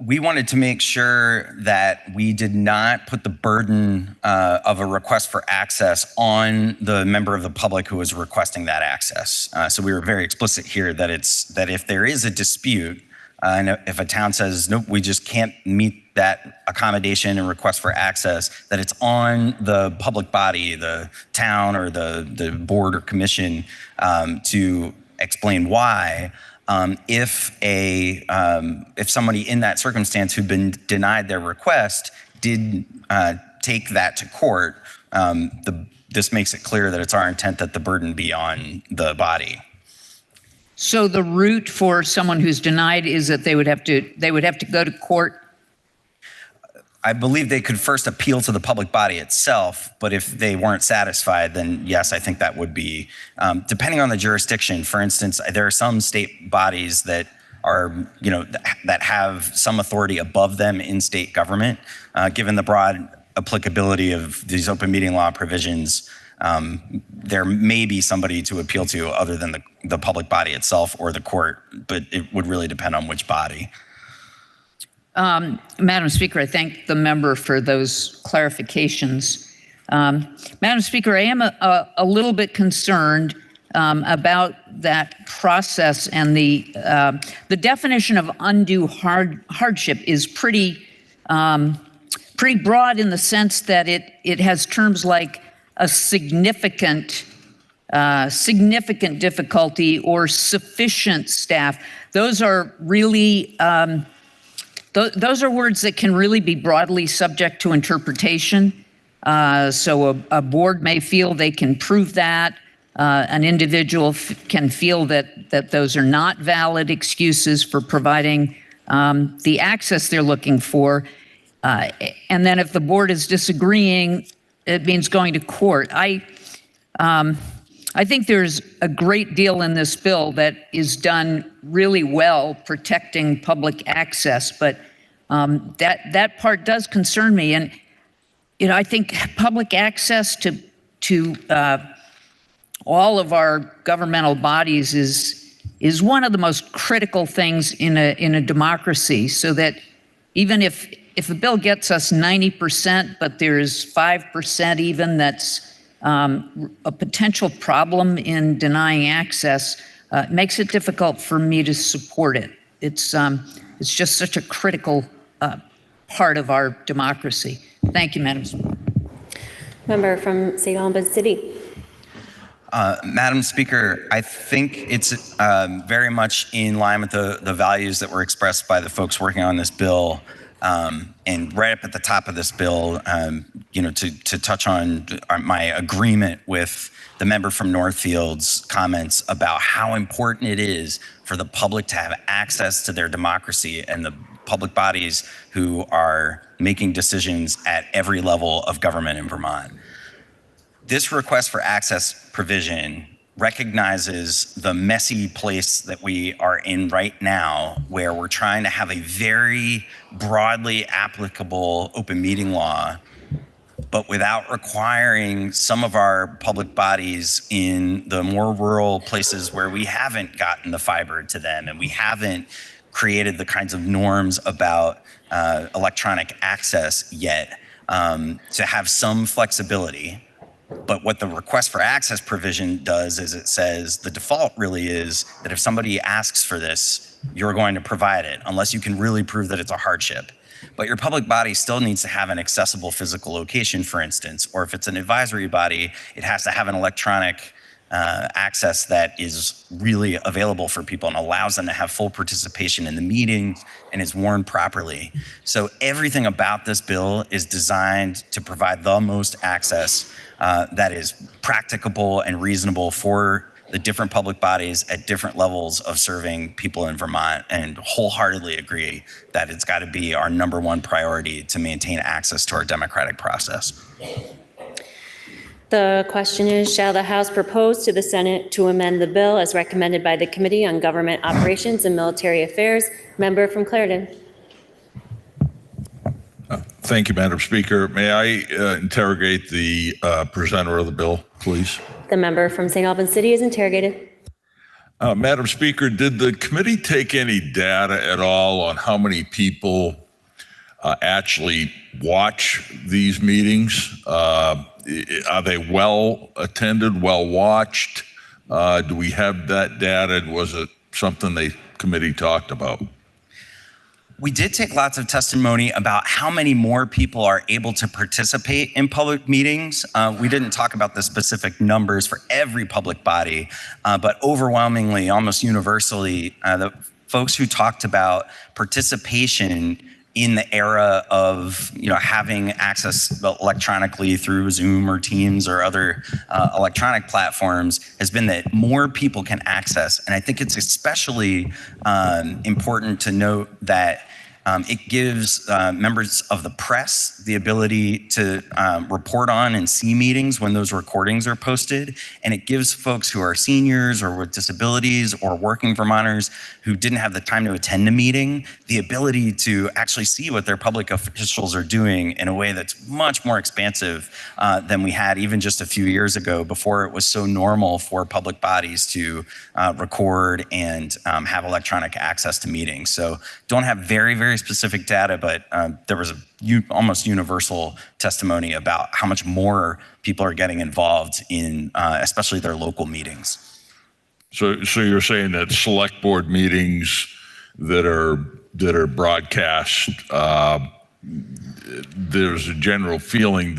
we wanted to make sure that we did not put the burden of a request for access on the member of the public who was requesting that access. So we were very explicit here that if there is a dispute, and if a town says, nope, we just can't meet that accommodation and request for access, that it's on the public body, the town or the board or commission to explain why. If somebody in that circumstance who'd been denied their request did take that to court, this makes it clear that it's our intent that the burden be on the body. So the route for someone who's denied is that they would have to go to court? I believe they could first appeal to the public body itself, but if they weren't satisfied, then yes, I think that would be, depending on the jurisdiction. For instance, there are some state bodies that are, that have some authority above them in state government. Given the broad applicability of these open meeting law provisions, there may be somebody to appeal to other than the public body itself or the court, but it would really depend on which body. Madam Speaker, I thank the member for those clarifications. Madam Speaker, I am a little bit concerned about that process, and the definition of undue hardship is pretty broad in the sense that it has terms like a significant difficulty or sufficient staff. Those are really those are words that can really be broadly subject to interpretation. So a board may feel they can prove that. An individual can feel that those are not valid excuses for providing the access they're looking for. And then if the board is disagreeing, it means going to court. I think there's a great deal in this bill that is done really well protecting public access, but that part does concern me. And I think public access to all of our governmental bodies is one of the most critical things in a democracy. So that even if a bill gets us 90%, but there's 5% even that's a potential problem in denying access, makes it difficult for me to support it. It's just such a critical part of our democracy. Thank you, Madam Speaker. Member from St. Albans City. Madam Speaker, I think it's very much in line with the values that were expressed by the folks working on this bill. And right up at the top of this bill, to touch on my agreement with the member from Northfield's comments about how important it is for the public to have access to their democracy and the public bodies who are making decisions at every level of government in Vermont. This request for access provision recognizes the messy place that we are in right now, where we're trying to have a very broadly applicable open meeting law, but without requiring some of our public bodies in the more rural places where we haven't gotten the fiber to them and we haven't created the kinds of norms about electronic access yet, to have some flexibility. But what the request for access provision does is it says the default really is that if somebody asks for this, you're going to provide it, unless you can really prove that it's a hardship. But your public body still needs to have an accessible physical location, for instance, or if it's an advisory body, it has to have an electronic access that is really available for people and allows them to have full participation in the meeting and is worn properly. So everything about this bill is designed to provide the most access that is practicable and reasonable for the different public bodies at different levels of serving people in Vermont, and wholeheartedly agree that it's got to be our #1 priority to maintain access to our democratic process. The question is, shall the House propose to the Senate to amend the bill as recommended by the Committee on Government Operations and Military Affairs? Member from Clarendon. Thank you, Madam Speaker. May I interrogate the presenter of the bill, please? The member from St. Albans City is interrogated. Madam Speaker, did the committee take any data at all on how many people actually watch these meetings? Are they well attended, well watched? Do we have that data? Was it something the committee talked about? We did take lots of testimony about how many more people are able to participate in public meetings. We didn't talk about the specific numbers for every public body, but overwhelmingly, almost universally, the folks who talked about participation in the era of having access electronically through Zoom or Teams or other electronic platforms has been that more people can access. And I think it's especially important to note that it gives members of the press the ability to report on and see meetings when those recordings are posted. And it gives folks who are seniors or with disabilities or working Vermonters who didn't have the time to attend a meeting the ability to actually see what their public officials are doing in a way that's much more expansive than we had even just a few years ago, before it was so normal for public bodies to record and have electronic access to meetings. So don't have very, very specific data, but there was almost universal testimony about how much more people are getting involved in especially their local meetings. So you're saying that select board meetings that are broadcast, there's a general feeling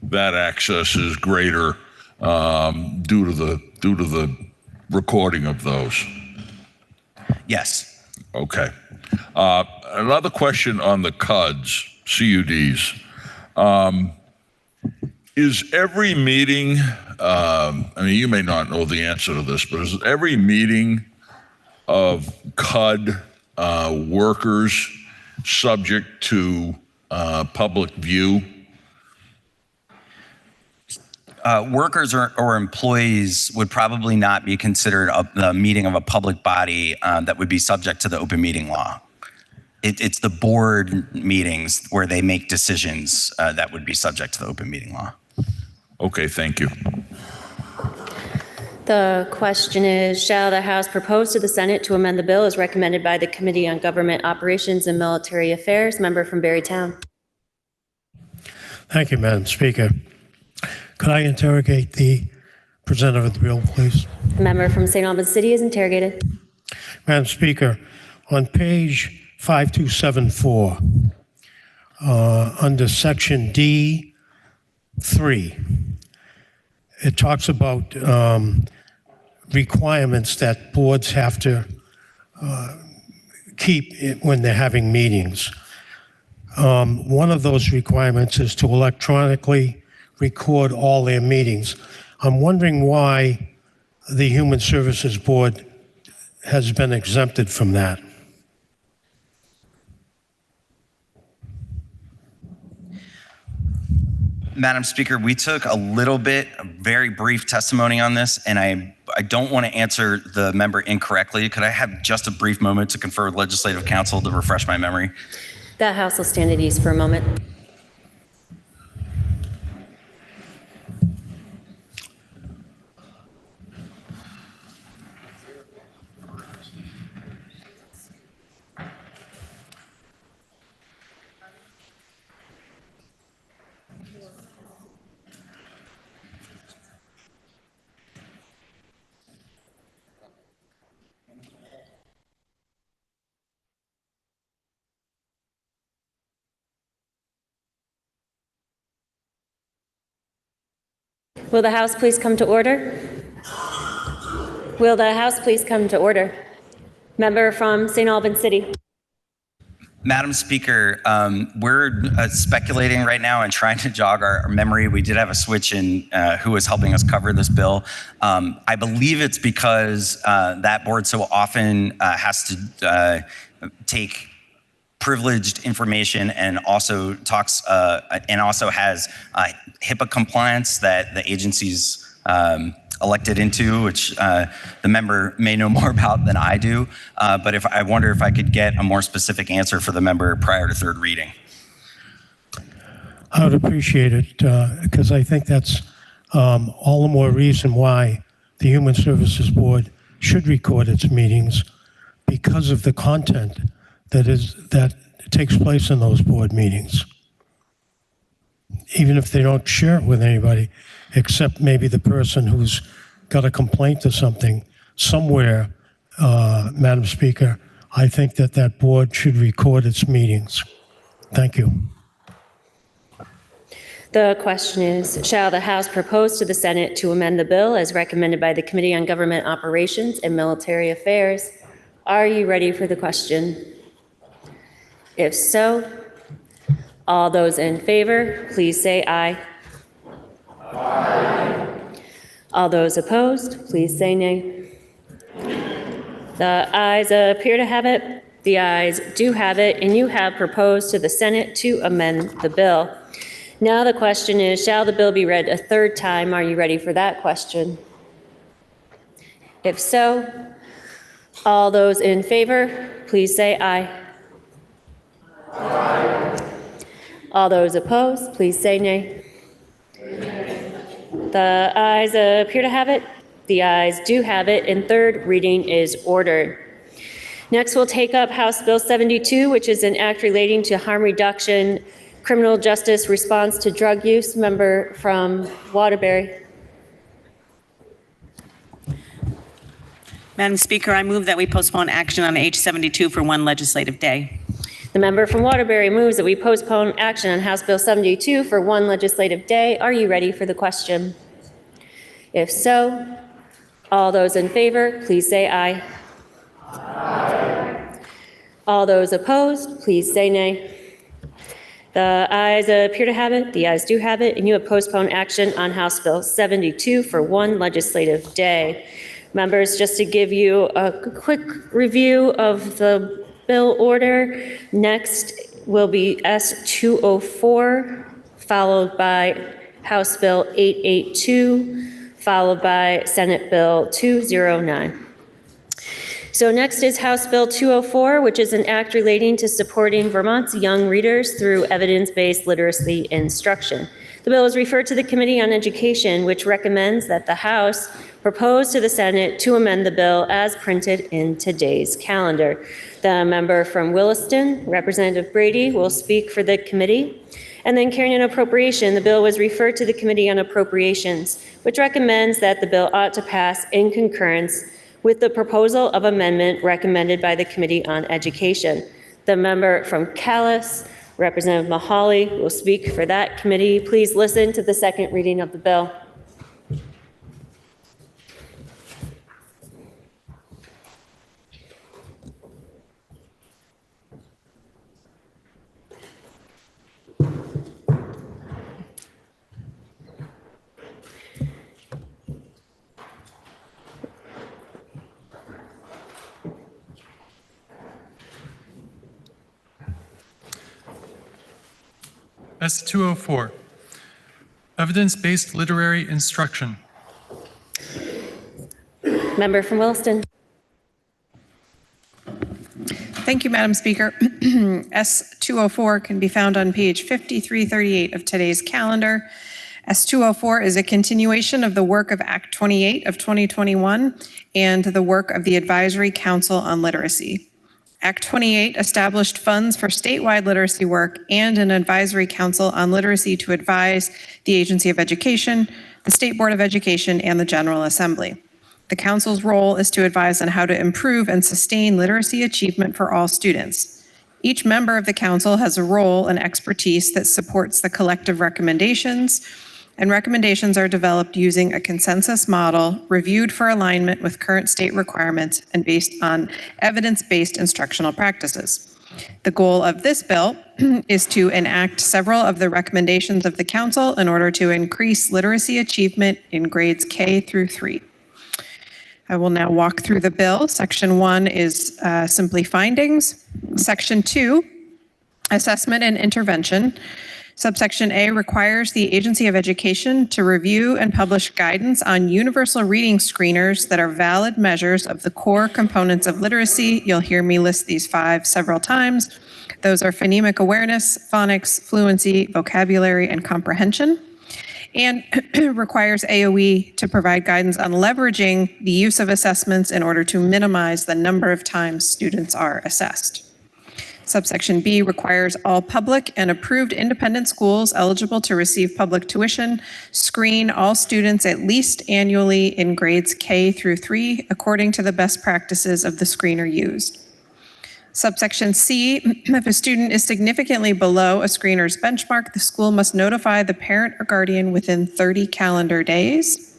that access is greater due to the recording of those? Yes. Okay. Another question on the CUDs. Is every meeting, you may not know the answer to this, but is every meeting of CUD workers subject to public view? workers or employees would probably not be considered the meeting of a public body that would be subject to the open meeting law. It's the board meetings where they make decisions that would be subject to the open meeting law. Okay, thank you. The question is, shall the House propose to the Senate to amend the bill as recommended by the Committee on Government Operations and Military Affairs? Member from Barrytown. Thank you, Madam Speaker. Could I interrogate the presenter of the bill, please? Member from St. Albans City is interrogated. Madam Speaker, on page 5274, under section D3, it talks about requirements that boards have to keep when they're having meetings. One of those requirements is to electronically record all their meetings. I'm wondering why the Human Services Board has been exempted from that. Madam Speaker, we took a very brief testimony on this, and I don't want to answer the member incorrectly. Could I have just a brief moment to confer with Legislative Counsel to refresh my memory? The House will stand at ease for a moment. Will the House please come to order? Will the House please come to order? Member from St. Albans City. Madam Speaker, we're speculating right now and trying to jog our memory. We did have a switch in who was helping us cover this bill. I believe it's because that board so often has to take privileged information and also talks and also has HIPAA compliance that the agency's elected into, which the member may know more about than I do. But I wonder if I could get a more specific answer for the member prior to third reading. I would appreciate it because I think that's all the more reason why the Human Services Board should record its meetings because of the content that takes place in those board meetings. Even if they don't share it with anybody, except maybe the person who's got a complaint or something somewhere, Madam Speaker, I think that board should record its meetings. Thank you. The question is, shall the House propose to the Senate to amend the bill as recommended by the Committee on Government Operations and Military Affairs? Are you ready for the question? If so, all those in favor, please say aye. Aye. All those opposed, please say nay. The ayes appear to have it. The ayes do have it, and you have proposed to the Senate to amend the bill. Now the question is, shall the bill be read a third time? Are you ready for that question? If so, all those in favor, please say aye. Aye. All those opposed, please say nay. The ayes appear to have it. The ayes do have it, and third reading is ordered. Next, we'll take up House Bill 72, which is an act relating to harm reduction, criminal justice response to drug use. Member from Waterbury. Madam Speaker, I move that we postpone action on H72 for one legislative day. The member from Waterbury moves that we postpone action on House Bill 72 for one legislative day. Are you ready for the question? If so, all those in favor, please say aye. Aye. All those opposed, please say nay. The ayes appear to have it. The ayes do have it, and you have postponed action on House Bill 72 for one legislative day. Members, just to give you a quick review of the bill order, next will be S204, followed by House Bill 882, followed by Senate Bill 209. So next is House Bill 204, which is an act relating to supporting Vermont's young readers through evidence-based literacy instruction. The bill is referred to the Committee on Education, which recommends that the House propose to the Senate to amend the bill as printed in today's calendar. The member from Williston, Representative Brady, will speak for the committee. And then carrying an appropriation, the bill was referred to the Committee on Appropriations, which recommends that the bill ought to pass in concurrence with the proposal of amendment recommended by the Committee on Education. The member from Calais, Representative Mahaly, will speak for that committee. Please listen to the second reading of the bill. S204, evidence-based literary instruction. Member from Williston. Thank you, Madam Speaker. S204 can be found on page 5338 of today's calendar. S204 is a continuation of the work of Act 28 of 2021 and the work of the Advisory Council on Literacy. Act 28 established funds for statewide literacy work and an advisory council on literacy to advise the Agency of Education, the State Board of Education, and the General Assembly. The council's role is to advise on how to improve and sustain literacy achievement for all students. Each member of the council has a role and expertise that supports the collective recommendations, and recommendations are developed using a consensus model reviewed for alignment with current state requirements and based on evidence-based instructional practices. The goal of this bill is to enact several of the recommendations of the council in order to increase literacy achievement in grades K through 3. I will now walk through the bill. Section 1 is simply findings. Section 2, assessment and intervention. Subsection A requires the Agency of Education to review and publish guidance on universal reading screeners that are valid measures of the core components of literacy. You'll hear me list these 5 several times. Those are phonemic awareness, phonics, fluency, vocabulary, and comprehension. And requires AOE to provide guidance on leveraging the use of assessments in order to minimize the number of times students are assessed. Subsection B requires all public and approved independent schools eligible to receive public tuition screen all students at least annually in grades K through 3 according to the best practices of the screener used. Subsection C, if a student is significantly below a screener's benchmark, the school must notify the parent or guardian within 30 calendar days.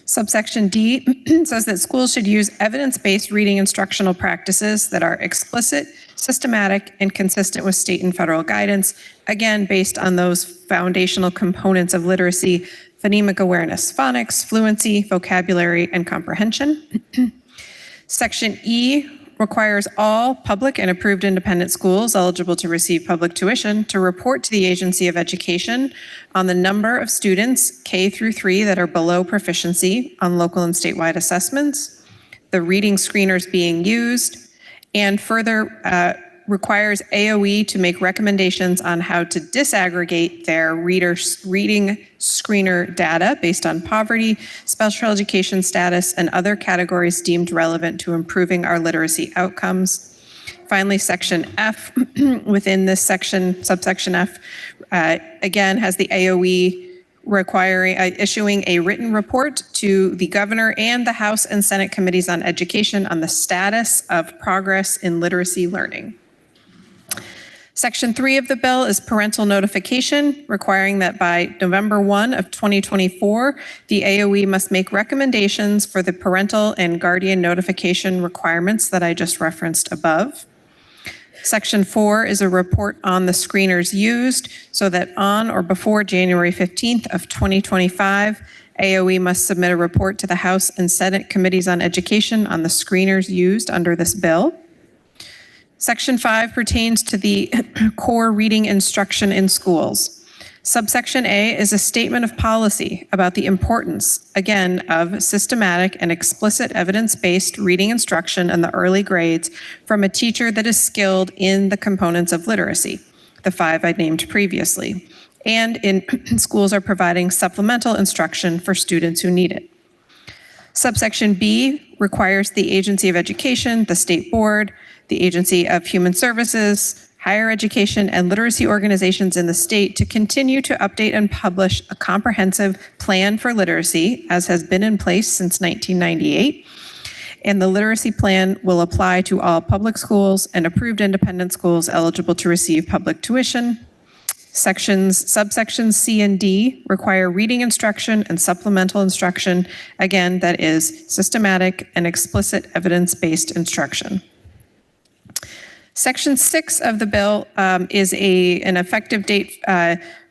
Subsection D says that schools should use evidence-based reading instructional practices that are explicit, systematic, and consistent with state and federal guidance, again, based on those foundational components of literacy: phonemic awareness, phonics, fluency, vocabulary, and comprehension. Section E requires all public and approved independent schools eligible to receive public tuition to report to the Agency of Education on the number of students K through 3 that are below proficiency on local and statewide assessments, the reading screeners being used, and further requires AOE to make recommendations on how to disaggregate their reading screener data based on poverty, special education status, and other categories deemed relevant to improving our literacy outcomes. Finally, Section F within this section, subsection F, again has the AOE requiring issuing a written report to the governor and the House and Senate committees on education on the status of progress in literacy learning. Section 3 of the bill is parental notification, requiring that by November 1 of 2024, the AOE must make recommendations for the parental and guardian notification requirements that I just referenced above. Section 4 is a report on the screeners used, so that on or before January 15th of 2025, AOE must submit a report to the House and Senate committees on education on the screeners used under this bill. Section 5 pertains to the core reading instruction in schools. Subsection A is a statement of policy about the importance, again, of systematic and explicit evidence-based reading instruction in the early grades from a teacher that is skilled in the components of literacy, the 5 I named previously, and in schools are providing supplemental instruction for students who need it. Subsection B requires the Agency of Education, the State Board, the Agency of Human Services, higher education, and literacy organizations in the state to continue to update and publish a comprehensive plan for literacy, as has been in place since 1998. And the literacy plan will apply to all public schools and approved independent schools eligible to receive public tuition. Subsections C and D require reading instruction and supplemental instruction, again, that is systematic and explicit evidence-based instruction. Section 6 of the bill is an effective date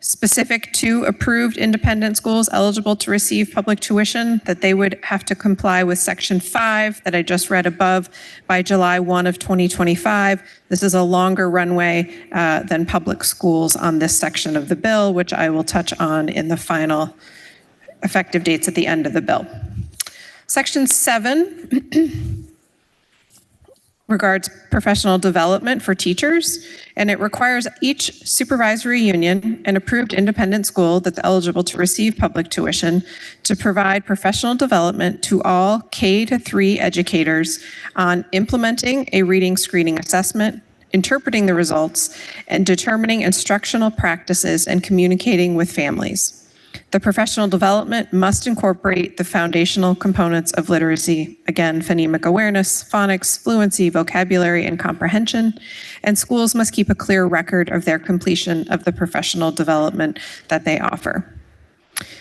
specific to approved independent schools eligible to receive public tuition, that they would have to comply with Section 5 that I just read above by July 1 of 2025. This is a longer runway than public schools on this section of the bill, which I will touch on in the final effective dates at the end of the bill. Section 7 regards professional development for teachers, and it requires each supervisory union and approved independent school that's eligible to receive public tuition to provide professional development to all K-3 educators on implementing a reading screening assessment, interpreting the results, and determining instructional practices and communicating with families. The professional development must incorporate the foundational components of literacy, again, phonemic awareness, phonics, fluency, vocabulary, and comprehension, and schools must keep a clear record of their completion of the professional development that they offer.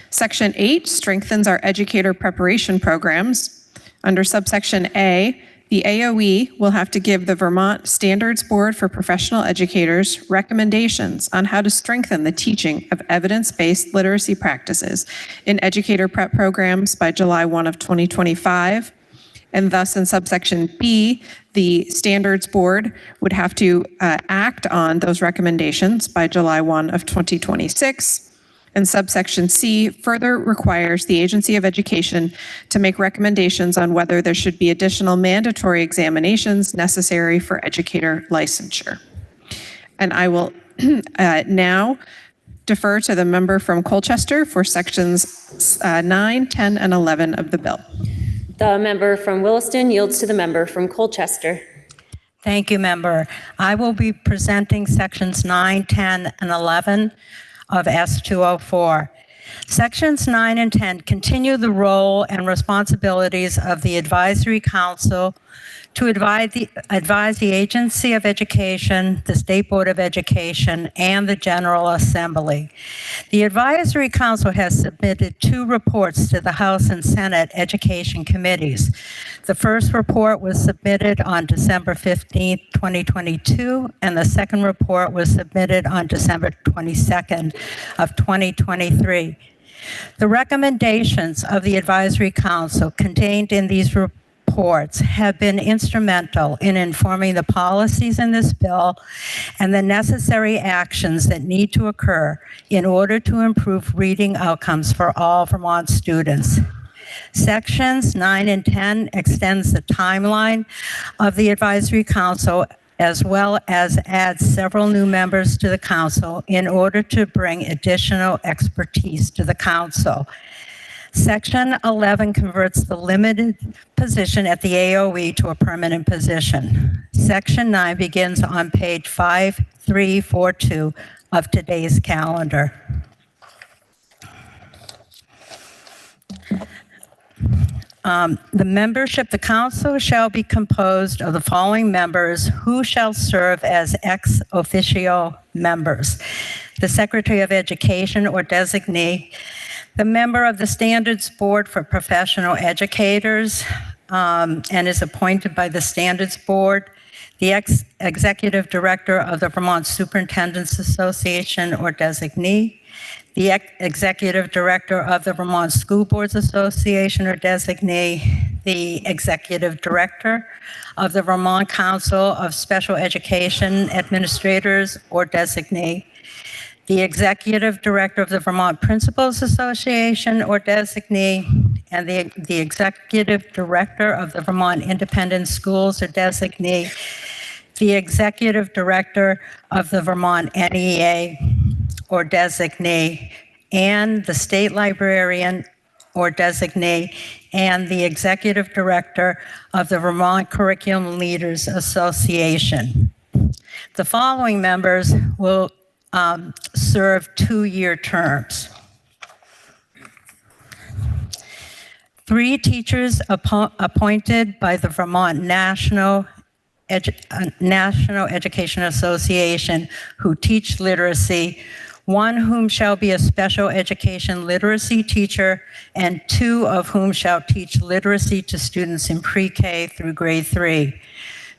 Section 8 strengthens our educator preparation programs. Under subsection A, the AOE will have to give the Vermont Standards Board for Professional Educators recommendations on how to strengthen the teaching of evidence-based literacy practices in educator prep programs by July 1 of 2025. And thus in subsection B, the Standards Board would have to act on those recommendations by July 1 of 2026. And subsection C further requires the Agency of Education to make recommendations on whether there should be additional mandatory examinations necessary for educator licensure. And I will now defer to the member from Colchester for sections 9, 10, and 11 of the bill. The member from Williston yields to the member from Colchester. Thank you, member. I will be presenting sections 9, 10, and 11 of S204. Sections 9 and 10 continue the role and responsibilities of the Advisory Council to advise the Agency of Education, the State Board of Education, and the General Assembly. The Advisory Council has submitted 2 reports to the House and Senate Education Committees. The first report was submitted on December 15, 2022, and the second report was submitted on December 22nd of 2023. The recommendations of the Advisory Council contained in these reports have been instrumental in informing the policies in this bill and the necessary actions that need to occur in order to improve reading outcomes for all Vermont students. Sections 9 and 10 extends the timeline of the Advisory Council as well as adds several new members to the council in order to bring additional expertise to the council. Section 11 converts the limited position at the AOE to a permanent position. Section 9 begins on page 5342 of today's calendar. The council shall be composed of the following members who shall serve as ex officio members: the Secretary of Education or designee, the member of the Standards Board for Professional Educators and is appointed by the Standards Board, the Executive Director of the Vermont Superintendents Association or designee, the Executive Director of the Vermont School Boards Association or designee, the Executive Director of the Vermont Council of Special Education Administrators or designee, the Executive Director of the Vermont Principals Association or designee, and the Executive Director of the Vermont Independent Schools or designee, the Executive Director of the Vermont NEA or designee, and the State Librarian or designee, and the Executive Director of the Vermont Curriculum Leaders Association. The following members will serve 2-year terms. 3 teachers appointed by the Vermont National Education Association who teach literacy, 1 whom shall be a special education literacy teacher, and 2 of whom shall teach literacy to students in pre-K through grade 3.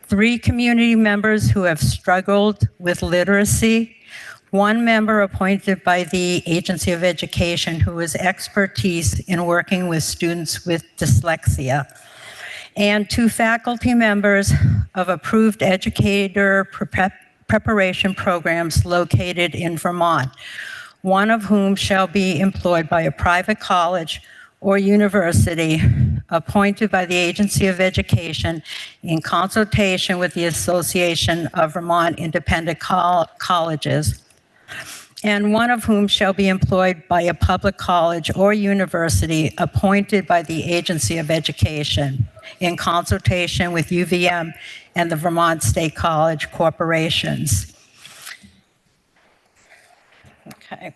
3 community members who have struggled with literacy, 1 member appointed by the Agency of Education who has expertise in working with students with dyslexia, and 2 faculty members of approved educator preparation programs located in Vermont, 1 of whom shall be employed by a private college or university appointed by the Agency of Education in consultation with the Association of Vermont Independent Colleges, and 1 of whom shall be employed by a public college or university appointed by the Agency of Education in consultation with UVM and the Vermont State College corporations. Okay.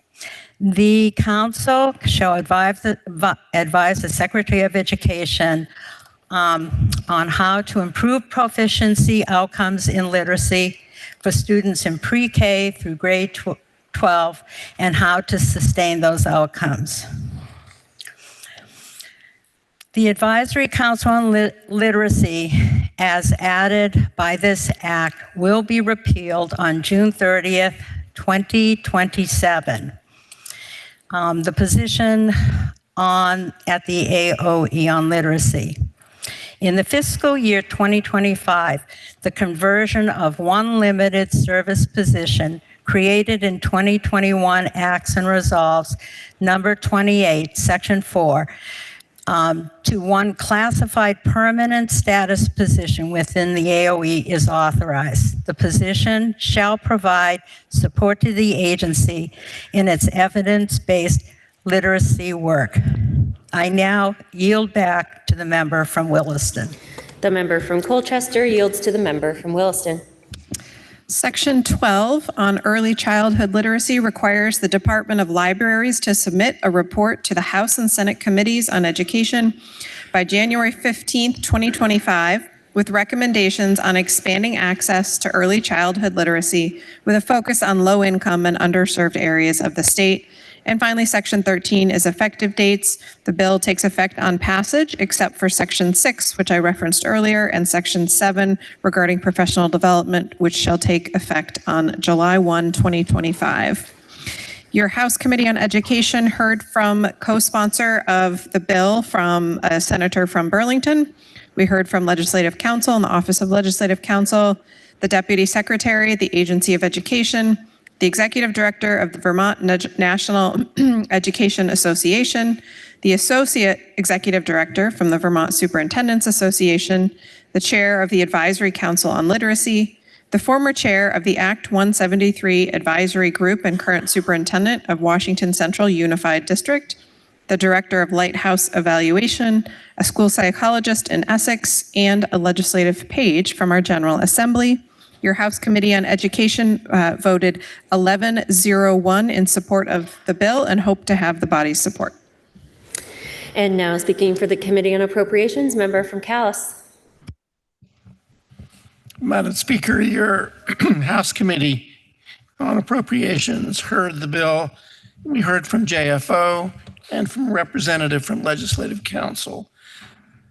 The council shall advise the Secretary of Education on how to improve proficiency outcomes in literacy for students in pre-K through grade 12 and how to sustain those outcomes. The Advisory Council on Literacy, as added by this act, will be repealed on June 30th, 2027. The position at the AOE on literacy. In the fiscal year 2025, the conversion of 1 limited service position created in 2021 Acts and Resolves number 28, section 4, to 1 classified permanent status position within the AOE is authorized. The position shall provide support to the agency in its evidence-based literacy work. I now yield back to the member from Williston. The member from Colchester yields to the member from Williston. Section 12 on early childhood literacy requires the Department of Libraries to submit a report to the House and Senate Committees on Education by January 15th, 2025, with recommendations on expanding access to early childhood literacy with a focus on low-income and underserved areas of the state. And finally, Section 13 is effective dates. The bill takes effect on passage, except for Section 6, which I referenced earlier, and Section 7 regarding professional development, which shall take effect on July 1, 2025. Your House Committee on Education heard from co-sponsor of the bill from a senator from Burlington. We heard from Legislative Counsel and the Office of Legislative Counsel, the Deputy Secretary, the Agency of Education, the Executive Director of the Vermont National Education Association, the Associate Executive Director from the Vermont Superintendents Association, the Chair of the Advisory Council on Literacy, the former Chair of the Act 173 Advisory Group and current Superintendent of Washington Central Unified District, the Director of Lighthouse Evaluation, a school psychologist in Essex, and a legislative page from our General Assembly. Your House Committee on Education voted 11-0-1 in support of the bill and hope to have the body's support. And now speaking for the Committee on Appropriations, member from Calais. Madam Speaker, your House Committee on Appropriations heard the bill. We heard from JFO and from representative from Legislative Counsel.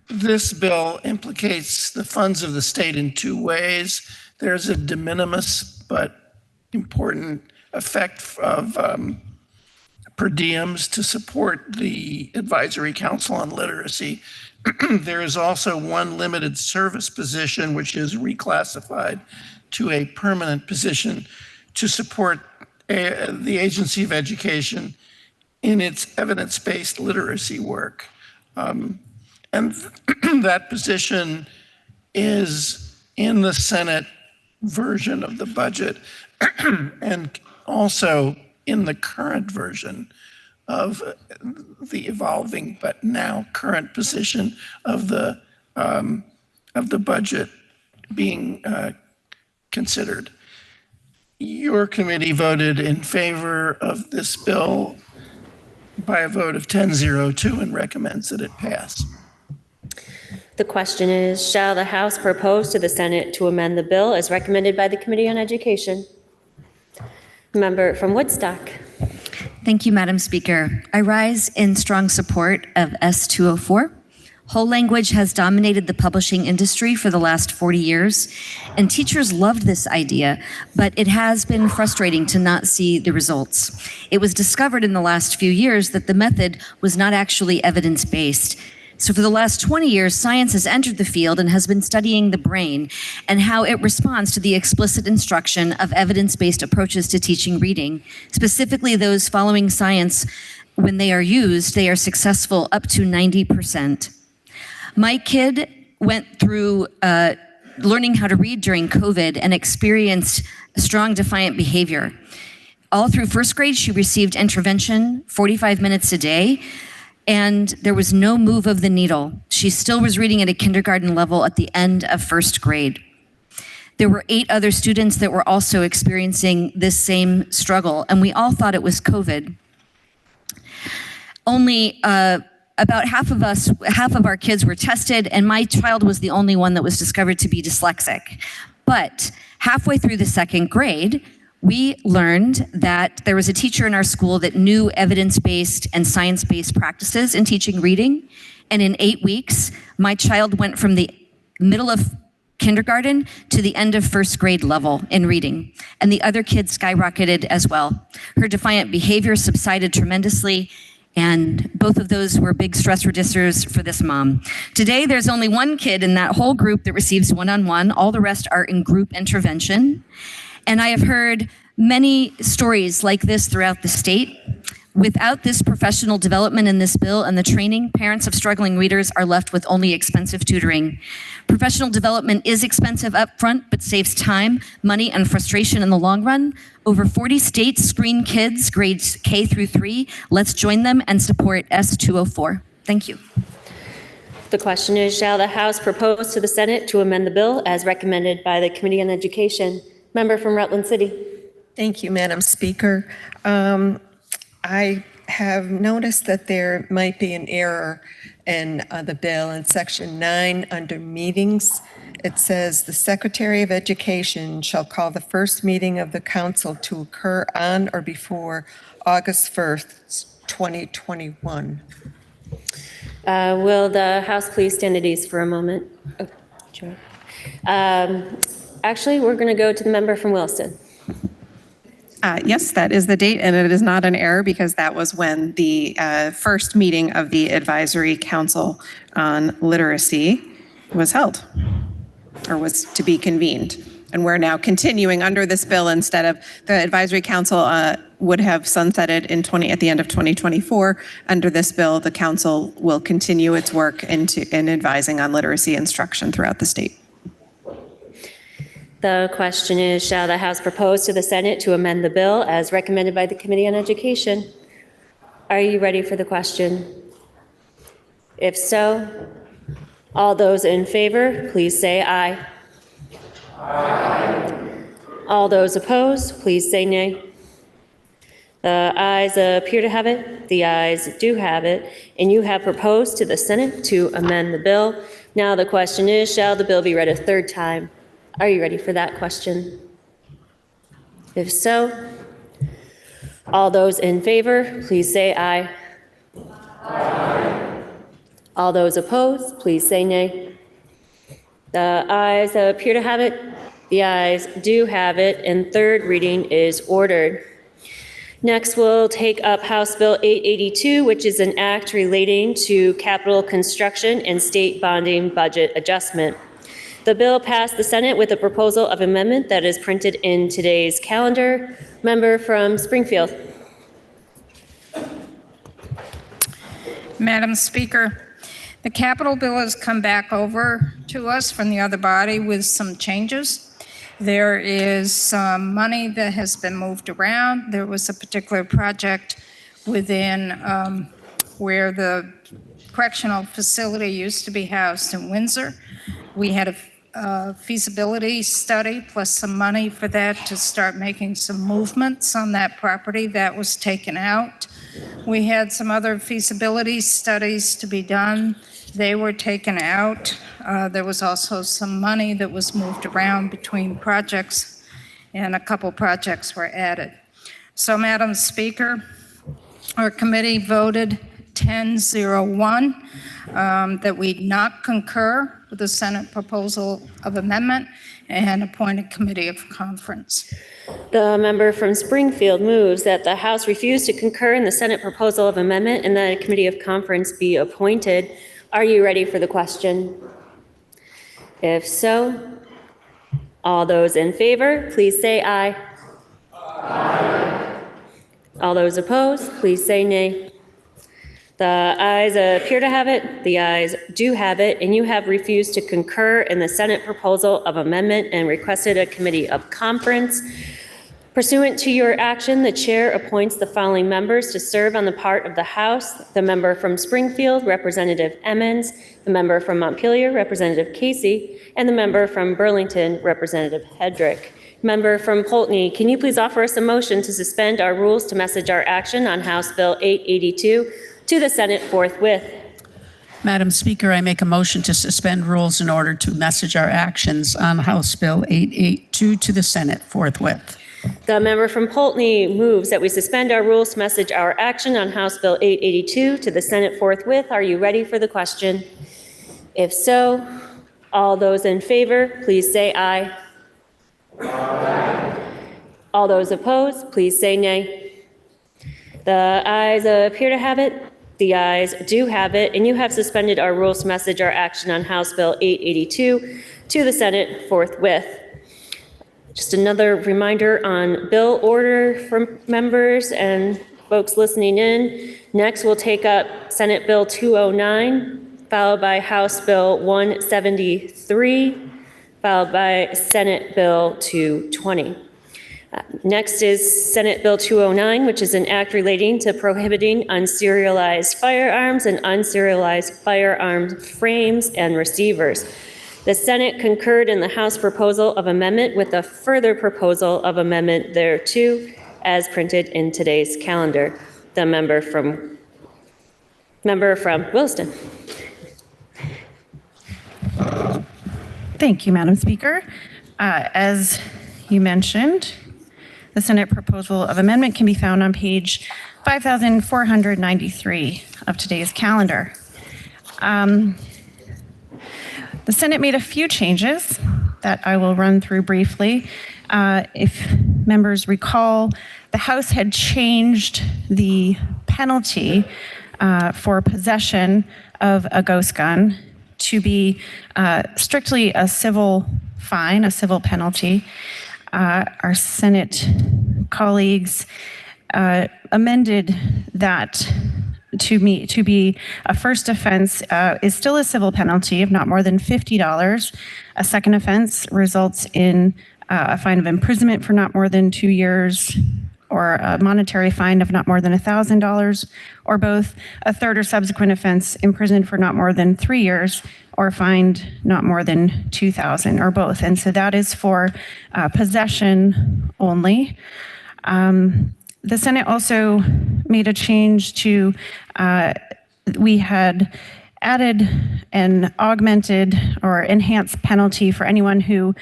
This bill implicates the funds of the state in 2 ways. There's a de minimis but important effect of per diems to support the Advisory Council on Literacy. There is also 1 limited service position, which is reclassified to a permanent position to support the Agency of Education in its evidence-based literacy work. And that position is in the Senate version of the budget and also in the current version of the evolving but now current position of the budget being considered. Your committee voted in favor of this bill by a vote of 10-0-2 and recommends that it pass. The question is, shall the House propose to the Senate to amend the bill as recommended by the Committee on Education? Member from Woodstock. Thank you, Madam Speaker. I rise in strong support of S204. Whole language has dominated the publishing industry for the last 40 years, and teachers loved this idea, but it has been frustrating to not see the results. It was discovered in the last few years that the method was not actually evidence-based. So for the last 20 years, science has entered the field and has been studying the brain and how it responds to the explicit instruction of evidence-based approaches to teaching reading, specifically those following science. When they are used, they are successful up to 90%. My kid went through learning how to read during COVID and experienced strong defiant behavior. All through first grade, she received intervention 45 minutes a day, and there was no move of the needle. She still was reading at a kindergarten level at the end of first grade. There were 8 other students that were also experiencing this same struggle, and we all thought it was COVID. Only about half of our kids were tested, and my child was the only one that was discovered to be dyslexic. But halfway through the second grade, we learned that there was a teacher in our school that knew evidence-based and science-based practices in teaching reading. And in 8 weeks, my child went from the middle of kindergarten to the end of first grade level in reading. And the other kids skyrocketed as well. Her defiant behavior subsided tremendously, and both of those were big stress reducers for this mom. Today, there's only one kid in that whole group that receives one-on-one. All the rest are in group intervention. And I have heard many stories like this throughout the state. Without this professional development in this bill and the training, parents of struggling readers are left with only expensive tutoring. Professional development is expensive up front, but saves time, money, and frustration in the long run. Over 40 states screen kids grades K through 3. Let's join them and support S204. Thank you. The question is, shall the House propose to the Senate to amend the bill as recommended by the Committee on Education? Member from Rutland City. Thank you, Madam Speaker. I have noticed that there might be an error in the bill in Section 9 under meetings. It says the Secretary of Education shall call the first meeting of the council to occur on or before August 1st, 2021. Will the House please stand at ease for a moment? Oh, sure. Actually, we're going to go to the member from Williston. Yes, that is the date, and it is not an error because that was when the first meeting of the Advisory Council on Literacy was held, or was to be convened. And we're now continuing under this bill instead of the Advisory Council would have sunsetted at the end of 2024. Under this bill, the council will continue its work in advising on literacy instruction throughout the state. The question is, shall the House propose to the Senate to amend the bill as recommended by the Committee on Education? Are you ready for the question? If so, all those in favor, please say aye. Aye. All those opposed, please say nay. The ayes appear to have it. The ayes do have it. And you have proposed to the Senate to amend the bill. Now the question is, shall the bill be read a third time? Are you ready for that question? If so, all those in favor, please say aye. Aye. All those opposed, please say nay. The ayes appear to have it. The ayes do have it, and third reading is ordered. Next, we'll take up House Bill 882, which is an act relating to capital construction and state bonding budget adjustment. The bill passed the Senate with a proposal of amendment that is printed in today's calendar. Member from Springfield. Madam Speaker, the Capitol bill has come back over to us from the other body with some changes. There is some money that has been moved around. There was a particular project within where the correctional facility used to be housed in Windsor. We had a feasibility study plus some money for that to start making some movements on that property. That was taken out. We had some other feasibility studies to be done. They were taken out. There was also some money that was moved around between projects, and a couple projects were added. So, Madam Speaker, our committee voted 10-01 that we not concur with the Senate proposal of amendment and appoint a committee of conference. The member from Springfield moves that the House refuse to concur in the Senate proposal of amendment and that a committee of conference be appointed. Are you ready for the question? If so, all those in favor, please say aye. Aye. All those opposed, please say nay. The ayes appear to have it, the ayes do have it, and you have refused to concur in the Senate proposal of amendment and requested a committee of conference. Pursuant to your action, the chair appoints the following members to serve on the part of the House: the member from Springfield, Representative Emmons, the member from Montpelier, Representative Casey, and the member from Burlington, Representative Hedrick. Member from Poultney, can you please offer us a motion to suspend our rules to message our action on House Bill 882 to the Senate forthwith? Madam Speaker, I make a motion to suspend rules in order to message our actions on House Bill 882 to the Senate forthwith. The member from Poultney moves that we suspend our rules to message our action on House Bill 882 to the Senate forthwith. Are you ready for the question? If so, all those in favor, please say aye. Aye. All those opposed, please say nay. The ayes appear to have it. The ayes do have it, and you have suspended our rules to message our action on House Bill 882 to the Senate forthwith. Just another reminder on bill order from members and folks listening in. Next, we'll take up Senate Bill 209, followed by House Bill 173, followed by Senate Bill 220. Next is Senate Bill 209, which is an act relating to prohibiting unserialized firearms and unserialized firearms frames and receivers. The Senate concurred in the House proposal of amendment with a further proposal of amendment thereto, as printed in today's calendar. The member from Williston. Thank you, Madam Speaker. As you mentioned, the Senate proposal of amendment can be found on page 5,493 of today's calendar. The Senate made a few changes that I will run through briefly. If members recall, the House had changed the penalty for possession of a ghost gun to be strictly a civil fine, a civil penalty. Our Senate colleagues amended that to be a first offense is still a civil penalty of not more than $50. A second offense results in a fine of imprisonment for not more than 2 years, or a monetary fine of not more than $1,000, or both. A third or subsequent offense, imprisoned for not more than 3 years, or fined not more than $2,000, or both. And so that is for possession only. The Senate also made a change to, we had added an augmented or enhanced penalty for anyone who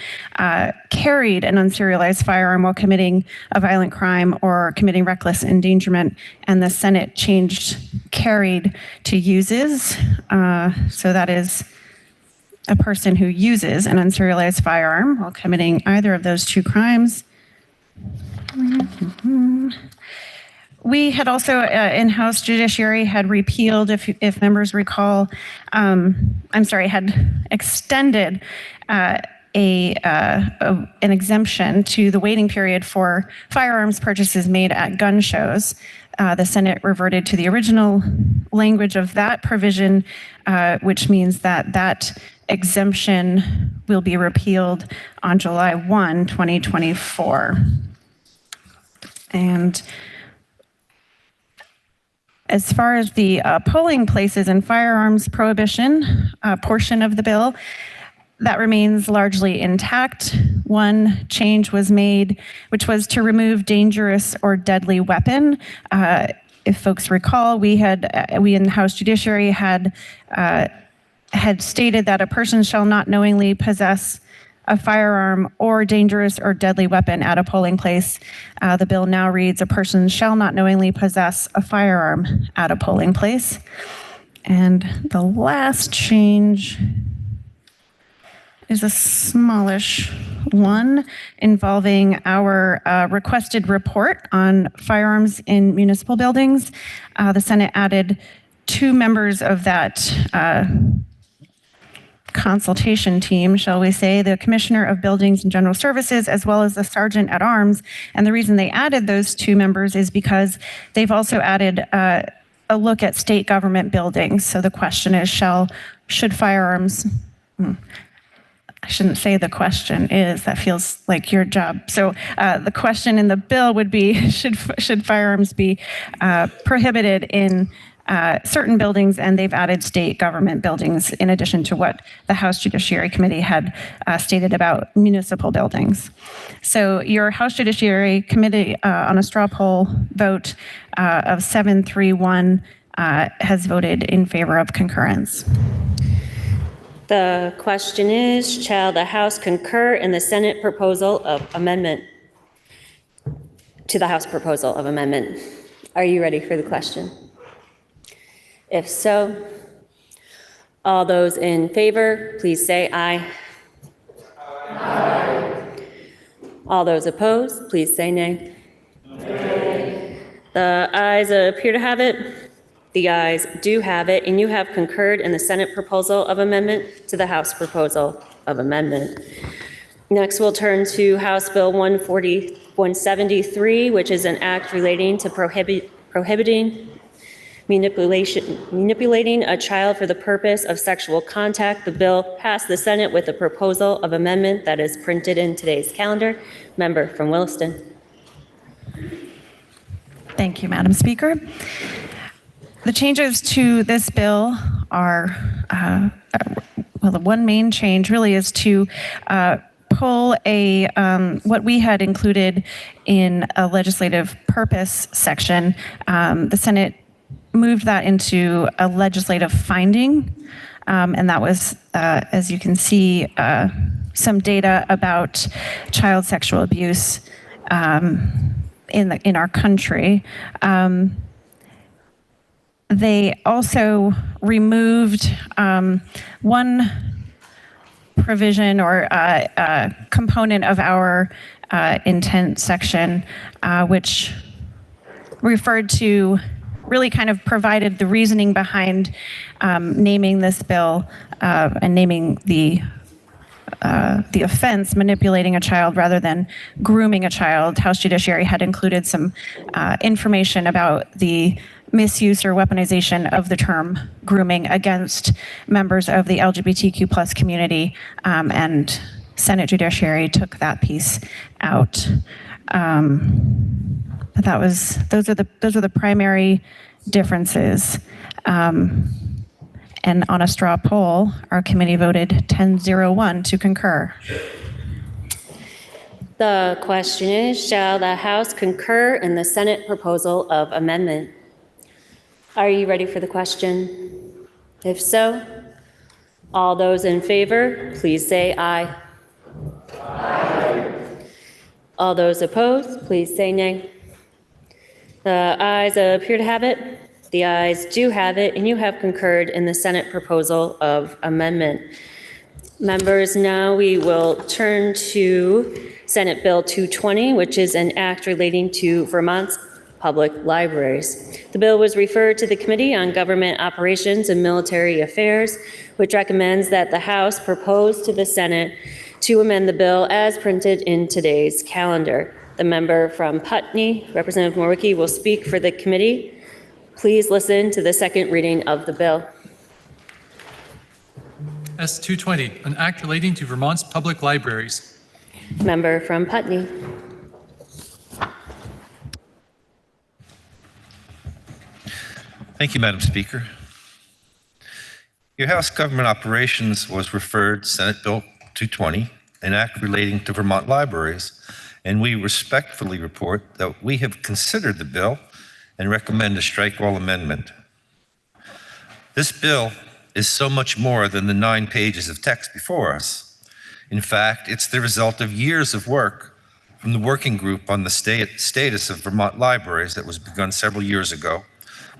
carried an unserialized firearm while committing a violent crime or committing reckless endangerment, and the Senate changed carried to uses. So that is a person who uses an unserialized firearm while committing either of those two crimes. We had also, in-house judiciary had repealed, if members recall, had extended an exemption to the waiting period for firearms purchases made at gun shows. The Senate reverted to the original language of that provision, which means that that exemption will be repealed on July 1, 2024. And as far as the polling places and firearms prohibition portion of the bill, that remains largely intact. One change was made, which was to remove dangerous or deadly weapon. If folks recall, we in House Judiciary had stated that a person shall not knowingly possess a firearm or dangerous or deadly weapon at a polling place. The bill now reads, a person shall not knowingly possess a firearm at a polling place. And the last change is a smallish one involving our requested report on firearms in municipal buildings. The Senate added 2 members of that consultation team, shall we say, the Commissioner of Buildings and General Services, as well as the Sergeant at Arms. And the reason they added those 2 members is because they've also added a look at state government buildings. So the question is, should firearms, I shouldn't say the question is, that feels like your job. So the question in the bill would be, should firearms be prohibited in certain buildings, and they've added state government buildings in addition to what the House Judiciary Committee had stated about municipal buildings. So your House Judiciary Committee on a straw poll vote of 7-3-1 has voted in favor of concurrence. The question is, shall the House concur in the Senate proposal of amendment to the House proposal of amendment? Are you ready for the question? If so, all those in favor, please say aye. Aye. All those opposed, please say nay. Nay. The ayes appear to have it. The ayes do have it, and you have concurred in the Senate proposal of amendment to the House proposal of amendment. Next, we'll turn to House Bill 173, which is an act relating to prohibiting manipulating a child for the purpose of sexual contact. The bill passed the Senate with a proposal of amendment that is printed in today's calendar. Member from Williston. Thank you, Madam Speaker. The changes to this bill are, well, the one main change really is to pull what we had included in a legislative purpose section. The Senate moved that into a legislative finding, and that was, as you can see, some data about child sexual abuse in our country. They also removed one provision or component of our intent section, which referred to, really kind of provided the reasoning behind naming this bill and naming the offense, manipulating a child rather than grooming a child. House Judiciary had included some information about the misuse or weaponization of the term grooming against members of the LGBTQ+ community, and Senate Judiciary took that piece out. But those are the primary differences. And on a straw poll, our committee voted 10-0-1 to concur. The question is, shall the House concur in the Senate proposal of amendment? Are you ready for the question? If so, all those in favor, please say aye. Aye. All those opposed, please say nay. The ayes appear to have it. The ayes do have it, and you have concurred in the Senate proposal of amendment. Members, now we will turn to Senate Bill 220, which is an act relating to Vermont's public libraries. The bill was referred to the Committee on Government Operations and Military Affairs, which recommends that the House propose to the Senate to amend the bill as printed in today's calendar. The member from Putney, Representative Morwicki, will speak for the committee. Please listen to the second reading of the bill. S220, an act relating to Vermont's public libraries. Member from Putney. Thank you, Madam Speaker. Your House Government Operations was referred Senate Bill 220, an act relating to Vermont libraries, and we respectfully report that we have considered the bill and recommend a strike all amendment. This bill is so much more than the 9 pages of text before us. In fact, it's the result of years of work from the working group on the status of Vermont libraries that was begun several years ago,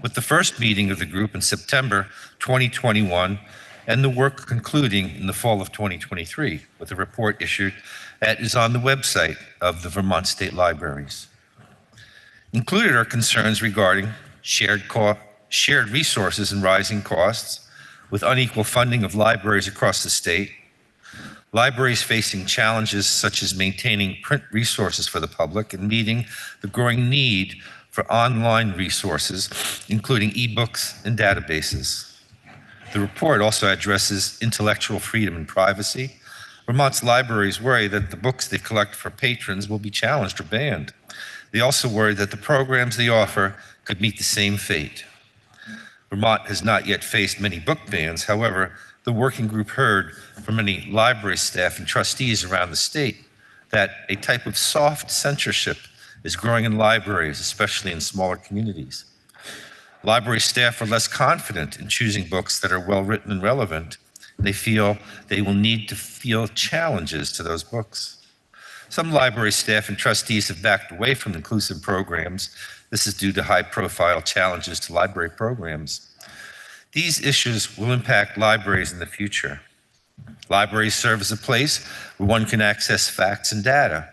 with the first meeting of the group in September 2021, and the work concluding in the fall of 2023 with a report issued that is on the website of the Vermont State Libraries. Included are concerns regarding shared resources and rising costs, with unequal funding of libraries across the state, libraries facing challenges such as maintaining print resources for the public and meeting the growing need for online resources, including ebooks and databases. The report also addresses intellectual freedom and privacy. Vermont's libraries worry that the books they collect for patrons will be challenged or banned. They also worry that the programs they offer could meet the same fate. Vermont has not yet faced many book bans. However, the working group heard from many library staff and trustees around the state that a type of soft censorship is growing in libraries, especially in smaller communities. Library staff are less confident in choosing books that are well written and relevant. They feel they will need to feel challenges to those books. Some library staff and trustees have backed away from inclusive programs. This is due to high-profile challenges to library programs. These issues will impact libraries in the future. Libraries serve as a place where one can access facts and data.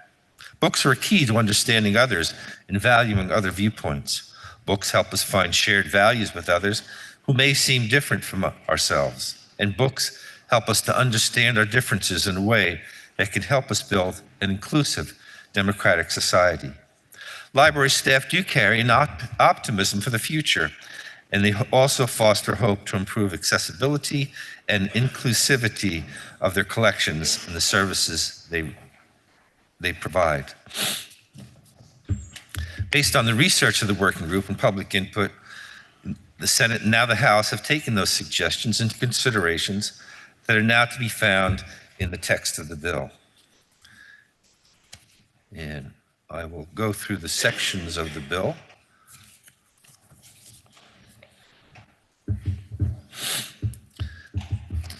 Books are a key to understanding others and valuing other viewpoints. Books help us find shared values with others who may seem different from ourselves. And books help us to understand our differences in a way that can help us build an inclusive, democratic society. Library staff do carry an optimism for the future, and they also foster hope to improve accessibility and inclusivity of their collections and the services they provide. Based on the research of the working group and public input, the Senate and now the House have taken those suggestions into considerations that are now to be found in the text of the bill. And I will go through the sections of the bill.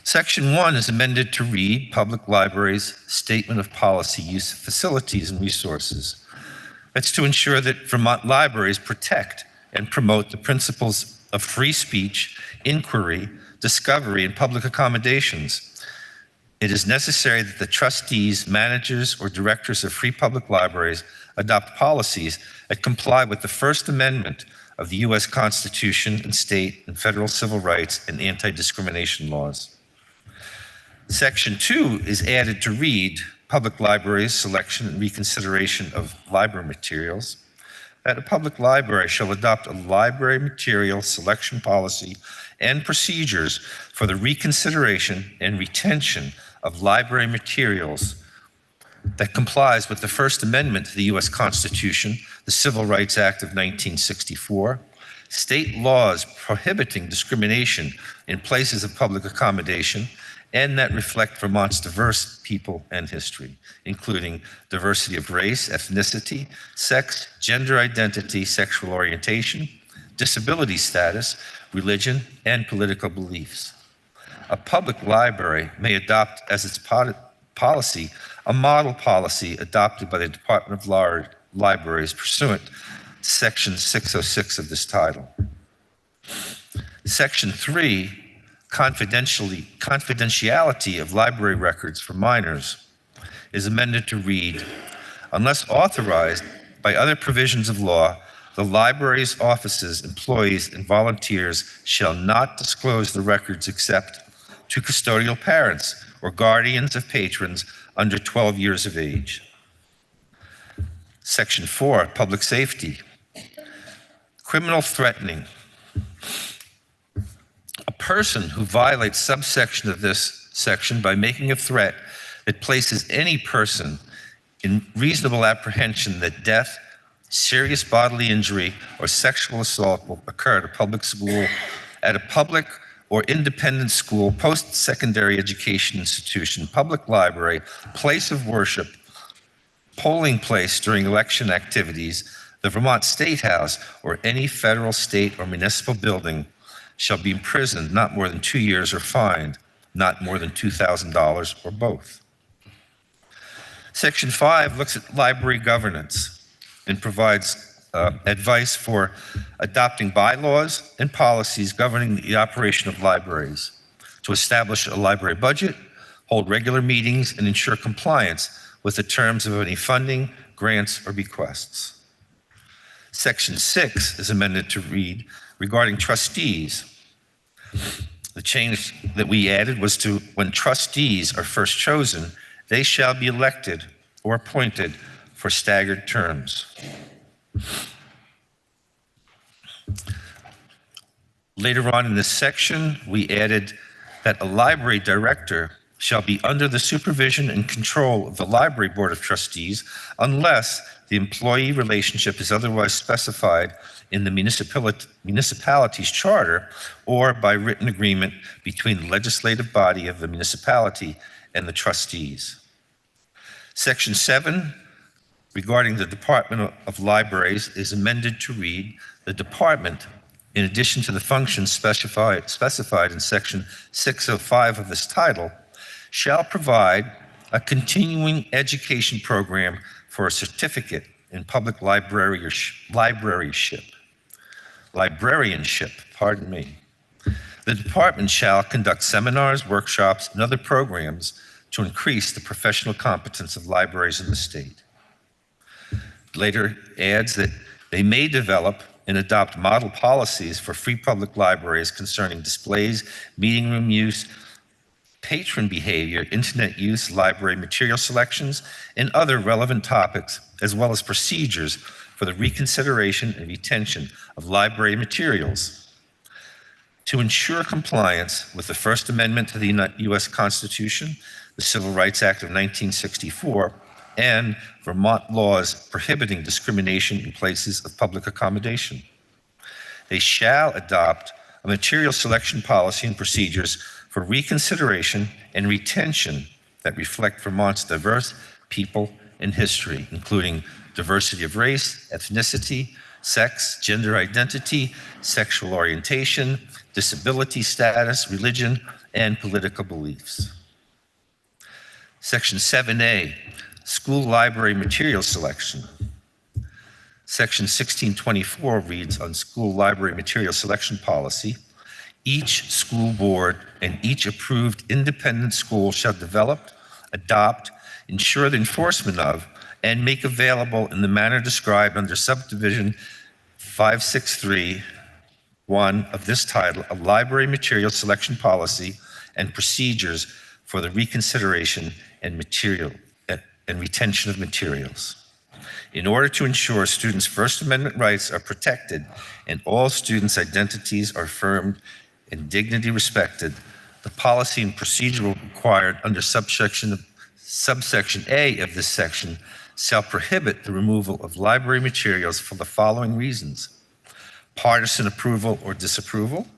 Section 1 is amended to read Public Libraries Statement of Policy, Use of Facilities and Resources. That's to ensure that Vermont libraries protect and promote the principles of free speech, inquiry, discovery, and public accommodations. It is necessary that the trustees, managers, or directors of free public libraries adopt policies that comply with the First Amendment of the U.S. Constitution and state and federal civil rights and anti-discrimination laws. Section 2 is added to read Public Libraries Selection and Reconsideration of Library Materials, that a public library shall adopt a library material selection policy and procedures for the reconsideration and retention of library materials that complies with the First Amendment to the U.S. Constitution, the Civil Rights Act of 1964, state laws prohibiting discrimination in places of public accommodation, and that reflect Vermont's diverse people and history, including diversity of race, ethnicity, sex, gender identity, sexual orientation, disability status, religion, and political beliefs. A public library may adopt as its policy a model policy adopted by the Department of Libraries pursuant to Section 606 of this title. Section 3, confidentiality of library records for minors, is amended to read, unless authorized by other provisions of law, the library's offices, employees, and volunteers shall not disclose the records except to custodial parents or guardians of patrons under 12 years of age. Section 4, public safety. Criminal threatening. A person who violates subsection of this section by making a threat that places any person in reasonable apprehension that death, serious bodily injury, or sexual assault will occur at a public or independent school, post-secondary education institution, public library, place of worship, polling place during election activities, the Vermont State House, or any federal, state, or municipal building shall be imprisoned not more than 2 years or fined not more than $2,000 or both. Section 5 looks at library governance and provides advice for adopting bylaws and policies governing the operation of libraries, to establish a library budget, hold regular meetings, and ensure compliance with the terms of any funding, grants, or bequests. Section 6 is amended to read regarding trustees. The change that we added was to when trustees are first chosen, they shall be elected or appointed for staggered terms. Later on in this section, we added that a library director shall be under the supervision and control of the Library Board of Trustees unless the employee relationship is otherwise specified in the municipality's charter or by written agreement between the legislative body of the municipality and the trustees. Section 7, regarding the Department of Libraries, is amended to read, the department, in addition to the functions specified in Section 605 of this title, shall provide a continuing education program for a certificate in public librarianship. The department shall conduct seminars, workshops, and other programs to increase the professional competence of libraries in the state. Later adds that they may develop and adopt model policies for free public libraries concerning displays, meeting room use, patron behavior, internet use, library material selections, and other relevant topics, as well as procedures for the reconsideration and retention of library materials. To ensure compliance with the First Amendment to the U.S. Constitution, the Civil Rights Act of 1964, and Vermont laws prohibiting discrimination in places of public accommodation. They shall adopt a material selection policy and procedures for reconsideration and retention that reflect Vermont's diverse people and history, including diversity of race, ethnicity, sex, gender identity, sexual orientation, disability status, religion, and political beliefs. Section 7A, school library material selection. Section 1624 reads on school library material selection policy. Each school board and each approved independent school shall develop, adopt, ensure the enforcement of, and make available in the manner described under subdivision 563(1) of this title, a library material selection policy and procedures for the reconsideration and retention of materials. In order to ensure students' First Amendment rights are protected and all students' identities are affirmed and dignity respected, the policy and procedure required under subsection A of this section shall prohibit the removal of library materials for the following reasons: partisan approval or disapproval,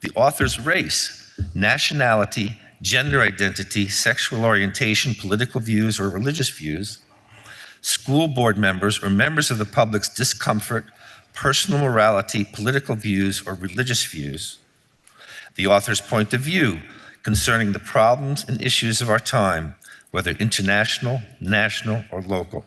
the author's race, nationality, gender identity, sexual orientation, political views, or religious views, school board members or members of the public's discomfort, personal morality, political views, or religious views, the author's point of view concerning the problems and issues of our time, whether international, national, or local,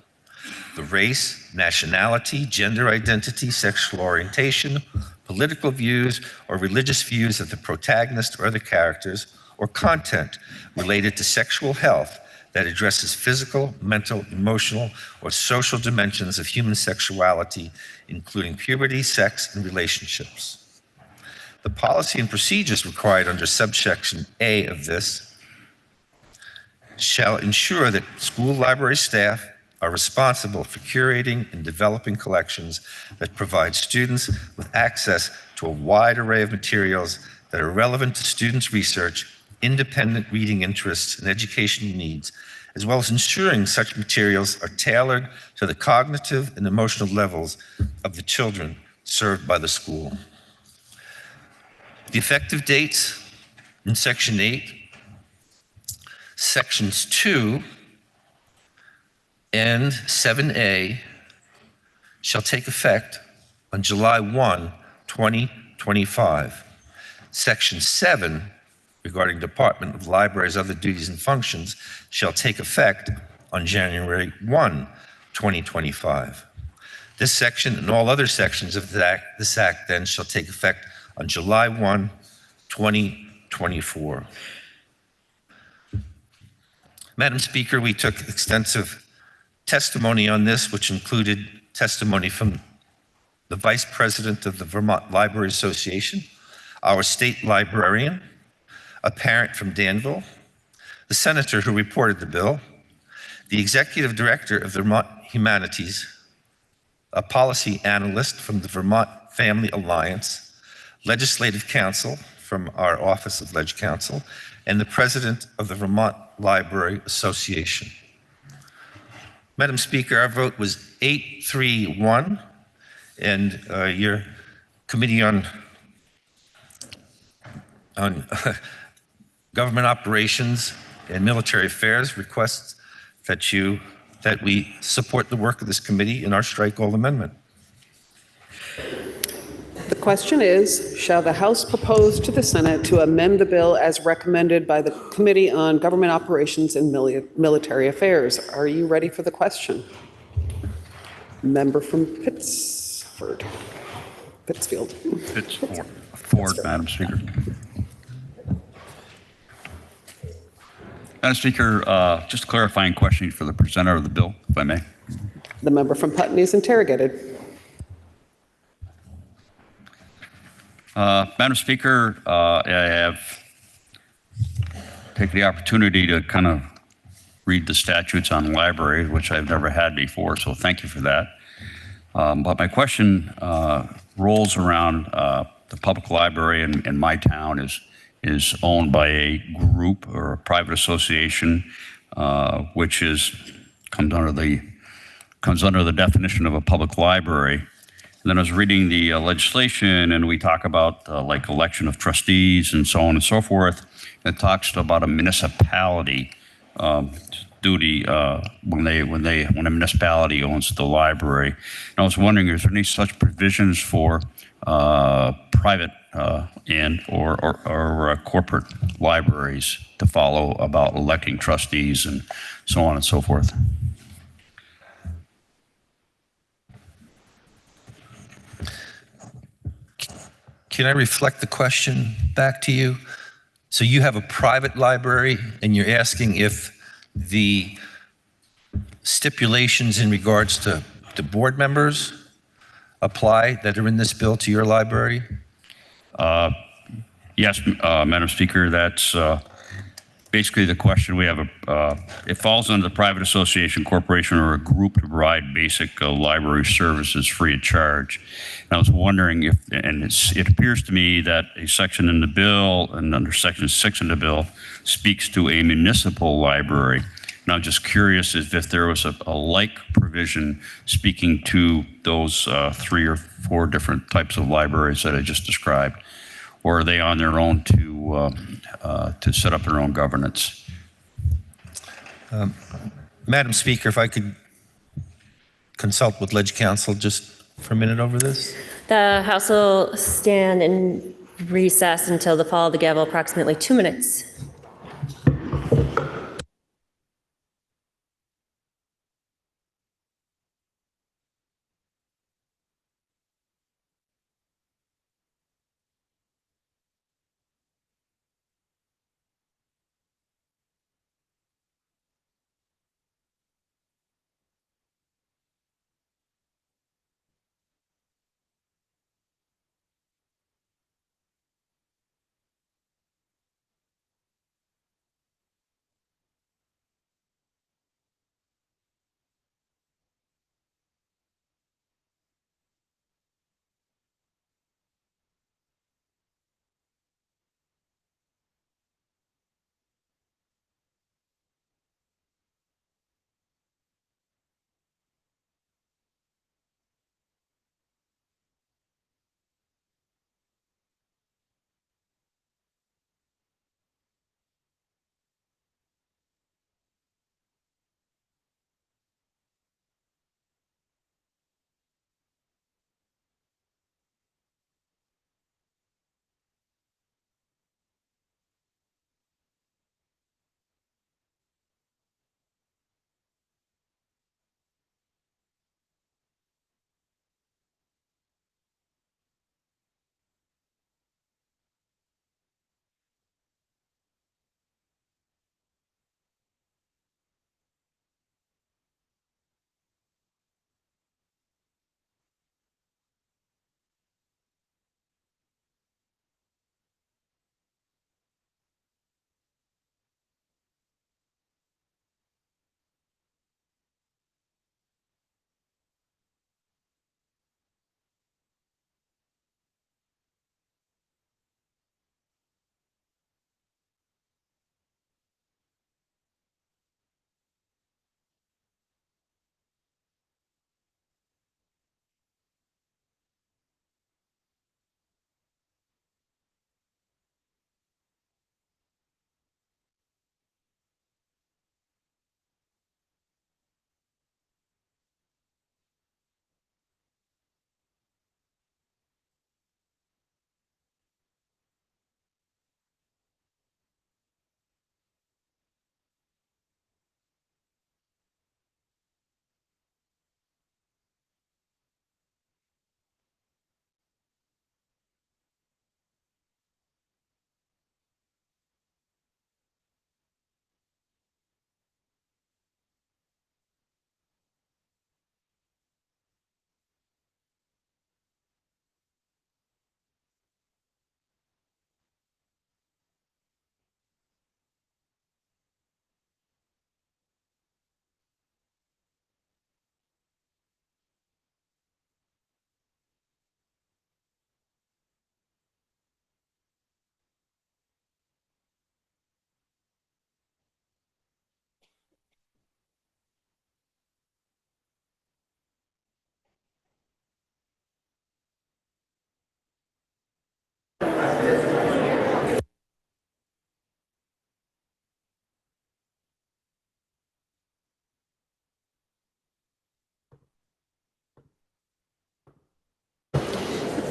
the race, nationality, gender identity, sexual orientation, political views, or religious views of the protagonist or other characters, or content related to sexual health that addresses physical, mental, emotional, or social dimensions of human sexuality, including puberty, sex, and relationships. The policy and procedures required under subsection A of this shall ensure that school library staff are responsible for curating and developing collections that provide students with access to a wide array of materials that are relevant to students' research, independent reading interests, and educational needs, as well as ensuring such materials are tailored to the cognitive and emotional levels of the children served by the school. The effective dates in Section 8, Sections 2 and 7A shall take effect on July 1, 2025. Section 7, regarding Department of Libraries' other duties and functions, shall take effect on January 1, 2025. This section and all other sections of this act then shall take effect on July 1, 2024. Madam Speaker, we took extensive testimony on this, which included testimony from the Vice President of the Vermont Library Association, our state librarian, a parent from Danville, the senator who reported the bill, the executive director of the Vermont Humanities, a policy analyst from the Vermont Family Alliance, legislative counsel from our Office of Leg Counsel, and the president of the Vermont Library Association. Madam Speaker, our vote was 8-3-1, and your Committee on Government Operations and Military Affairs requests that we support the work of this committee in our strike goal amendment. The question is, shall the House propose to the Senate to amend the bill as recommended by the Committee on Government Operations and Military Affairs? Are you ready for the question? Member from Pittsfield. Ford, Madam Speaker. Madam Speaker, just a clarifying question for the presenter of the bill, if I may. The member from Putney is interrogated. Madam Speaker, I have taken the opportunity to kind of read the statutes on libraries, which I've never had before, so thank you for that. But my question rolls around the public library in my town is owned by a group or a private association, which comes under the definition of a public library. And then I was reading the legislation, and we talk about like election of trustees and so on and so forth. It talks about a municipality duty when a municipality owns the library. And I was wondering, is there any such provisions for private and or corporate libraries to follow about electing trustees and so on and so forth? Can I reflect the question back to you? So you have a private library and you're asking if the stipulations in regards to board members apply that are in this bill to your library? Yes, Madam Speaker, that's basically the question. We have it falls under the private association, corporation, or a group to provide basic library services free of charge. And I was wondering if, and it appears to me that a section in the bill and under Section 6 in the bill speaks to a municipal library. And I'm just curious if there was a like provision speaking to those 3 or 4 different types of libraries that I just described, or are they on their own to set up their own governance? Madam Speaker, if I could consult with Leg Counsel just for a minute over this. The House will stand in recess until the fall of the gavel, approximately 2 minutes.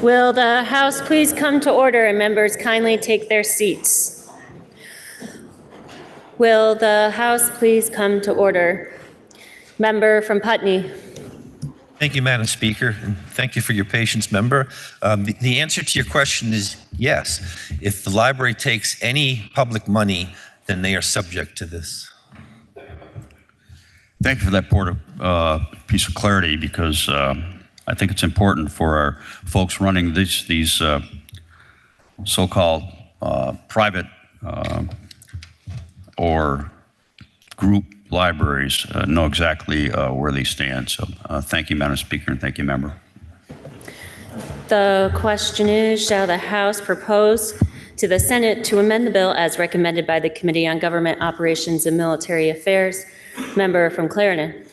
Will the House please come to order and members kindly take their seats? Will the House please come to order? Member from Putney. Thank you, Madam Speaker, and thank you for your patience, member. The answer to your question is yes. If the library takes any public money, then they are subject to this. Thank you for that piece of clarity, because I think it's important for our folks running these so-called private or group libraries know exactly where they stand. So thank you, Madam Speaker, and thank you, member. The question is, shall the House propose to the Senate to amend the bill as recommended by the Committee on Government Operations and Military Affairs? Member from Clarendon.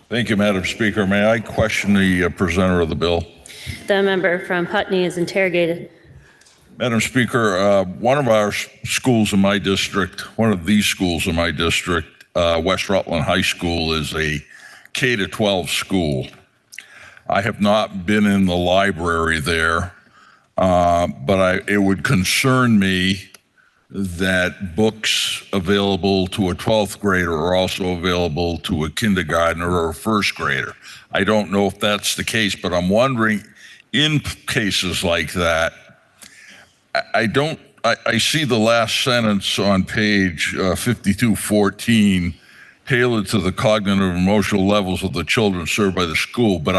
Thank you, Madam Speaker. May I question the presenter of the bill? The member from Putney is interrogated. Madam Speaker, one of our schools in my district, one of these schools in my district, West Rutland High School, is a K-12 school. I have not been in the library there, but it would concern me that books available to a 12th grader are also available to a kindergartner or a first grader. I don't know if that's the case, but I'm wondering, in cases like that, I see the last sentence on page 5214, tailored to the cognitive and emotional levels of the children served by the school, but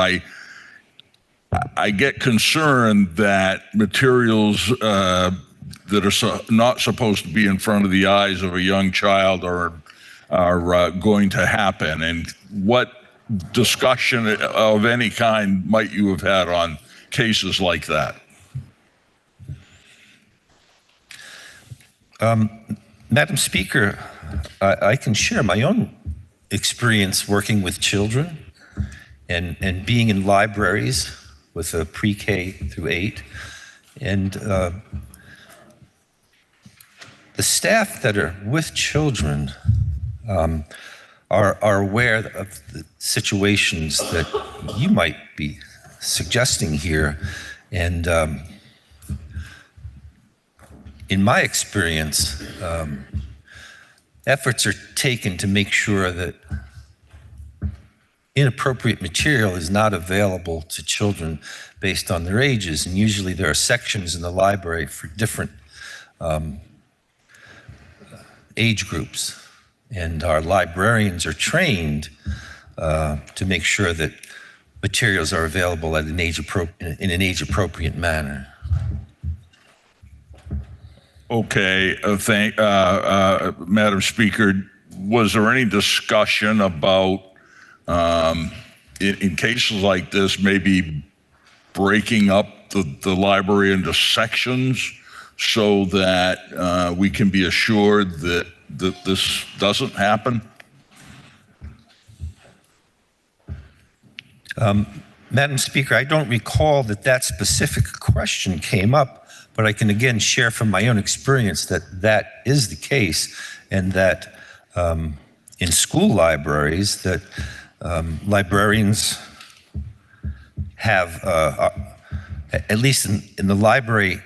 I get concerned that materials that are not supposed to be in front of the eyes of a young child are going to happen. And what discussion of any kind might you have had on cases like that? Madam Speaker, I can share my own experience working with children and being in libraries with a pre-K through 8. And the staff that are with children are aware of the situations that you might be suggesting here. And in my experience, efforts are taken to make sure that inappropriate material is not available to children based on their ages. And usually there are sections in the library for different age groups. And our librarians are trained to make sure that materials are available at in an age-appropriate manner. Okay, Madam Speaker, was there any discussion about, in cases like this, maybe breaking up the library into sections so that we can be assured that this doesn't happen? Madam Speaker, I don't recall that specific question came up, but I can again share from my own experience that is the case, and that in school libraries that librarians have, at least in the library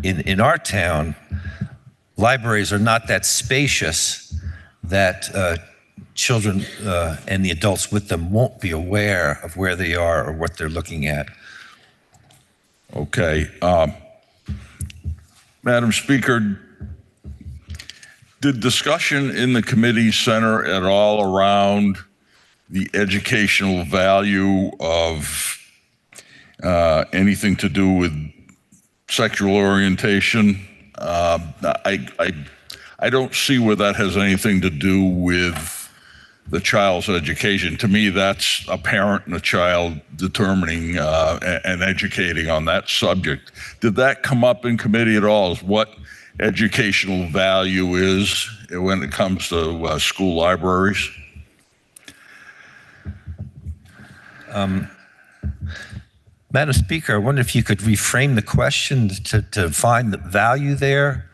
in our town, libraries are not that spacious that children and the adults with them won't be aware of where they are or what they're looking at. Okay. Madam Speaker, did discussion in the committee center at all around the educational value of anything to do with sexual orientation? I don't see where that has anything to do with the child's education. To me, that's a parent and a child determining and educating on that subject. Did that come up in committee at all, as what educational value is when it comes to school libraries? Madam Speaker, I wonder if you could reframe the question to find the value there.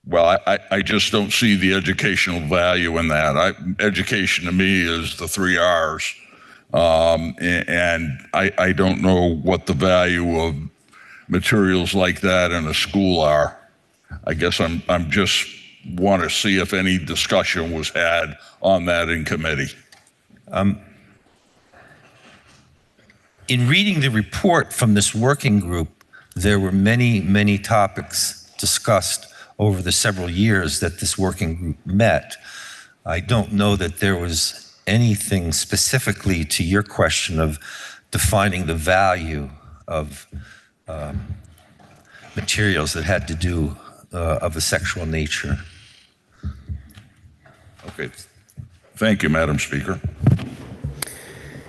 Well, I just don't see the educational value in that. Education to me is the 3 R's. And I don't know what the value of materials like that in a school are. I guess I'm just want to see if any discussion was had on that in committee. In reading the report from this working group, there were many, many topics discussed over the several years that this working group met. I don't know that there was anything specifically to your question of defining the value of materials that had to do of a sexual nature. Okay. Thank you, Madam Speaker.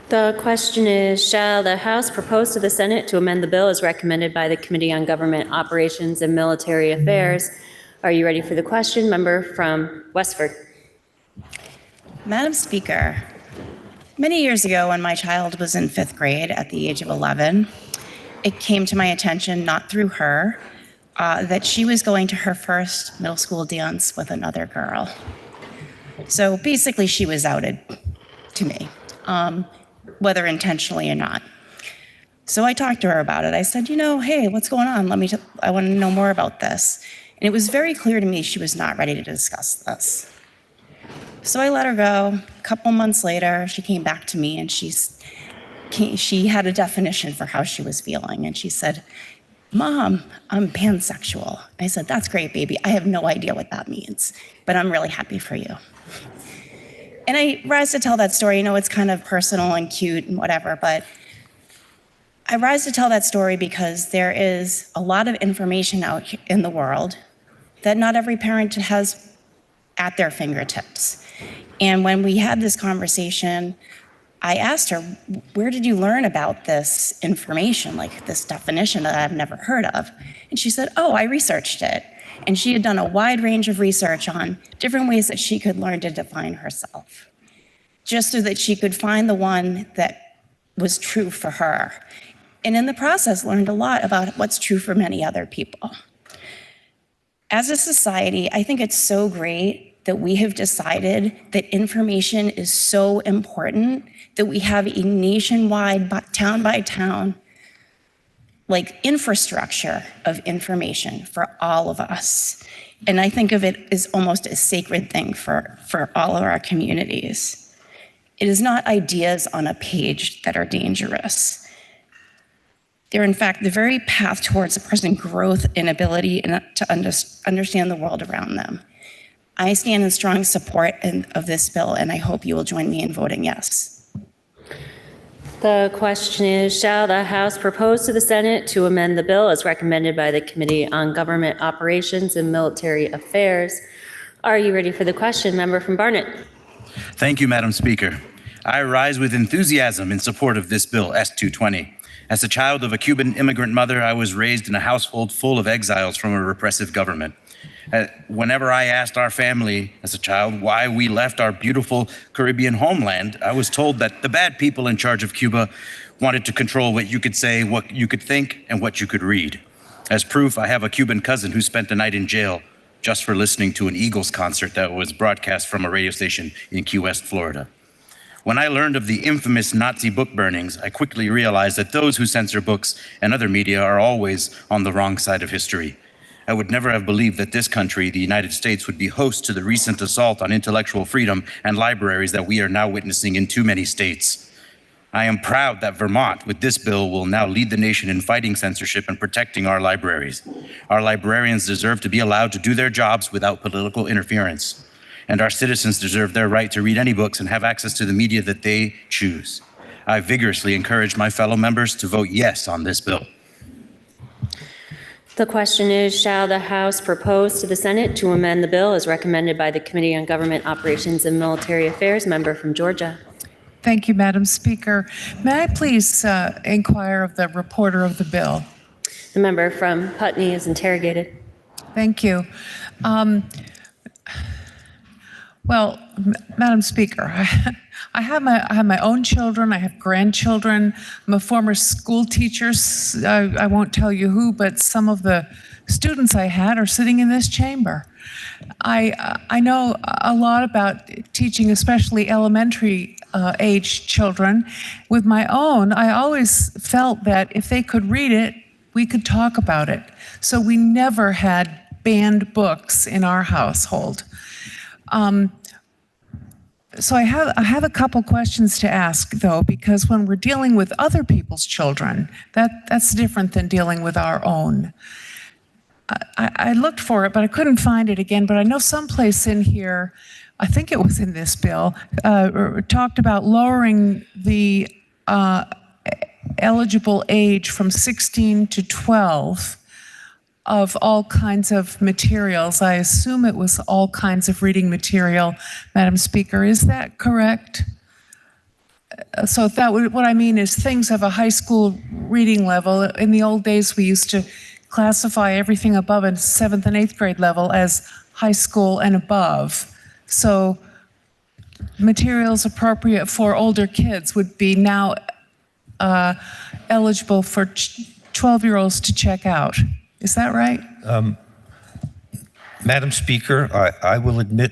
The question is, shall the House propose to the Senate to amend the bill as recommended by the Committee on Government Operations and Military Affairs? Are you ready for the question? Member from Westford. Madam Speaker, many years ago when my child was in 5th grade at the age of 11, it came to my attention, not through her, that she was going to her first middle school dance with another girl. So basically she was outed to me, whether intentionally or not. So I talked to her about it. I said, hey, what's going on? I want to know more about this. And it was very clear to me she was not ready to discuss this. So I let her go. A couple months later, she came back to me and she had a definition for how she was feeling. And she said, Mom, I'm pansexual. I said, that's great, baby. I have no idea what that means, but I'm really happy for you. And I rise to tell that story. It's kind of personal and cute and whatever, but I rise to tell that story because there is a lot of information out in the world that not every parent has at their fingertips. And when we had this conversation, I asked her, where did you learn about this information, like this definition that I've never heard of? And she said, I researched it. And she had done a wide range of research on different ways that she could learn to define herself, just so that she could find the one that was true for her. And in the process, learned a lot about what's true for many other people. As a society, I think it's so great that we have decided that information is so important that we have a nationwide, town by town, infrastructure of information for all of us. And I think of it as almost a sacred thing for all of our communities. It is not ideas on a page that are dangerous. They're in fact the very path towards a person's growth and ability to understand the world around them. I stand in strong support of this bill, and I hope you will join me in voting yes. The question is, shall the House propose to the Senate to amend the bill as recommended by the Committee on Government Operations and Military Affairs? Are you ready for the question? Member from Barnett. Thank you, Madam Speaker. I rise with enthusiasm in support of this bill, S-220. As a child of a Cuban immigrant mother, I was raised in a household full of exiles from a repressive government. Whenever I asked our family as a child why we left our beautiful Caribbean homeland, I was told that the bad people in charge of Cuba wanted to control what you could say, what you could think, and what you could read. As proof, I have a Cuban cousin who spent the night in jail just for listening to an Eagles concert that was broadcast from a radio station in Key West, Florida. When I learned of the infamous Nazi book burnings, I quickly realized that those who censor books and other media are always on the wrong side of history. I would never have believed that this country, the United States, would be host to the recent assault on intellectual freedom and libraries that we are now witnessing in too many states. I am proud that Vermont, with this bill, will now lead the nation in fighting censorship and protecting our libraries. Our librarians deserve to be allowed to do their jobs without political interference. And our citizens deserve their right to read any books and have access to the media that they choose. I vigorously encourage my fellow members to vote yes on this bill. The question is, shall the House propose to the Senate to amend the bill as recommended by the Committee on Government Operations and Military Affairs? Member from Georgia. Thank you, Madam Speaker. May I please inquire of the reporter of the bill? The member from Putney is interrogated. Thank you. Well, Madam Speaker, I have my own children. I have grandchildren. I'm a former school teacher. I won't tell you who, but some of the students I had are sitting in this chamber. I know a lot about teaching, especially elementary age children. With my own, I always felt that if they could read it, we could talk about it. So we never had banned books in our household. So I have a couple questions to ask, though, because when we're dealing with other people's children, that's different than dealing with our own. I looked for it, but I couldn't find it again. But I know someplace in here, I think it was in this bill, talked about lowering the eligible age from 16 to 12 of all kinds of materials. I assume it was all kinds of reading material, Madam Speaker. Is that correct? So that what I mean is things of a high school reading level. In the old days, we used to classify everything above a 7th and 8th grade level as high school and above. So materials appropriate for older kids would be now eligible for 12-year-olds to check out. Is that right? Madam Speaker, I will admit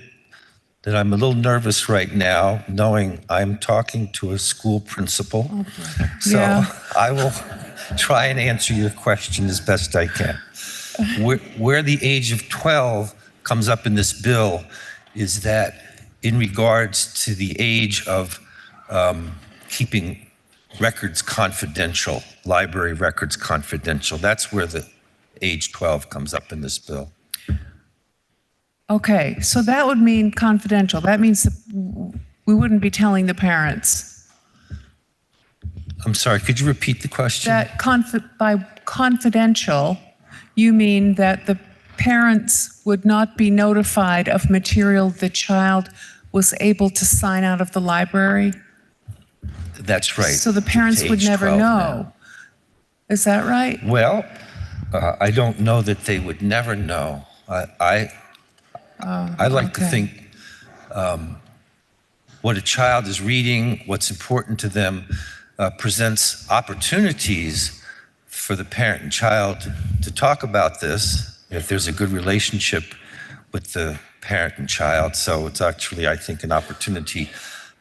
that I'm a little nervous right now, knowing I'm talking to a school principal. Oh, brother. So Yeah. I will try and answer your question as best I can. Where the age of 12 comes up in this bill is that in regards to the age of keeping records confidential, library records confidential, that's where the age 12 comes up in this bill. Okay, so that would mean confidential. That means that we wouldn't be telling the parents. I'm sorry, could you repeat the question? That by confidential, you mean that the parents would not be notified of material the child was able to sign out of the library? That's right. So the parents would Age never 12 know. now. Is that right? Well, I don't know that they would never know. I like to think what a child is reading, what's important to them, presents opportunities for the parent and child to talk about this if there's a good relationship with the parent and child. So it's actually, I think, an opportunity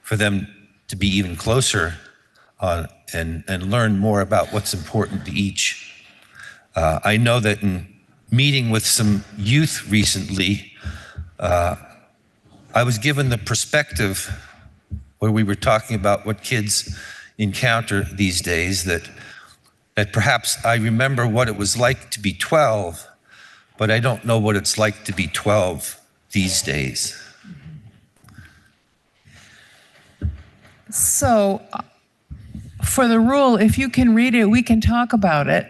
for them to be even closer and learn more about what's important to each. I know that in meeting with some youth recently, I was given the perspective where we were talking about what kids encounter these days, that perhaps I remember what it was like to be 12, but I don't know what it's like to be 12 these days. So for the rule, if you can read it, we can talk about it.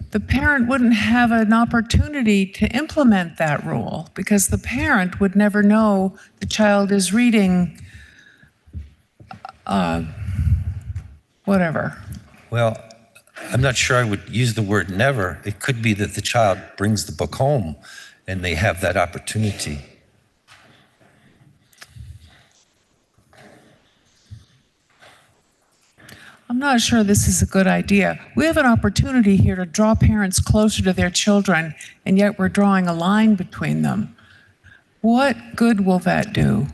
The parent wouldn't have an opportunity to implement that rule because the parent would never know the child is reading whatever. Well, I'm not sure I would use the word never. It could be that the child brings the book home and they have that opportunity. I'm not sure this is a good idea. We have an opportunity here to draw parents closer to their children, and yet we're drawing a line between them. What good will that do?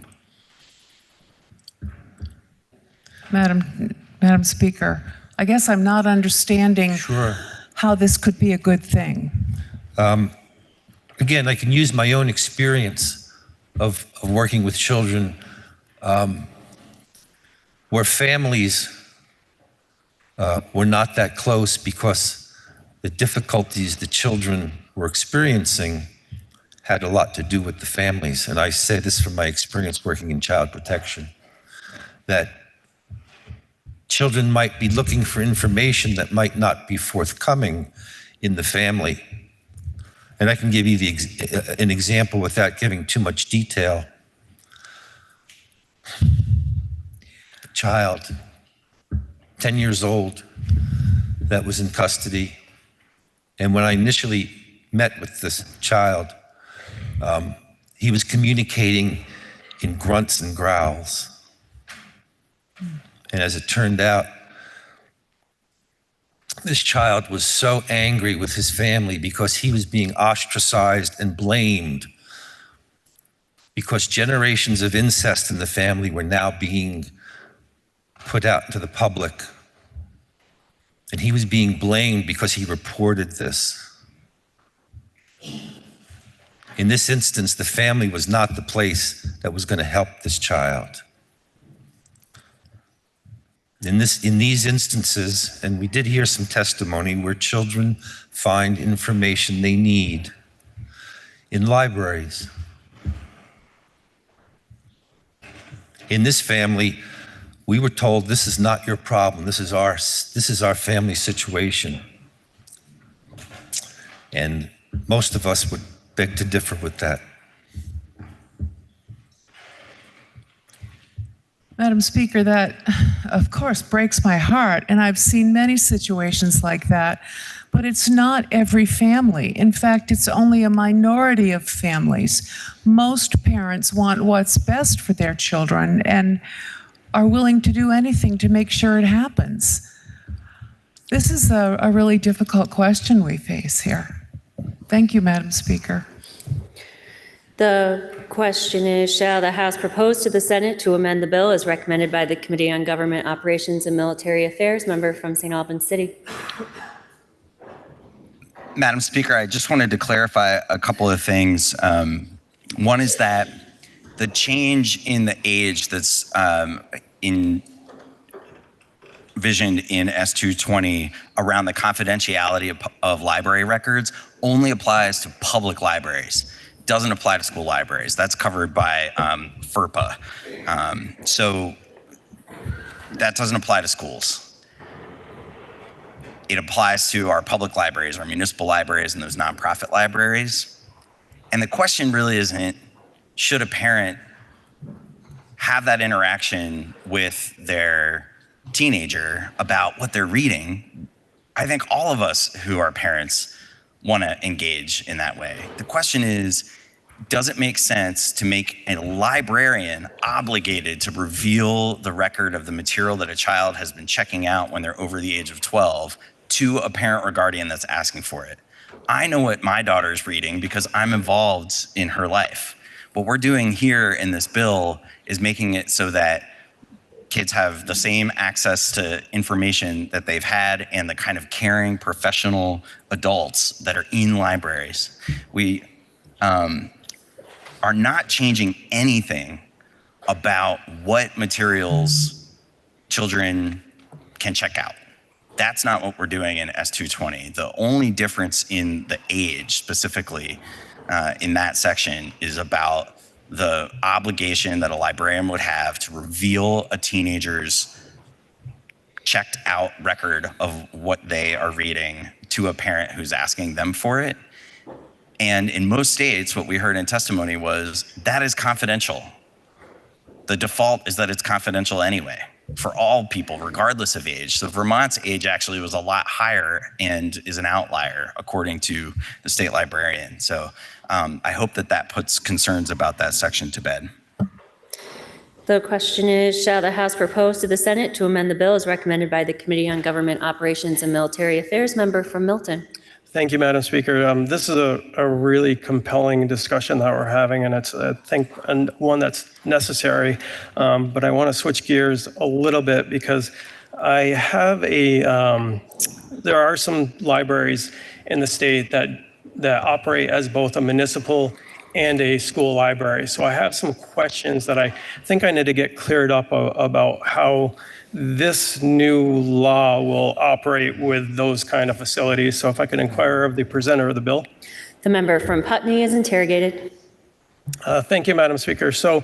Madam Speaker, I guess I'm not understanding how this could be a good thing. Again, I can use my own experience of working with children where families were not that close because the difficulties the children were experiencing had a lot to do with the families. And I say this from my experience working in child protection, that children might be looking for information that might not be forthcoming in the family. And I can give you an example without giving too much detail. A child, 10 years old, that was in custody. And when I initially met with this child, he was communicating in grunts and growls. And as it turned out, this child was so angry with his family because he was being ostracized and blamed because generations of incest in the family were now being put out into the public. And he was being blamed because he reported this. In this instance, the family was not the place that was going to help this child. In these instances, and we did hear some testimony where children find information they need in libraries. In this family, we were told, this is not your problem, this is our family situation. And most of us would beg to differ with that. Madam Speaker, that of course breaks my heart, and I've seen many situations like that, but it's not every family. In fact, it's only a minority of families. Most parents want what's best for their children and are willing to do anything to make sure it happens. This is a really difficult question we face here. Thank you, Madam Speaker. The question is, shall the House propose to the Senate to amend the bill as recommended by the Committee on Government Operations and Military Affairs? Member from St. Albans City. Madam Speaker, I just wanted to clarify a couple of things. One is that the change in the age that's envisioned in S220 around the confidentiality of library records only applies to public libraries. Doesn't apply to school libraries. That's covered by FERPA. So that doesn't apply to schools. It applies to our public libraries, our municipal libraries, and those nonprofit libraries. And the question really isn't, should a parent have that interaction with their teenager about what they're reading? I think all of us who are parents want to engage in that way. The question is, does it make sense to make a librarian obligated to reveal the record of the material that a child has been checking out when they're over the age of 12 to a parent or guardian that's asking for it? I know what my daughter's reading because I'm involved in her life. What we're doing here in this bill is making it so that kids have the same access to information that they've had and the kind of caring professional adults that are in libraries. We are not changing anything about what materials children can check out. That's not what we're doing in S220. The only difference in the age specifically in that section is about the obligation that a librarian would have to reveal a teenager's checked out record of what they are reading to a parent who's asking them for it. And in most states, what we heard in testimony was that is confidential. The default is that it's confidential anyway for all people, regardless of age. So Vermont's age actually was a lot higher and is an outlier according to the state librarian. So I hope that that puts concerns about that section to bed. The question is, shall the House propose to the Senate to amend the bill as recommended by the Committee on Government Operations and Military Affairs? Member from Milton. Thank you, Madam Speaker. This is a really compelling discussion that we're having, and it's, I think, one that's necessary. But I want to switch gears a little bit because I have there are some libraries in the state that operate as both a municipal and a school library. So I have some questions that I think I need to get cleared up about how this new law will operate with those kind of facilities. So if I could inquire of the presenter of the bill. The member from Putney is interrogated. Thank you, Madam Speaker. So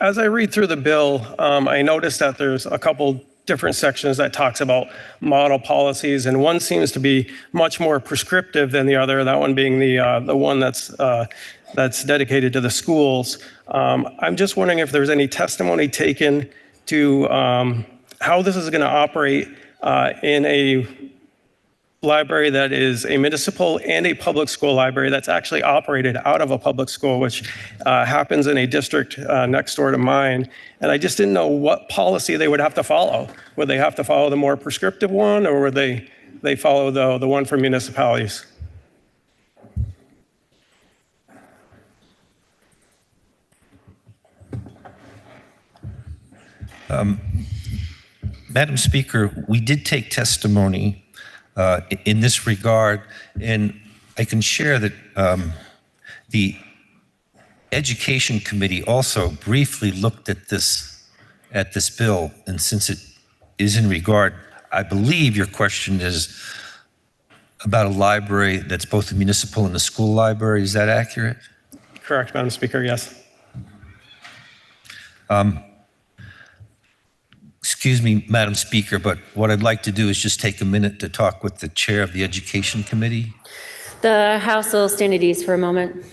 as I read through the bill, I noticed that there's a couple different sections that talks about model policies, and one seems to be much more prescriptive than the other, that one being the one that's dedicated to the schools. I'm just wondering if there's any testimony taken to how this is going to operate in a library that is a municipal and a public school library that's actually operated out of a public school, which happens in a district next door to mine. And I just didn't know what policy they would have to follow. Would they have to follow the more prescriptive one, or would they follow the one for municipalities? Madam Speaker, we did take testimony in this regard, and I can share that the Education Committee also briefly looked at this bill, and since it is in regard, I believe your question is about a library that's both a municipal and a school library. Is that accurate? Correct, Madam Speaker, yes. Excuse me, Madam Speaker, but what I'd like to do is just take a minute to talk with the chair of the Education Committee. The House will stand at ease for a moment.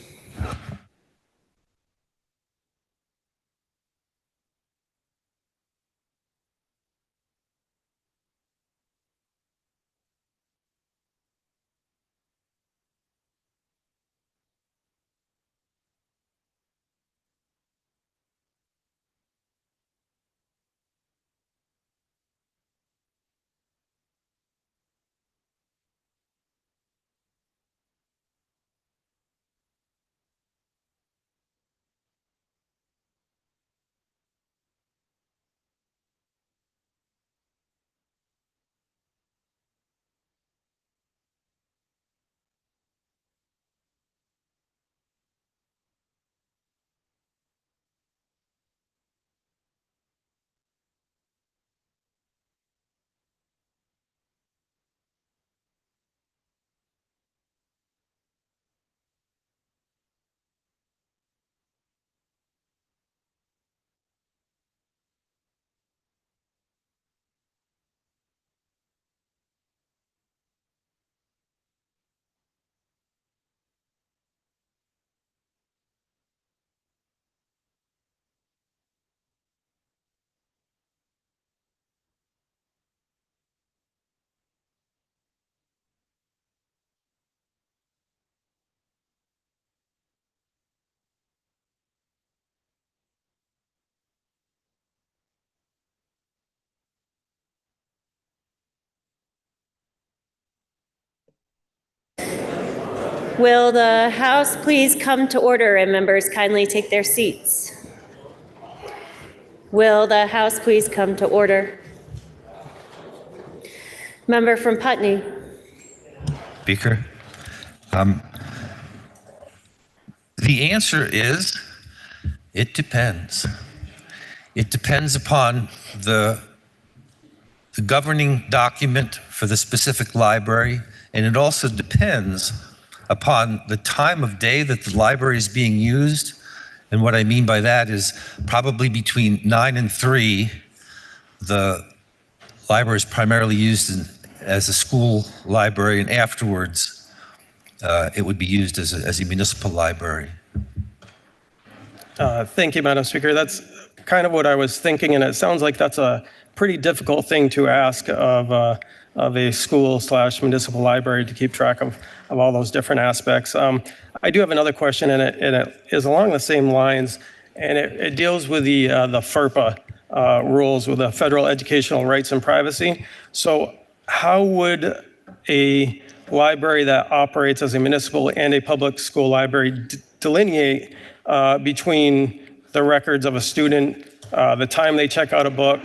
Will the House please come to order and members kindly take their seats? Will the House please come to order? Member from Putney. Speaker, the answer is, it depends. It depends upon the governing document for the specific library, and it also depends upon the time of day that the library is being used. And what I mean by that is probably between 9 and 3, the library is primarily used as a school library, and afterwards it would be used as a municipal library. Thank you, Madam Speaker. That's kind of what I was thinking, and it sounds like that's a pretty difficult thing to ask of a school/municipal library to keep track of all those different aspects. I do have another question, and it is along the same lines, and it deals with the FERPA rules with the Federal Educational Rights and Privacy. So how would a library that operates as a municipal and a public school library delineate between the records of a student, the time they check out a book?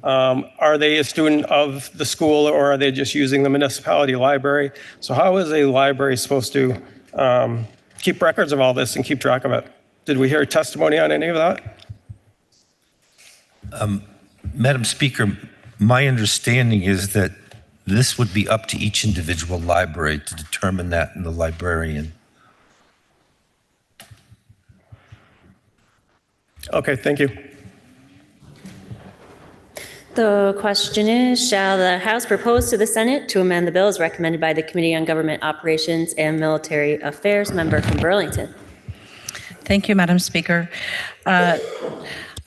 Are they a student of the school, or are they just using the municipality library? So how is a library supposed to keep records of all this and keep track of it? Did we hear testimony on any of that? Madam Speaker, my understanding is that this would be up to each individual library to determine that in the librarian. Okay, thank you. The question is, shall the House propose to the Senate to amend the bills recommended by the Committee on Government Operations and Military Affairs? Member from Burlington. Thank you, Madam Speaker. I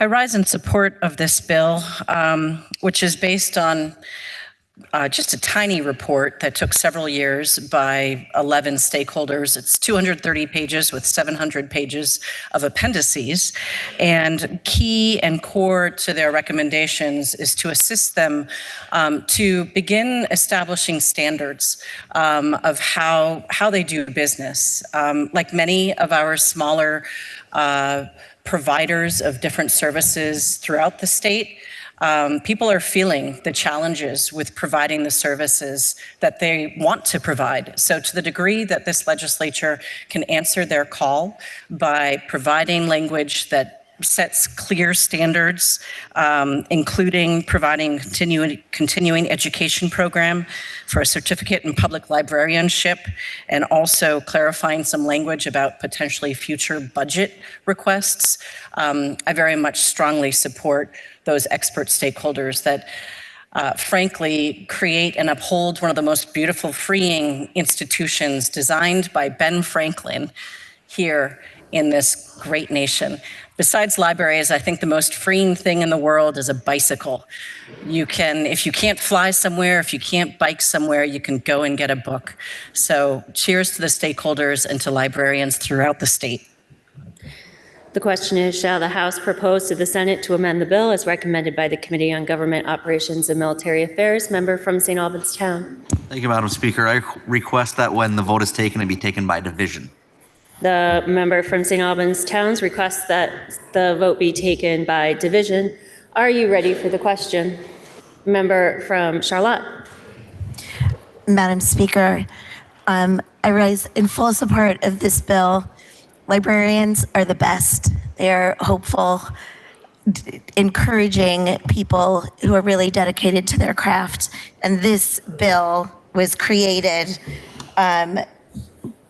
rise in support of this bill, which is based on just a tiny report that took several years by 11 stakeholders. It's 230 pages with 700 pages of appendices. And key and core to their recommendations is to assist them to begin establishing standards of how they do business. Like many of our smaller providers of different services throughout the state, People are feeling the challenges with providing the services that they want to provide. So to the degree that this legislature can answer their call by providing language that sets clear standards, including providing continuing education program for a certificate in public librarianship, and also clarifying some language about potentially future budget requests. I very much strongly support those expert stakeholders that frankly create and uphold one of the most beautiful, freeing institutions designed by Ben Franklin here in this great nation. Besides libraries, I think the most freeing thing in the world is a bicycle. You can, if you can't fly somewhere, if you can't bike somewhere, you can go and get a book. So cheers to the stakeholders and to librarians throughout the state. The question is, shall the House propose to the Senate to amend the bill as recommended by the Committee on Government Operations and Military Affairs? Member from St. Albans Town. Thank you, Madam Speaker. I request that when the vote is taken, it be taken by division. The member from St. Albans Towns requests that the vote be taken by division. Are you ready for the question? Member from Charlotte. Madam Speaker, I rise in full support of this bill. Librarians are the best. They are hopeful, encouraging people who are really dedicated to their craft. And this bill was created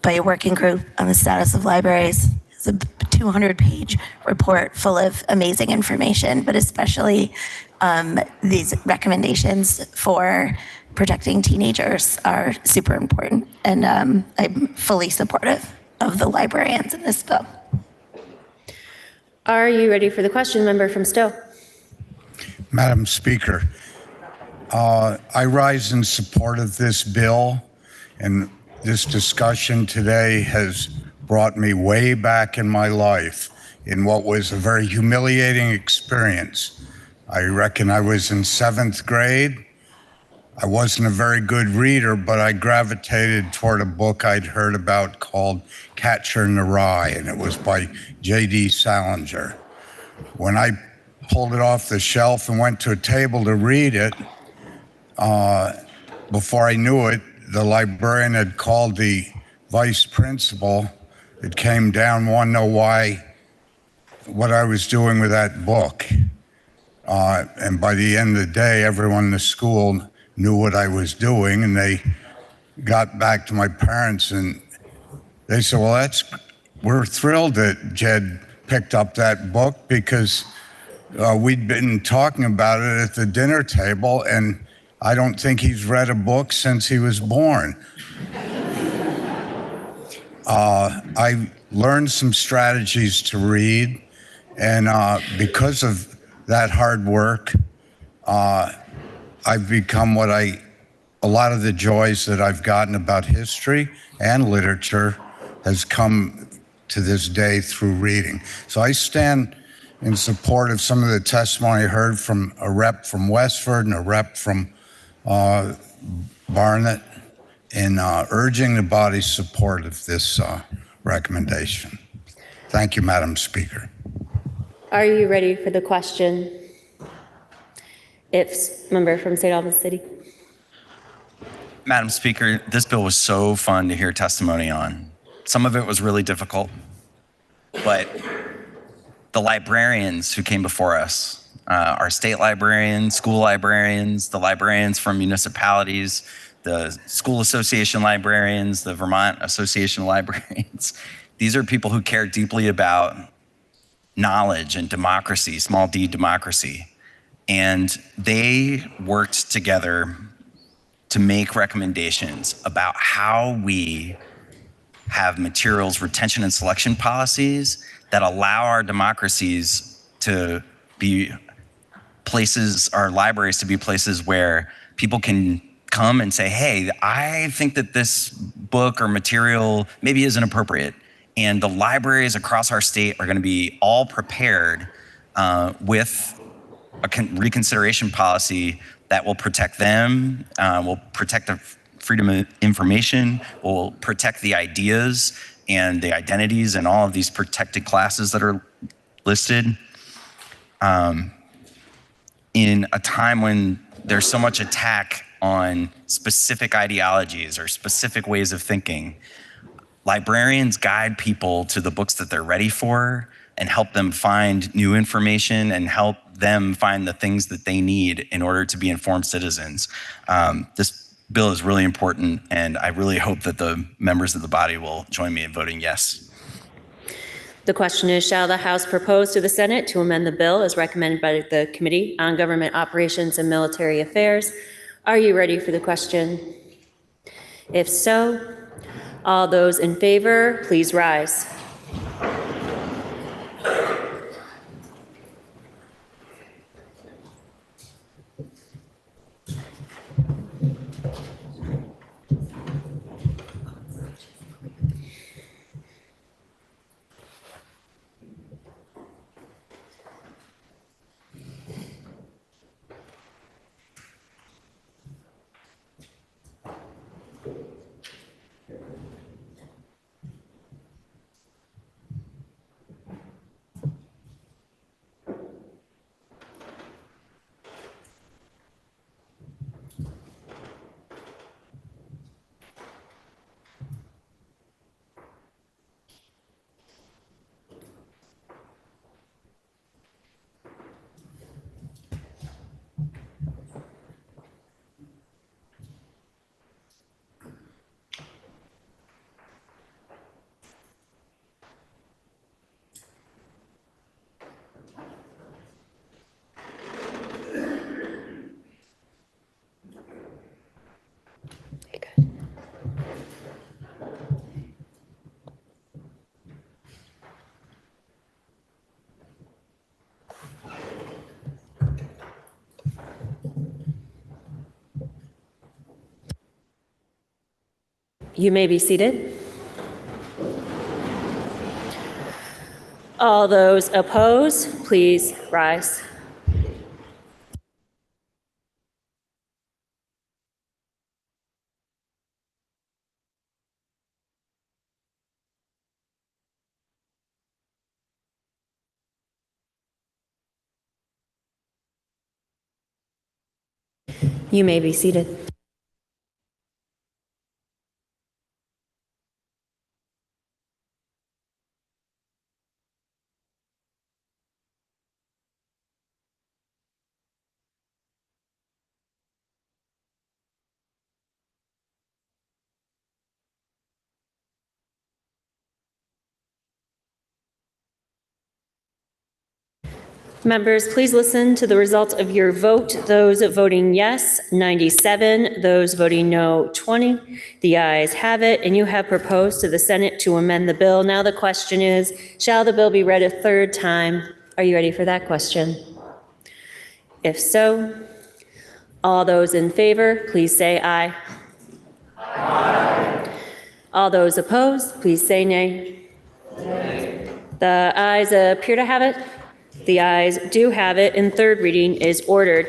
by a working group on the status of libraries. It's a 200-page report full of amazing information, but especially these recommendations for protecting teenagers are super important. And I'm fully supportive of the librarians in this bill. Are you ready for the question? Member from Stowe. Madam Speaker, I rise in support of this bill, and this discussion today has brought me way back in my life in what was a very humiliating experience. I reckon I was in 7th grade. I wasn't a very good reader, but I gravitated toward a book I'd heard about called Catcher in the Rye, and it was by J.D. Salinger. When I pulled it off the shelf and went to a table to read it, before I knew it, the librarian had called the vice principal. It came down, wanted to know what I was doing with that book. And by the end of the day, everyone in the school knew what I was doing, and they got back to my parents and they said, well, we're thrilled that Jed picked up that book because we'd been talking about it at the dinner table, and I don't think he's read a book since he was born. I learned some strategies to read, and because of that hard work, I've become a lot of the joys that I've gotten about history and literature has come to this day through reading. So I stand in support of some of the testimony I heard from a rep from Westford and a rep from Barnet in urging the body's support of this recommendation. Thank you, Madam Speaker. Are you ready for the question? If member from St. Albans City. Madam Speaker, this bill was so fun to hear testimony on. Some of it was really difficult, but the librarians who came before us, our state librarians, school librarians, the librarians from municipalities, the school association librarians, the Vermont Association of Librarians, these are people who care deeply about knowledge and democracy, small d democracy. And they worked together to make recommendations about how we have materials retention and selection policies that allow our democracies to be places, our libraries to be places where people can come and say, hey, I think that this book or material maybe isn't appropriate. And the libraries across our state are going to be all prepared with a reconsideration policy that will protect them, will protect the freedom of information, will protect the ideas and the identities and all of these protected classes that are listed. in a time when there's so much attack on specific ideologies or specific ways of thinking, librarians guide people to the books that they're ready for and help them find new information and help them find the things that they need in order to be informed citizens. This bill is really important, and I really hope that the members of the body will join me in voting yes. The question is, shall the House propose to the Senate to amend the bill as recommended by the Committee on Government Operations and Military Affairs? Are you ready for the question? If so, all those in favor, please rise. You may be seated. All those opposed, please rise. You may be seated. Members, please listen to the results of your vote. Those voting yes, 97. Those voting no, 20. The ayes have it, and you have proposed to the Senate to amend the bill. Now the question is, shall the bill be read a third time? Are you ready for that question? If so, all those in favor, please say aye. Aye. All those opposed, please say nay. Nay. The ayes appear to have it. The ayes do have it, and third reading is ordered.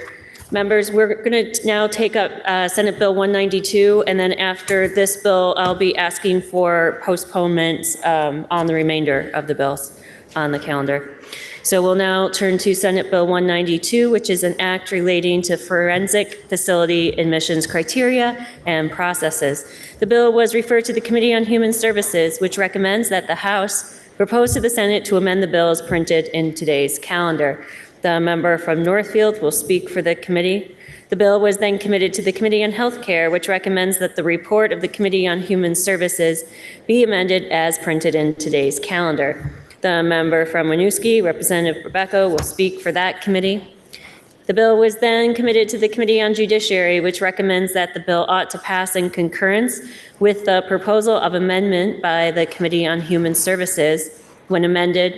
Members, we're going to now take up Senate Bill 192, and then after this bill, I'll be asking for postponements on the remainder of the bills on the calendar. So we'll now turn to Senate Bill 192, which is an act relating to forensic facility admissions criteria and processes. The bill was referred to the Committee on Human Services, which recommends that the House propose to the Senate to amend the bill as printed in today's calendar. The member from Northfield will speak for the committee. The bill was then committed to the Committee on Health Care, which recommends that the report of the Committee on Human Services be amended as printed in today's calendar. The member from Winooski, Representative Rebecca, will speak for that committee. The bill was then committed to the Committee on Judiciary, which recommends that the bill ought to pass in concurrence with the proposal of amendment by the Committee on Human Services when amended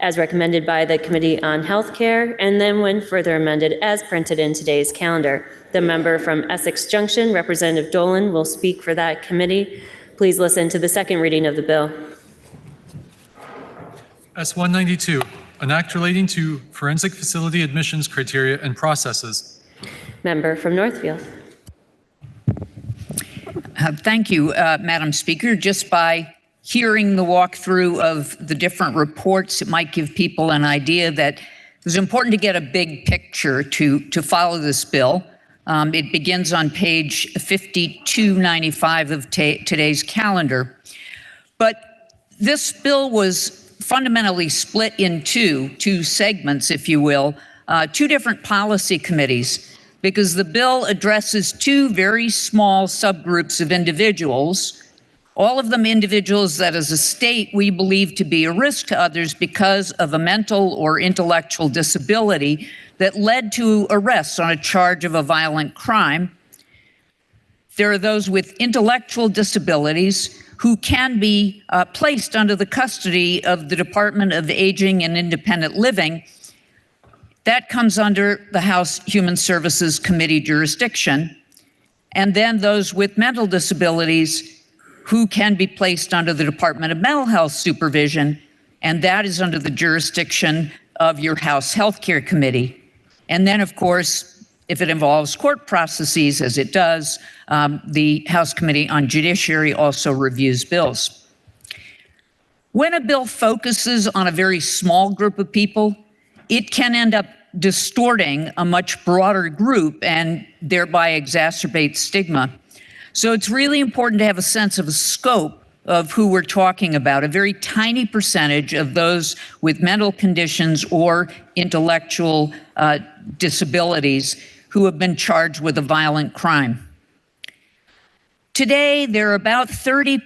as recommended by the Committee on Health Care, and then when further amended as printed in today's calendar. The member from Essex Junction, Representative Dolan, will speak for that committee. Please listen to the second reading of the bill. S-192, an act relating to forensic facility admissions criteria and processes. Member from Northfield. Thank you, Madam Speaker. Just by hearing the walkthrough of the different reports, it might give people an idea that It was important to get a big picture to follow this bill. It begins on page 5295 of today's calendar. But this bill was fundamentally split into two segments, if you will, two different policy committees, because the bill addresses two very small subgroups of individuals, all of them individuals that as a state we believe to be a risk to others because of a mental or intellectual disability that led to arrests on a charge of a violent crime. There are those with intellectual disabilities who can be placed under the custody of the Department of Aging and Independent Living. That comes under the House Human Services Committee jurisdiction. And then those with mental disabilities who can be placed under the Department of Mental Health supervision, and that is under the jurisdiction of your House Healthcare Committee. And then, of course, if it involves court processes, as it does, the House Committee on Judiciary also reviews bills. When a bill focuses on a very small group of people, it can end up distorting a much broader group and thereby exacerbate stigma. So it's really important to have a sense of a scope of who we're talking about, a very tiny percentage of those with mental conditions or intellectual disabilities who have been charged with a violent crime. Today, there are about 30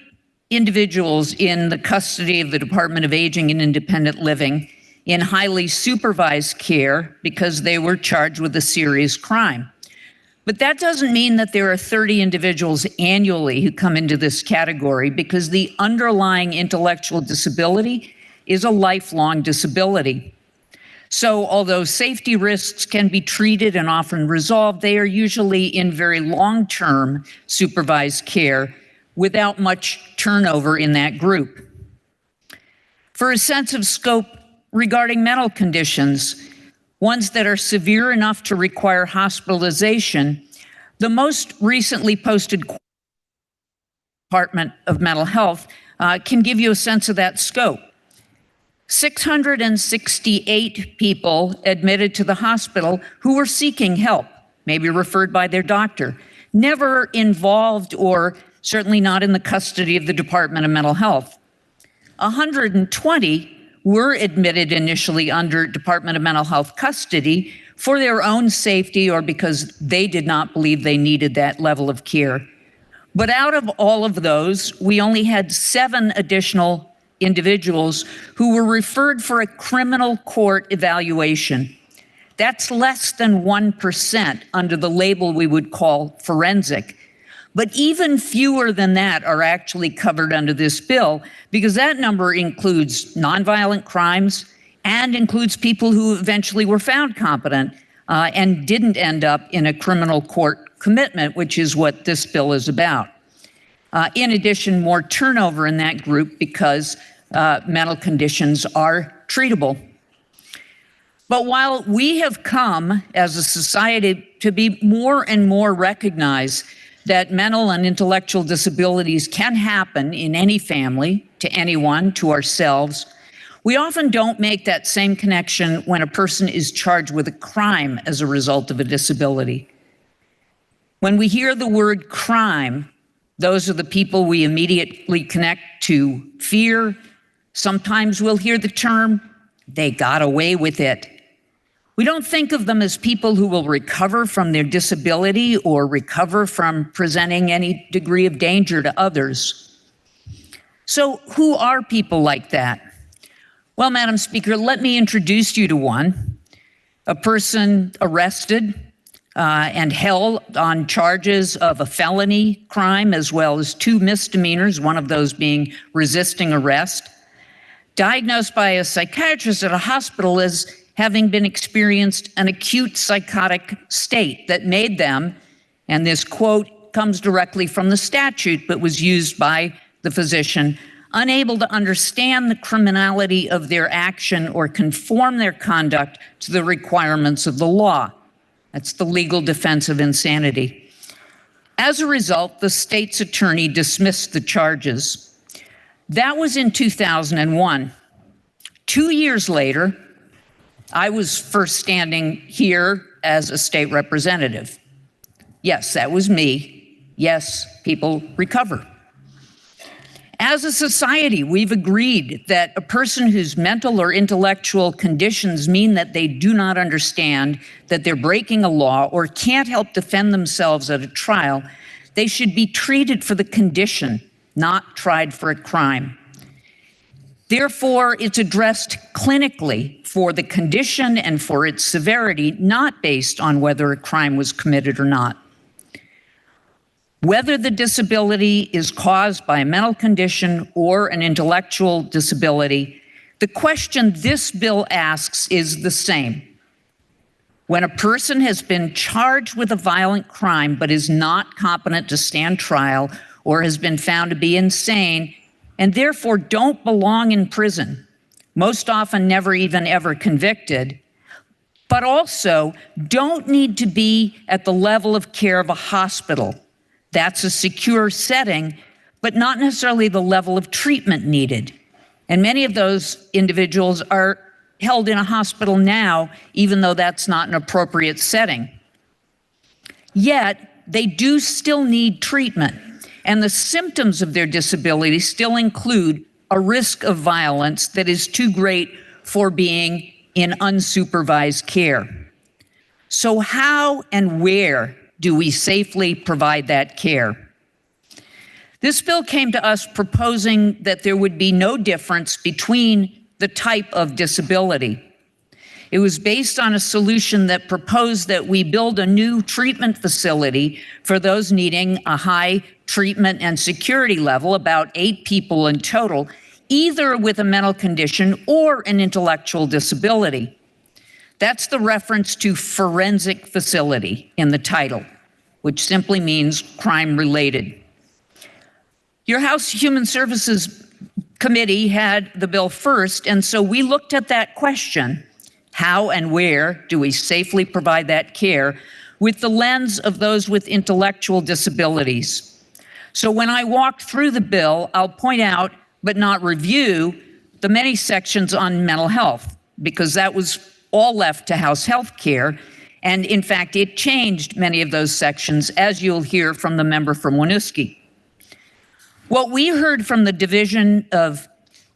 individuals in the custody of the Department of Aging and Independent Living in highly supervised care because they were charged with a serious crime. But that doesn't mean that there are 30 individuals annually who come into this category, because the underlying intellectual disability is a lifelong disability. So although safety risks can be treated and often resolved, they are usually in very long-term supervised care without much turnover in that group. For a sense of scope regarding mental conditions, ones that are severe enough to require hospitalization, the most recently posted Department of Mental Health can give you a sense of that scope. 668 people admitted to the hospital who were seeking help, maybe referred by their doctor, never involved or certainly not in the custody of the Department of Mental Health. 120 were admitted initially under Department of Mental Health custody for their own safety or because they did not believe they needed that level of care. But out of all of those, we only had 7 additional individuals who were referred for a criminal court evaluation. That's less than 1% under the label we would call forensic. But even fewer than that are actually covered under this bill, because that number includes nonviolent crimes and includes people who eventually were found competent and didn't end up in a criminal court commitment, which is what this bill is about. In addition, more turnover in that group because mental conditions are treatable. But while we have come as a society to be more and more recognized that mental and intellectual disabilities can happen in any family, to anyone, to ourselves, we often don't make that same connection when a person is charged with a crime as a result of a disability. When we hear the word crime, those are the people we immediately connect to fear. Sometimes we'll hear the term, "they got away with it." We don't think of them as people who will recover from their disability or recover from presenting any degree of danger to others. So who are people like that? Well, Madam Speaker, let me introduce you to one, a person arrested and held on charges of a felony crime as well as 2 misdemeanors, one of those being resisting arrest, diagnosed by a psychiatrist at a hospital as having been experienced an acute psychotic state that made them, and this quote comes directly from the statute but was used by the physician, unable to understand the criminality of their action or conform their conduct to the requirements of the law. That's the legal defense of insanity. As a result, the state's attorney dismissed the charges. That was in 2001. 2 years later, I was first standing here as a state representative. Yes, that was me. Yes, people recover. As a society, we've agreed that a person whose mental or intellectual conditions mean that they do not understand that they're breaking a law or can't help defend themselves at a trial, they should be treated for the condition, not tried for a crime. Therefore, it's addressed clinically for the condition and for its severity, not based on whether a crime was committed or not. Whether the disability is caused by a mental condition or an intellectual disability, the question this bill asks is the same. When a person has been charged with a violent crime but is not competent to stand trial or has been found to be insane and therefore don't belong in prison, most often never even ever convicted, but also don't need to be at the level of care of a hospital. That's a secure setting, but not necessarily the level of treatment needed. And many of those individuals are held in a hospital now, even though that's not an appropriate setting. Yet, they do still need treatment, and the symptoms of their disability still include a risk of violence that is too great for being in unsupervised care. So how and where do we safely provide that care? This bill came to us proposing that there would be no difference between the type of disability. It was based on a solution that proposed that we build a new treatment facility for those needing a high treatment and security level, about 8 people in total, either with a mental condition or an intellectual disability. That's the reference to forensic facility in the title, which simply means crime-related. Your House Human Services Committee had the bill first, and so we looked at that question, how and where do we safely provide that care, with the lens of those with intellectual disabilities. So when I walked through the bill, I'll point out, but not review, the many sections on mental health, because that was all left to House Health Care. And in fact, it changed many of those sections, as you'll hear from the member from Winooski. What we heard from the Division of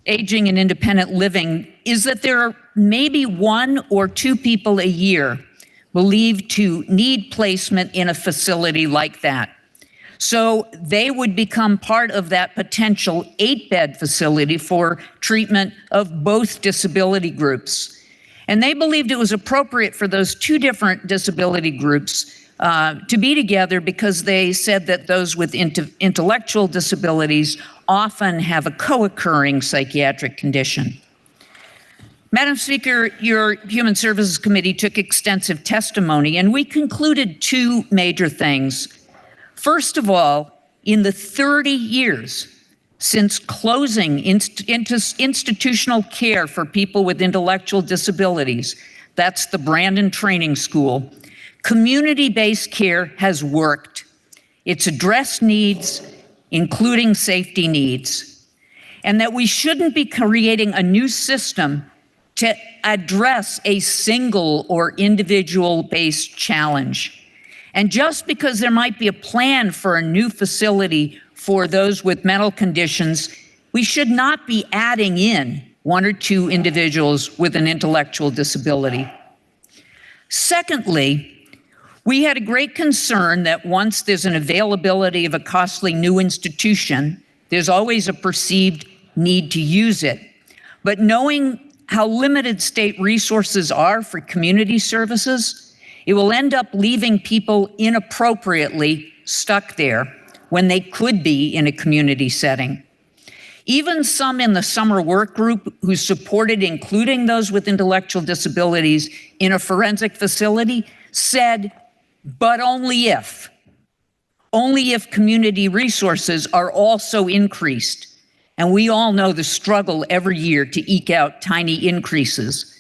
Aging and Independent Living is that there are maybe 1 or 2 people a year believed to need placement in a facility like that. So they would become part of that potential 8-bed facility for treatment of both disability groups. And they believed it was appropriate for those 2 different disability groups to be together because they said that those with intellectual disabilities often have a co-occurring psychiatric condition. Madam Speaker, your Human Services Committee took extensive testimony, and we concluded 2 major things. First of all, in the 30 years since closing institutional care for people with intellectual disabilities, that's the Brandon Training School, community-based care has worked. It's addressed needs, including safety needs, and that we shouldn't be creating a new system to address a single or individual-based challenge. And just because there might be a plan for a new facility for those with mental conditions, we should not be adding in 1 or 2 individuals with an intellectual disability. Secondly, we had a great concern that once there's an availability of a costly new institution, there's always a perceived need to use it. But knowing how limited state resources are for community services, it will end up leaving people inappropriately stuck there when they could be in a community setting. Even some in the summer work group who supported including those with intellectual disabilities in a forensic facility said, but only if community resources are also increased. And we all know the struggle every year to eke out tiny increases.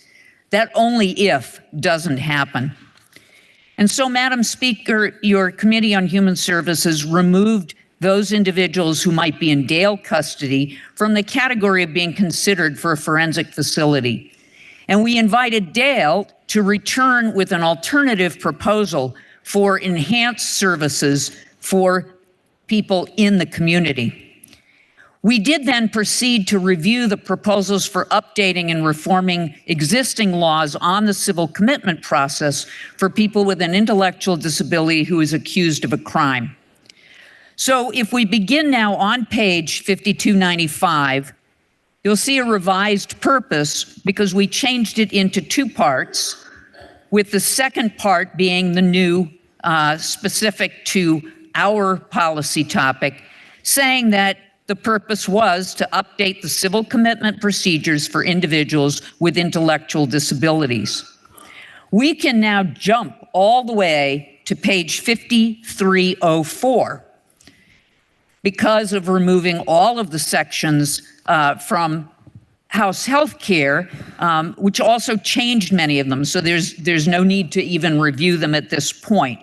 That only if doesn't happen. And so, Madam Speaker, your Committee on Human Services removed those individuals who might be in Dale custody from the category of being considered for a forensic facility. And we invited Dale to return with an alternative proposal for enhanced services for people in the community. We did then proceed to review the proposals for updating and reforming existing laws on the civil commitment process for people with an intellectual disability who is accused of a crime. So if we begin now on page 5295, you'll see a revised purpose because we changed it into two parts, with the second part being the new specific to our policy topic, saying that the purpose was to update the civil commitment procedures for individuals with intellectual disabilities. We can now jump all the way to page 5304 because of removing all of the sections from House Health Care, which also changed many of them. So there's no need to even review them at this point.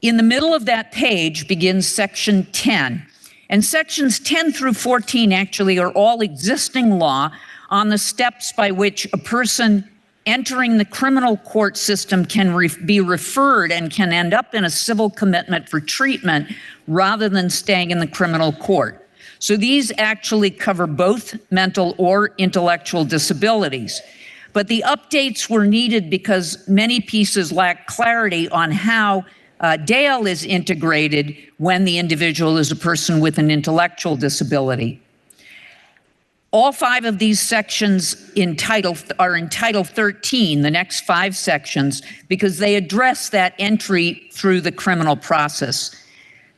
In the middle of that page begins section 10. And sections 10 through 14 actually are all existing law on the steps by which a person entering the criminal court system can be referred and can end up in a civil commitment for treatment rather than staying in the criminal court. So these actually cover both mental or intellectual disabilities. But the updates were needed because many pieces lack clarity on how Dale is integrated when the individual is a person with an intellectual disability. All 5 of these sections are in Title 13, the next 5 sections, because they address that entry through the criminal process.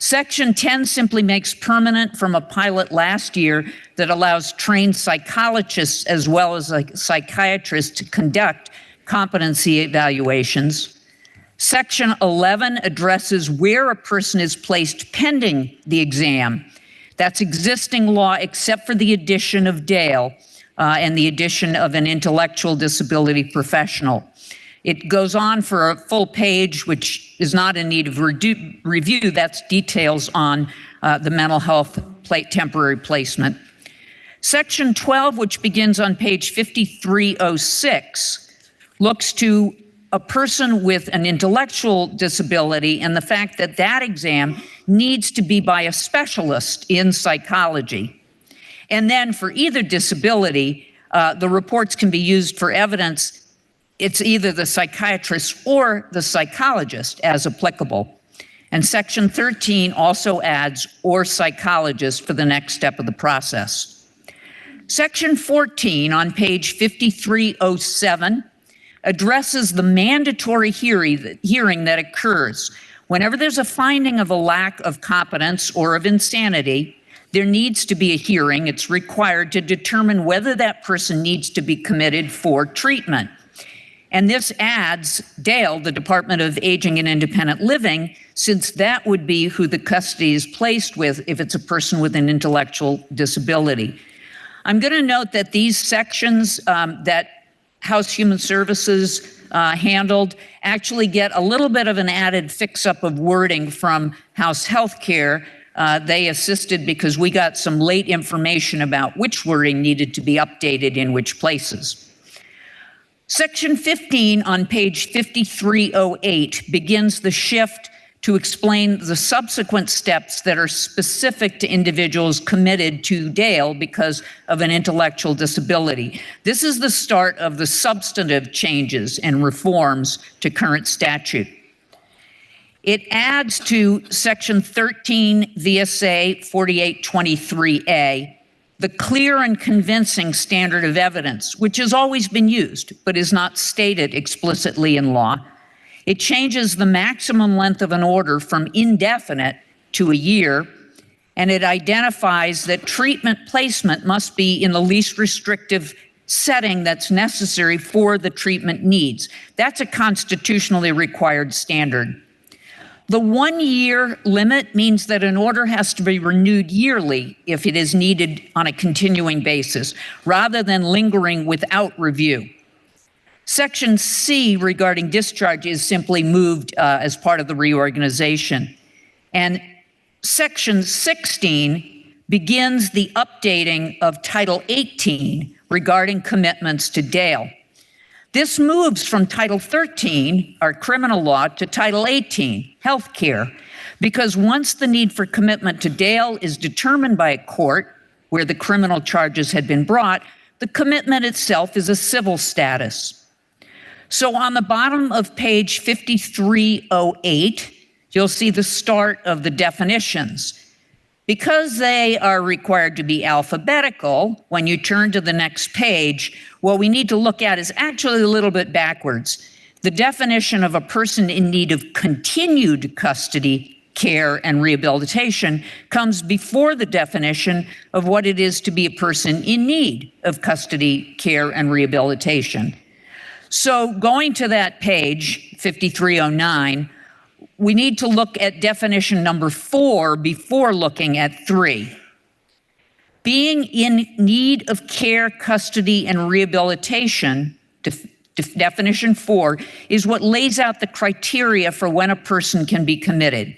Section 10 simply makes permanent from a pilot last year that allows trained psychologists as well as psychiatrists to conduct competency evaluations. Section 11 addresses where a person is placed pending the exam. That's existing law except for the addition of Dale and the addition of an intellectual disability professional. It goes on for a full page, which is not in need of review. That's details on the mental health temporary placement. Section 12, which begins on page 5306, looks to a person with an intellectual disability and the fact that that exam needs to be by a specialist in psychology. And then for either disability, the reports can be used for evidence. It's either the psychiatrist or the psychologist as applicable. And Section 13 also adds or psychologist for the next step of the process. Section 14 on page 5307 addresses the mandatory hearing that occurs. Whenever there's a finding of a lack of competence or of insanity, there needs to be a hearing. It's required to determine whether that person needs to be committed for treatment. And this adds Dale, the Department of Aging and Independent Living, since that would be who the custody is placed with if it's a person with an intellectual disability. I'm going to note that these sections that House Human Services handled actually get a little bit of an added fix-up of wording from House Health Care. They assisted because we got some late information about which wording needed to be updated in which places. Section 15 on page 5308 begins the shift to explain the subsequent steps that are specific to individuals committed to Dale because of an intellectual disability. This is the start of the substantive changes and reforms to current statute. It adds to Section 13 VSA 4823A the clear and convincing standard of evidence, which has always been used but is not stated explicitly in law. It changes the maximum length of an order from indefinite to a year, and it identifies that treatment placement must be in the least restrictive setting that's necessary for the treatment needs. That's a constitutionally required standard. The 1-year limit means that an order has to be renewed yearly if it is needed on a continuing basis, rather than lingering without review. Section C regarding discharge is simply moved as part of the reorganization. And Section 16 begins the updating of Title 18 regarding commitments to Dale. This moves from Title 13, our criminal law, to Title 18, healthcare, because once the need for commitment to Dale is determined by a court where the criminal charges had been brought, the commitment itself is a civil status. So on the bottom of page 5308, you'll see the start of the definitions. Because they are required to be alphabetical, when you turn to the next page, what we need to look at is actually a little bit backwards. The definition of a person in need of continued custody, care, and rehabilitation comes before the definition of what it is to be a person in need of custody, care, and rehabilitation. So going to that page, 5309, we need to look at definition number 4 before looking at 3. Being in need of care, custody, and rehabilitation, definition 4, is what lays out the criteria for when a person can be committed.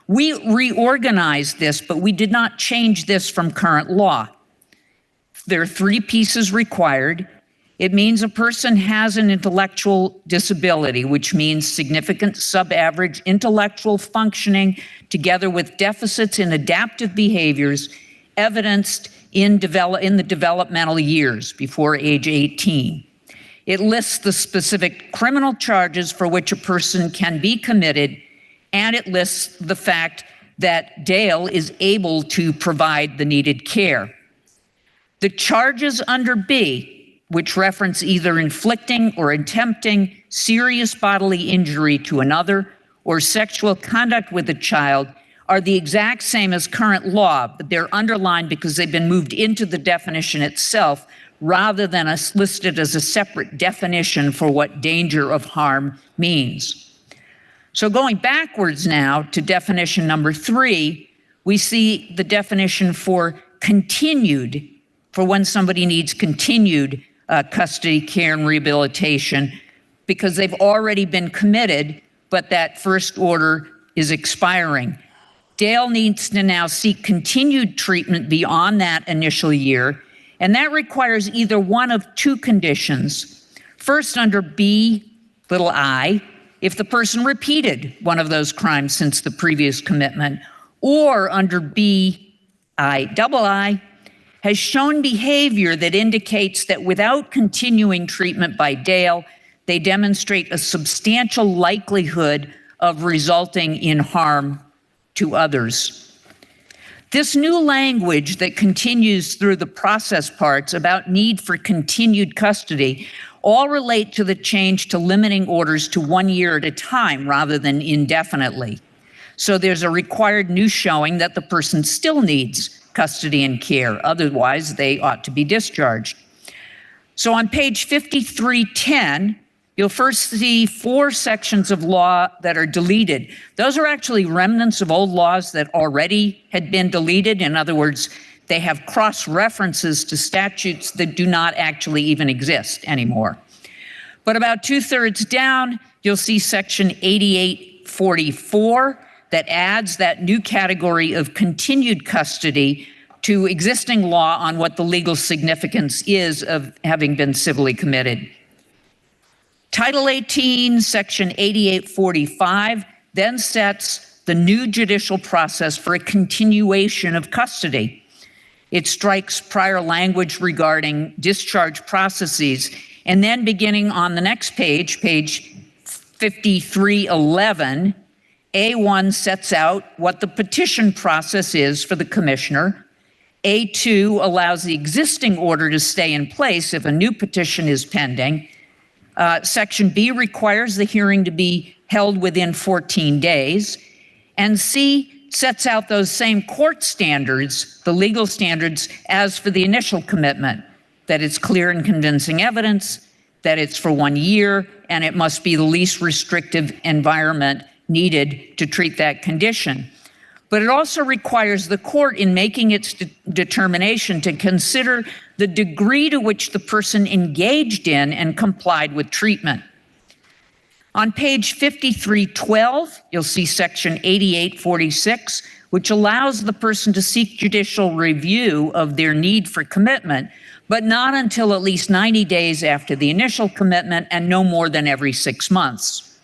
We reorganized this, but we did not change this from current law. There are 3 pieces required. It means a person has an intellectual disability, which means significant sub-average intellectual functioning together with deficits in adaptive behaviors evidenced in the developmental years before age 18. It lists the specific criminal charges for which a person can be committed, and it lists the fact that Dale is able to provide the needed care. The charges under B, which reference either inflicting or attempting serious bodily injury to another or sexual conduct with a child, are the exact same as current law, but they're underlined because they've been moved into the definition itself rather than listed as a separate definition for what danger of harm means. So going backwards now to definition number 3, we see the definition for continued, for when somebody needs continued custody, care, and rehabilitation, because they've already been committed, but that first order is expiring. Dale needs to now seek continued treatment beyond that initial year, and that requires either one of 2 conditions. First, under B(i), if the person repeated one of those crimes since the previous commitment, or under B(ii), has shown behavior that indicates that without continuing treatment by Dale, they demonstrate a substantial likelihood of resulting in harm to others. This new language that continues through the process parts about need for continued custody all relate to the change to limiting orders to 1 year at a time rather than indefinitely. So there's a required new showing that the person still needs custody and care. Otherwise, they ought to be discharged. So on page 5310, you'll first see 4 sections of law that are deleted. Those are actually remnants of old laws that already had been deleted. In other words, they have cross-references to statutes that do not actually even exist anymore. But about 2/3 down, you'll see section 8844 that adds that new category of continued custody to existing law on what the legal significance is of having been civilly committed. Title 18, section 8845 then sets the new judicial process for a continuation of custody. It strikes prior language regarding discharge processes, and then beginning on the next page, page 5311, A1 sets out what the petition process is for the commissioner. A2 allows the existing order to stay in place if a new petition is pending. Section B requires the hearing to be held within 14 days. And C sets out those same court standards, the legal standards, as for the initial commitment, that it's clear and convincing evidence, that it's for 1 year, and it must be the least restrictive environment needed to treat that condition. But it also requires the court, in making its determination, to consider the degree to which the person engaged in and complied with treatment. On page 5312, you'll see section 8846, which allows the person to seek judicial review of their need for commitment, but not until at least 90 days after the initial commitment and no more than every 6 months.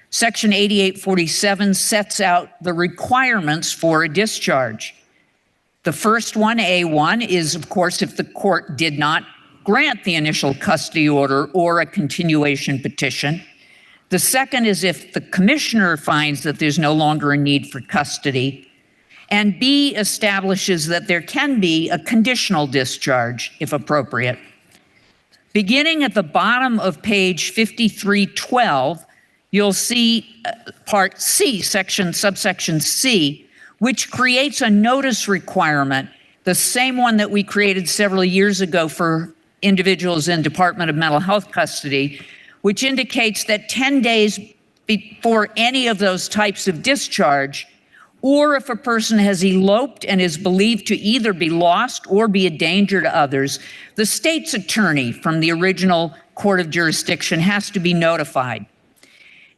Section 8847 sets out the requirements for a discharge. The first one, A1, is, of course, if the court did not grant the initial custody order or a continuation petition. The second is if the commissioner finds that there's no longer a need for custody. And B establishes that there can be a conditional discharge if appropriate. Beginning at the bottom of page 5312, you'll see part C, subsection C, which creates a notice requirement, the same one that we created several years ago for individuals in Department of Mental Health custody, which indicates that 10 days before any of those types of discharge, or if a person has eloped and is believed to either be lost or be a danger to others, the state's attorney from the original court of jurisdiction has to be notified.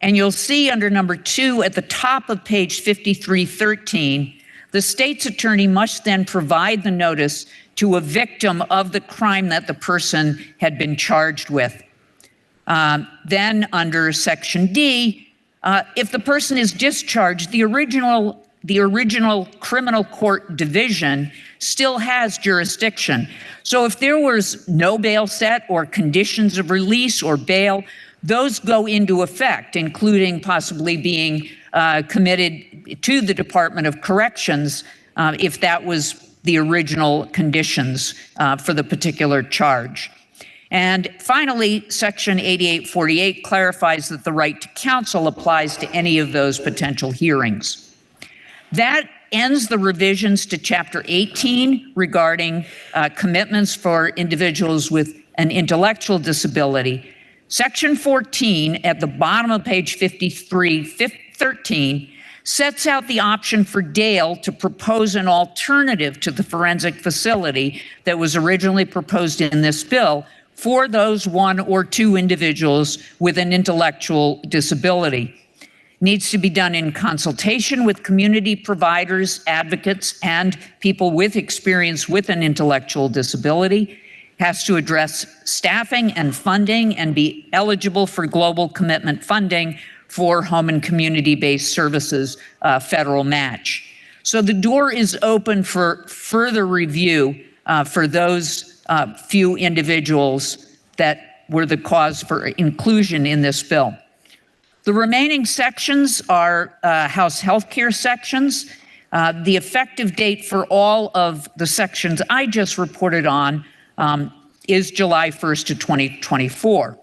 And you'll see under number 2 at the top of page 5313, the state's attorney must then provide the notice to a victim of the crime that the person had been charged with. Then under section D, if the person is discharged, the original criminal court division still has jurisdiction. So if there was no bail set or conditions of release or bail, those go into effect, including possibly being committed to the Department of Corrections if that was the original conditions for the particular charge. And finally, Section 8848 clarifies that the right to counsel applies to any of those potential hearings. That ends the revisions to Chapter 18 regarding commitments for individuals with an intellectual disability. Section 14 at the bottom of page 5313 sets out the option for Dale to propose an alternative to the forensic facility that was originally proposed in this bill for those 1 or 2 individuals with an intellectual disability. Needs to be done in consultation with community providers, advocates, and people with experience with an intellectual disability. Has to address staffing and funding and be eligible for global commitment funding for home and community-based services federal match. So the door is open for further review for those few individuals that were the cause for inclusion in this bill. The remaining sections are House healthcare sections. The effective date for all of the sections I just reported on is July 1st of 2024.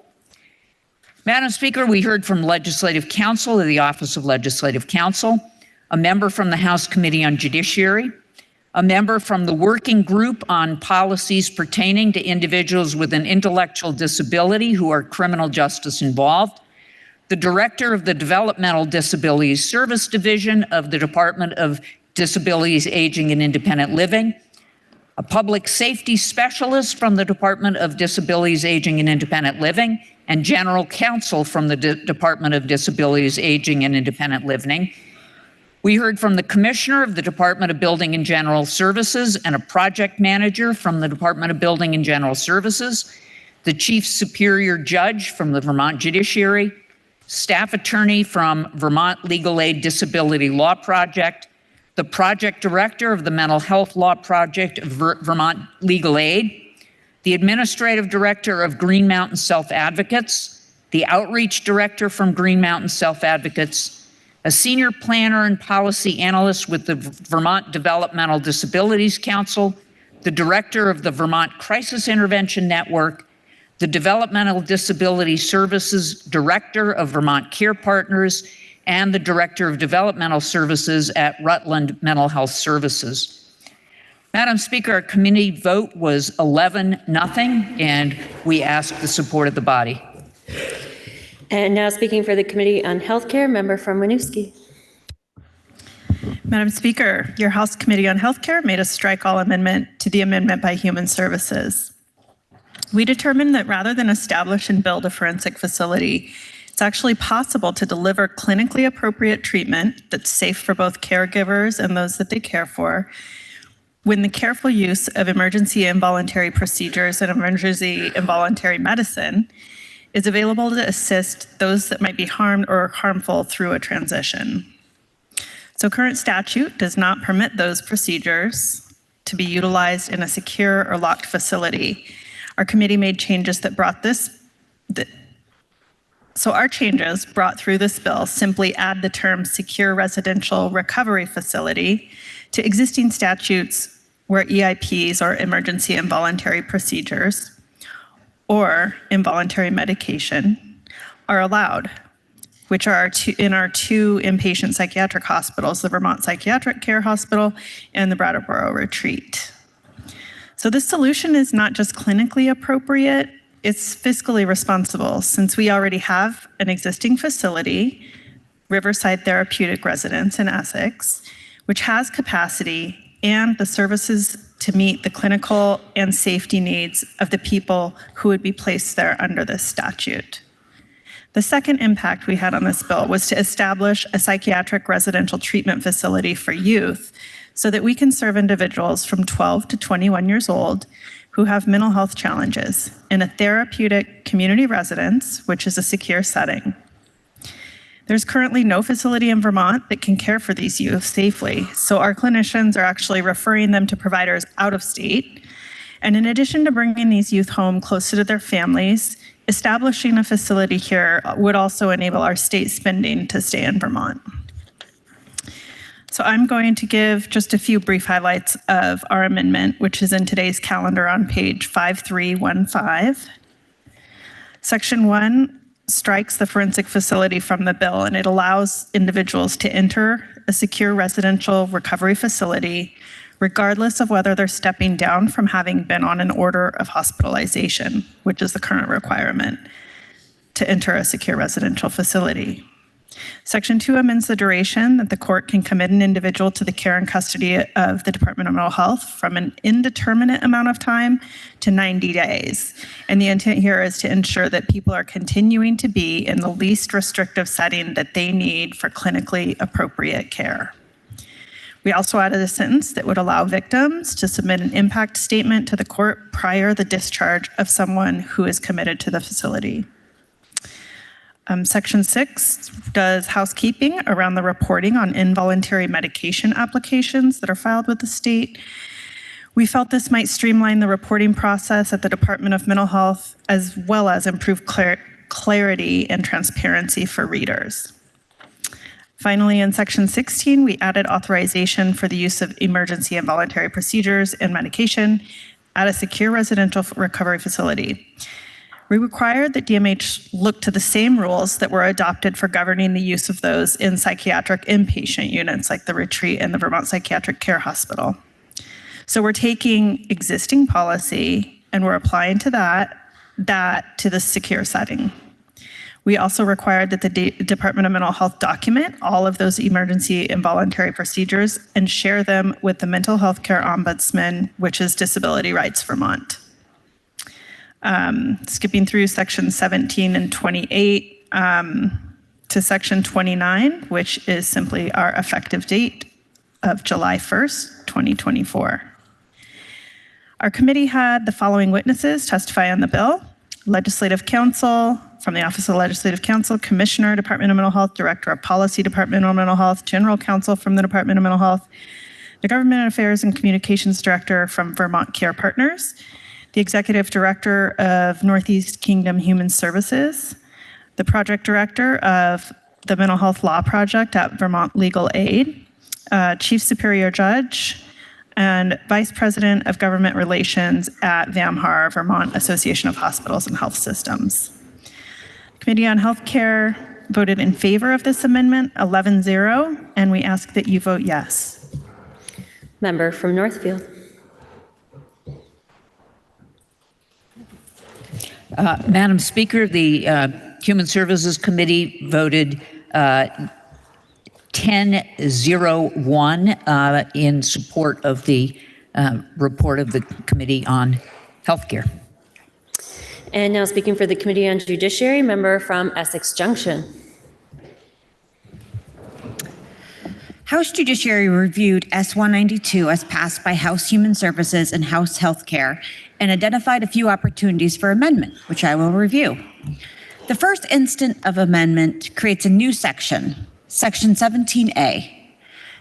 Madam Speaker, we heard from Legislative Counsel of the Office of Legislative Counsel, a member from the House Committee on Judiciary, a member from the Working Group on Policies Pertaining to Individuals with an Intellectual Disability who are criminal justice involved, the Director of the Developmental Disabilities Service Division of the Department of Disabilities, Aging, and Independent Living, a public safety specialist from the Department of Disabilities, Aging, and Independent Living, and general counsel from the Department of Disabilities, Aging, and Independent Living. We heard from the Commissioner of the Department of Building and General Services and a project manager from the Department of Building and General Services, the Chief Superior Judge from the Vermont Judiciary, staff attorney from Vermont Legal Aid Disability Law Project, the project director of the Mental Health Law Project of Vermont Legal Aid, the administrative director of Green Mountain Self Advocates, the outreach director from Green Mountain Self Advocates, a senior planner and policy analyst with the Vermont Developmental Disabilities Council, the director of the Vermont Crisis Intervention Network, the Developmental Disability Services Director of Vermont Care Partners, and the Director of Developmental Services at Rutland Mental Health Services. Madam Speaker, our committee vote was 11-0, and we ask the support of the body. And now speaking for the Committee on Healthcare, member from Winooski. Madam Speaker, your House Committee on Healthcare made a strike-all amendment to the amendment by Human Services. We determined that rather than establish and build a forensic facility, It's actually possible to deliver clinically appropriate treatment that's safe for both caregivers and those that they care for when the careful use of emergency involuntary procedures and emergency involuntary medicine is available to assist those that might be harmed or harmful through a transition. So current statute does not permit those procedures to be utilized in a secure or locked facility. Our committee made changes that brought So our changes brought through this bill simply add the term secure residential recovery facility to existing statutes where EIPs or emergency involuntary procedures or involuntary medication are allowed, which are in our two inpatient psychiatric hospitals, the Vermont Psychiatric Care Hospital and the Brattleboro Retreat. So this solution is not just clinically appropriate, it's fiscally responsible since we already have an existing facility, Riverside Therapeutic Residence in Essex, which has capacity and the services to meet the clinical and safety needs of the people who would be placed there under this statute. The second impact we had on this bill was to establish a psychiatric residential treatment facility for youth so that we can serve individuals from 12 to 21 years old who have mental health challenges in a therapeutic community residence, which is a secure setting. There's currently no facility in Vermont that can care for these youth safely, so our clinicians are actually referring them to providers out of state. And in addition to bringing these youth home closer to their families, establishing a facility here would also enable our state spending to stay in Vermont. So I'm going to give just a few brief highlights of our amendment, which is in today's calendar on page 5315. Section 1 strikes the forensic facility from the bill, and it allows individuals to enter a secure residential recovery facility regardless of whether they're stepping down from having been on an order of hospitalization, which is the current requirement to enter a secure residential facility. Section 2 amends the duration that the court can commit an individual to the care and custody of the Department of Mental Health from an indeterminate amount of time to 90 days. And the intent here is to ensure that people are continuing to be in the least restrictive setting that they need for clinically appropriate care. We also added a sentence that would allow victims to submit an impact statement to the court prior to the discharge of someone who is committed to the facility. Section 6 does housekeeping around the reporting on involuntary medication applications that are filed with the state. We felt this might streamline the reporting process at the Department of Mental Health, as well as improve clarity and transparency for readers. Finally, in Section 16, we added authorization for the use of emergency involuntary procedures and medication at a secure residential recovery facility. We required that DMH look to the same rules that were adopted for governing the use of those in psychiatric inpatient units like the Retreat and the Vermont Psychiatric Care Hospital. So we're taking existing policy and we're applying to that to the secure setting. We also required that the Department of Mental Health document all of those emergency involuntary procedures and share them with the Mental Health Care Ombudsman, which is Disability Rights Vermont. Skipping through section 17 and 28 to section 29, which is simply our effective date of July 1st, 2024. Our committee had the following witnesses testify on the bill: Legislative Counsel, from the Office of Legislative Counsel, Commissioner, Department of Mental Health, Director of Policy, Department of Mental Health, General Counsel from the Department of Mental Health, the Government Affairs and Communications Director from Vermont Care Partners, the Executive Director of Northeast Kingdom Human Services, the Project Director of the Mental Health Law Project at Vermont Legal Aid, Chief Superior Judge, and Vice President of Government Relations at VAMHAR, Vermont Association of Hospitals and Health Systems. Committee on Healthcare voted in favor of this amendment, 11-0, and we ask that you vote yes. Member from Northfield. Madam Speaker, the Human Services Committee voted 10-0-1 in support of the report of the Committee on Healthcare. And now speaking for the Committee on Judiciary, member from Essex Junction. House Judiciary reviewed S-192 as passed by House Human Services and House Healthcare and identified a few opportunities for amendment, which I will review. The first instant of amendment creates a new section, Section 17A.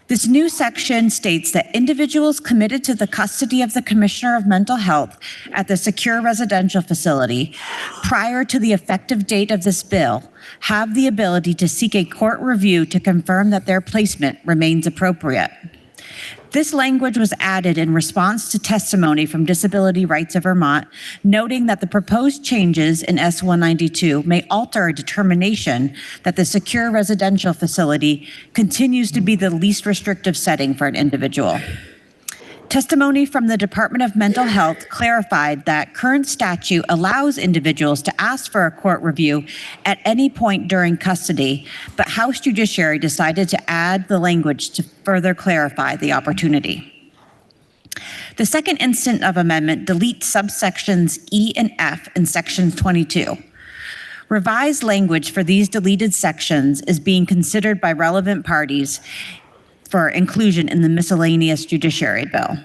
This new section states that individuals committed to the custody of the Commissioner of Mental Health at the secure residential facility prior to the effective date of this bill have the ability to seek a court review to confirm that their placement remains appropriate. This language was added in response to testimony from Disability Rights of Vermont, noting that the proposed changes in S-192 may alter a determination that the secure residential facility continues to be the least restrictive setting for an individual. Testimony from the Department of Mental Health clarified that current statute allows individuals to ask for a court review at any point during custody, but House Judiciary decided to add the language to further clarify the opportunity. The second instant of amendment deletes subsections E and F in Section 22. Revised language for these deleted sections is being considered by relevant parties for inclusion in the miscellaneous judiciary bill.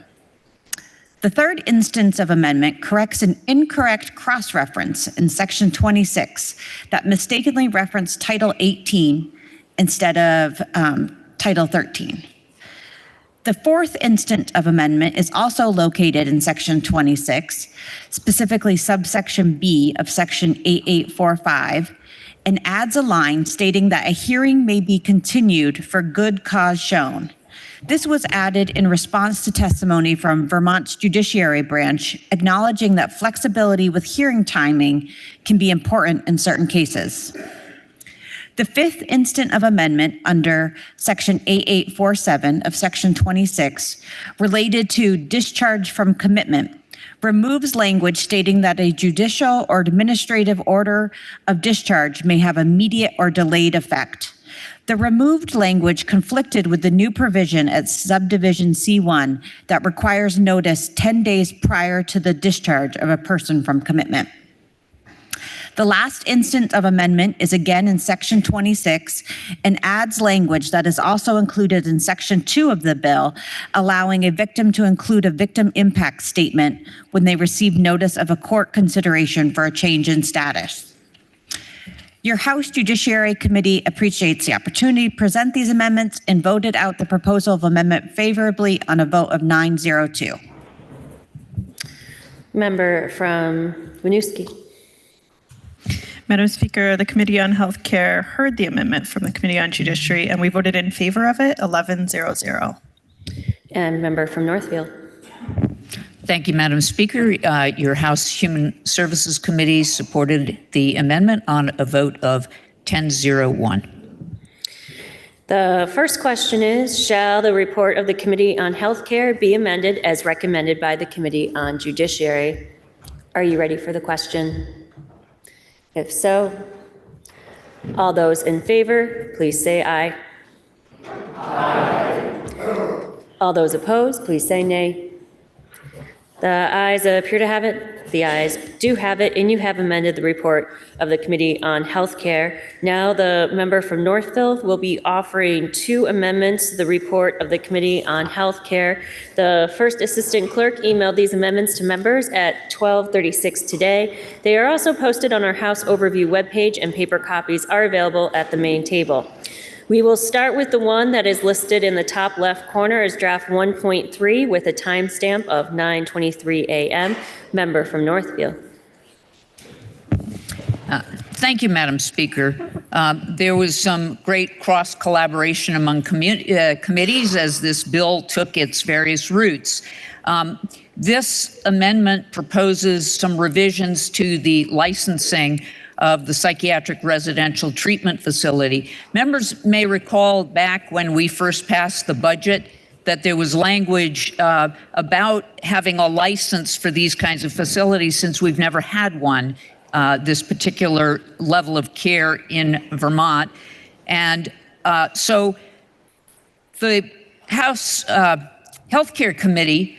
The third instance of amendment corrects an incorrect cross-reference in Section 26 that mistakenly referenced Title 18 instead of Title 13. The fourth instance of amendment is also located in Section 26, specifically subsection B of Section 8845, and adds a line stating that a hearing may be continued for good cause shown. This was added in response to testimony from Vermont's Judiciary Branch, acknowledging that flexibility with hearing timing can be important in certain cases. The fifth instant of amendment under Section 8847 of Section 26, related to discharge from commitment, removes language stating that a judicial or administrative order of discharge may have immediate or delayed effect. The removed language conflicted with the new provision at subdivision C1 that requires notice 10 days prior to the discharge of a person from commitment. The last instance of amendment is again in Section 26 and adds language that is also included in Section 2 of the bill, allowing a victim to include a victim impact statement when they receive notice of a court consideration for a change in status. Your House Judiciary Committee appreciates the opportunity to present these amendments and voted out the proposal of amendment favorably on a vote of 902. Member from Winooski. Madam Speaker, the Committee on Healthcare heard the amendment from the Committee on Judiciary, and we voted in favor of it, 11-0-0. And member from Northfield. Thank you, Madam Speaker. Your House Human Services Committee supported the amendment on a vote of 10-0-1. The first question is, shall the report of the Committee on Healthcare be amended as recommended by the Committee on Judiciary? Are you ready for the question? If so, all those in favor, please say aye. Aye. All those opposed, please say nay. The ayes appear to have it. The ayes do have it, and you have amended the report of the Committee on Healthcare. Now the member from Northfield will be offering two amendments to the report of the Committee on Healthcare. The first assistant clerk emailed these amendments to members at 12:36 today. They are also posted on our House Overview webpage, and paper copies are available at the main table. We will start with the one that is listed in the top left corner as draft 1.3 with a timestamp of 9:23 a.m. Member from Northfield. Thank you, Madam Speaker. There was some great cross-collaboration among committees as this bill took its various routes. This amendment proposes some revisions to the licensing of the psychiatric residential treatment facility. Members may recall back when we first passed the budget that there was language about having a license for these kinds of facilities, since we've never had one, this particular level of care in Vermont. And so the House Healthcare Committee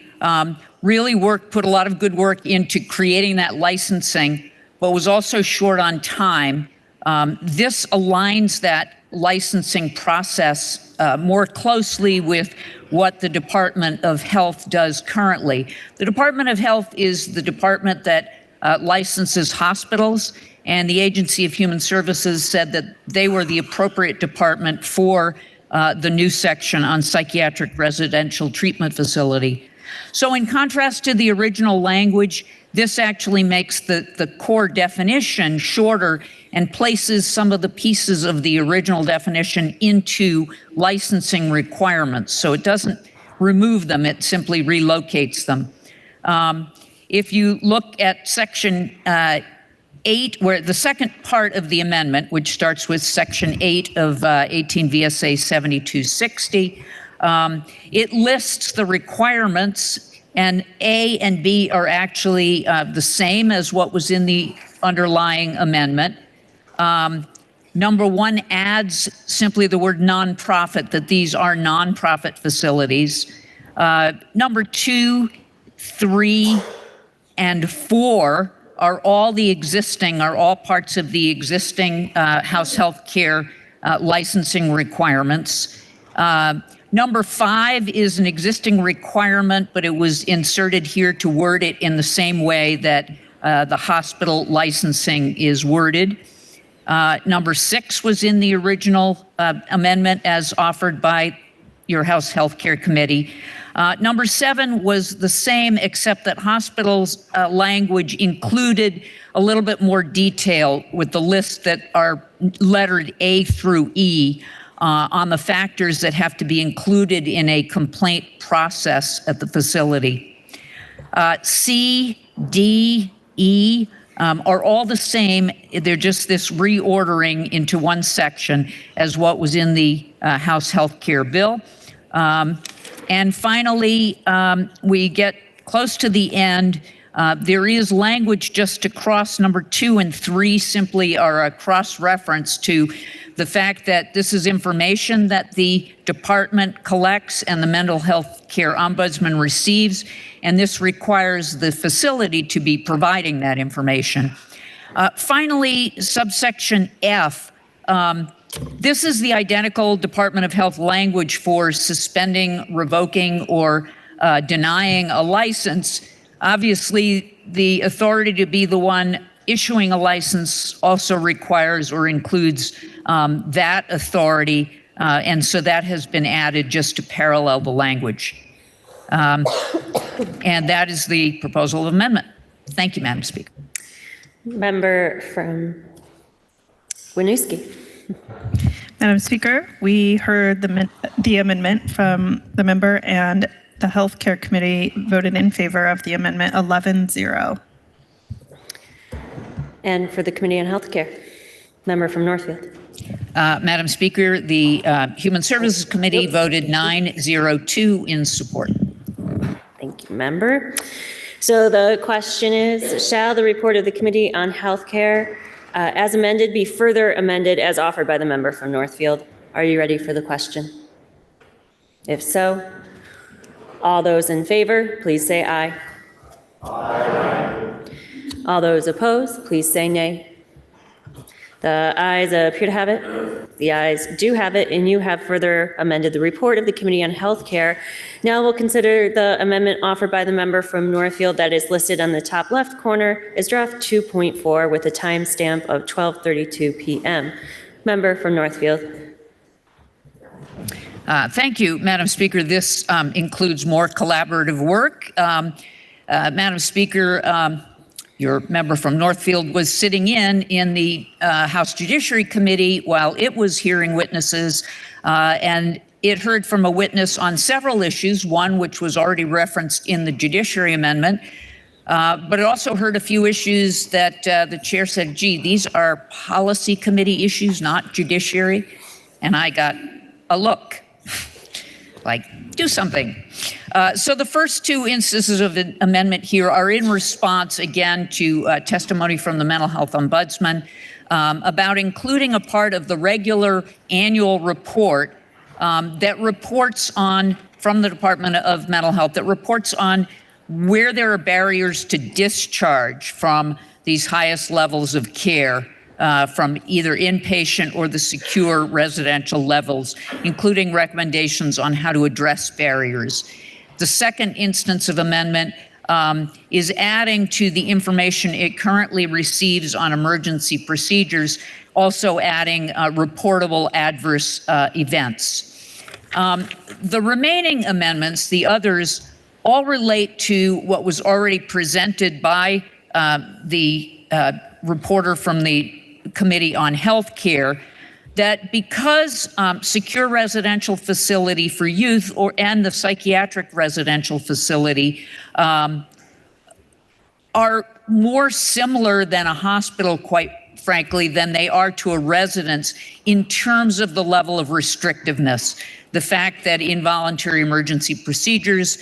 really put a lot of good work into creating that licensing but was also short on time. This aligns that licensing process more closely with what the Department of Health does currently. The Department of Health is the department that licenses hospitals, and the Agency of Human Services said that they were the appropriate department for the new section on psychiatric residential treatment facility. So in contrast to the original language, this actually makes the core definition shorter and places some of the pieces of the original definition into licensing requirements. So it doesn't remove them, it simply relocates them. If you look at section 8, where the second part of the amendment, which starts with section 8 of 18 VSA 7260, it lists the requirements, and A and B are actually the same as what was in the underlying amendment. Number 1 adds simply the word nonprofit, that these are nonprofit facilities. Number 2, 3, and 4 are all parts of the existing house health care licensing requirements. Number 5 is an existing requirement, but it was inserted here to word it in the same way that the hospital licensing is worded. Number 6 was in the original amendment as offered by your House Health Care Committee. Number 7 was the same, except that hospitals language included a little bit more detail with the lists that are lettered A through E on the factors that have to be included in a complaint process at the facility. C, D, E are all the same. They're just this reordering into one section as what was in the House Health Care Bill. And finally, we get close to the end. There is language just to cross. Number 2 and 3 simply are a cross-reference to the fact that this is information that the department collects and the mental health care ombudsman receives, and this requires the facility to be providing that information. Finally, subsection F. This is the identical Department of Health language for suspending, revoking, or denying a license. Obviously, the authority to be the one issuing a license also requires or includes that authority, and so that has been added just to parallel the language. And that is the proposal of amendment. Thank you, Madam Speaker. Member from Winooski. Madam Speaker, we heard the amendment from the member, and the Health Care Committee voted in favor of the amendment 11-0. And for the Committee on Health Care, member from Northfield. Madam Speaker, the Human Services Committee voted 9-0-2 in support. Thank you, member. So the question is, shall the report of the Committee on Health Care as amended be further amended as offered by the member from Northfield? Are you ready for the question? If so, all those in favor, please say aye. Aye. All those opposed, please say nay. The ayes appear to have it. The ayes do have it, and you have further amended the report of the Committee on Health Care. Now we'll consider the amendment offered by the member from Northfield that is listed on the top left corner as draft 2.4 with a timestamp of 12:32 p.m. Member from Northfield. Thank you, Madam Speaker. This includes more collaborative work. Madam Speaker, your member from Northfield was sitting in the House Judiciary Committee while it was hearing witnesses, and it heard from a witness on several issues, one which was already referenced in the Judiciary Amendment, but it also heard a few issues that the chair said, gee, these are policy committee issues, not judiciary. And I got a look, like, do something. So the first two instances of the amendment here are in response, again, to testimony from the Mental Health Ombudsman about including a part of the regular annual report that reports on, from the Department of Mental Health, that reports on where there are barriers to discharge from these highest levels of care from either inpatient or the secure residential levels, including recommendations on how to address barriers. The second instance of amendment is adding to the information it currently receives on emergency procedures, also adding reportable adverse events. The remaining amendments, the others, all relate to what was already presented by the reporter from the Committee on Health Care, that because secure residential facility for youth and the psychiatric residential facility are more similar than a hospital, quite frankly, than they are to a residence in terms of the level of restrictiveness. The fact that involuntary emergency procedures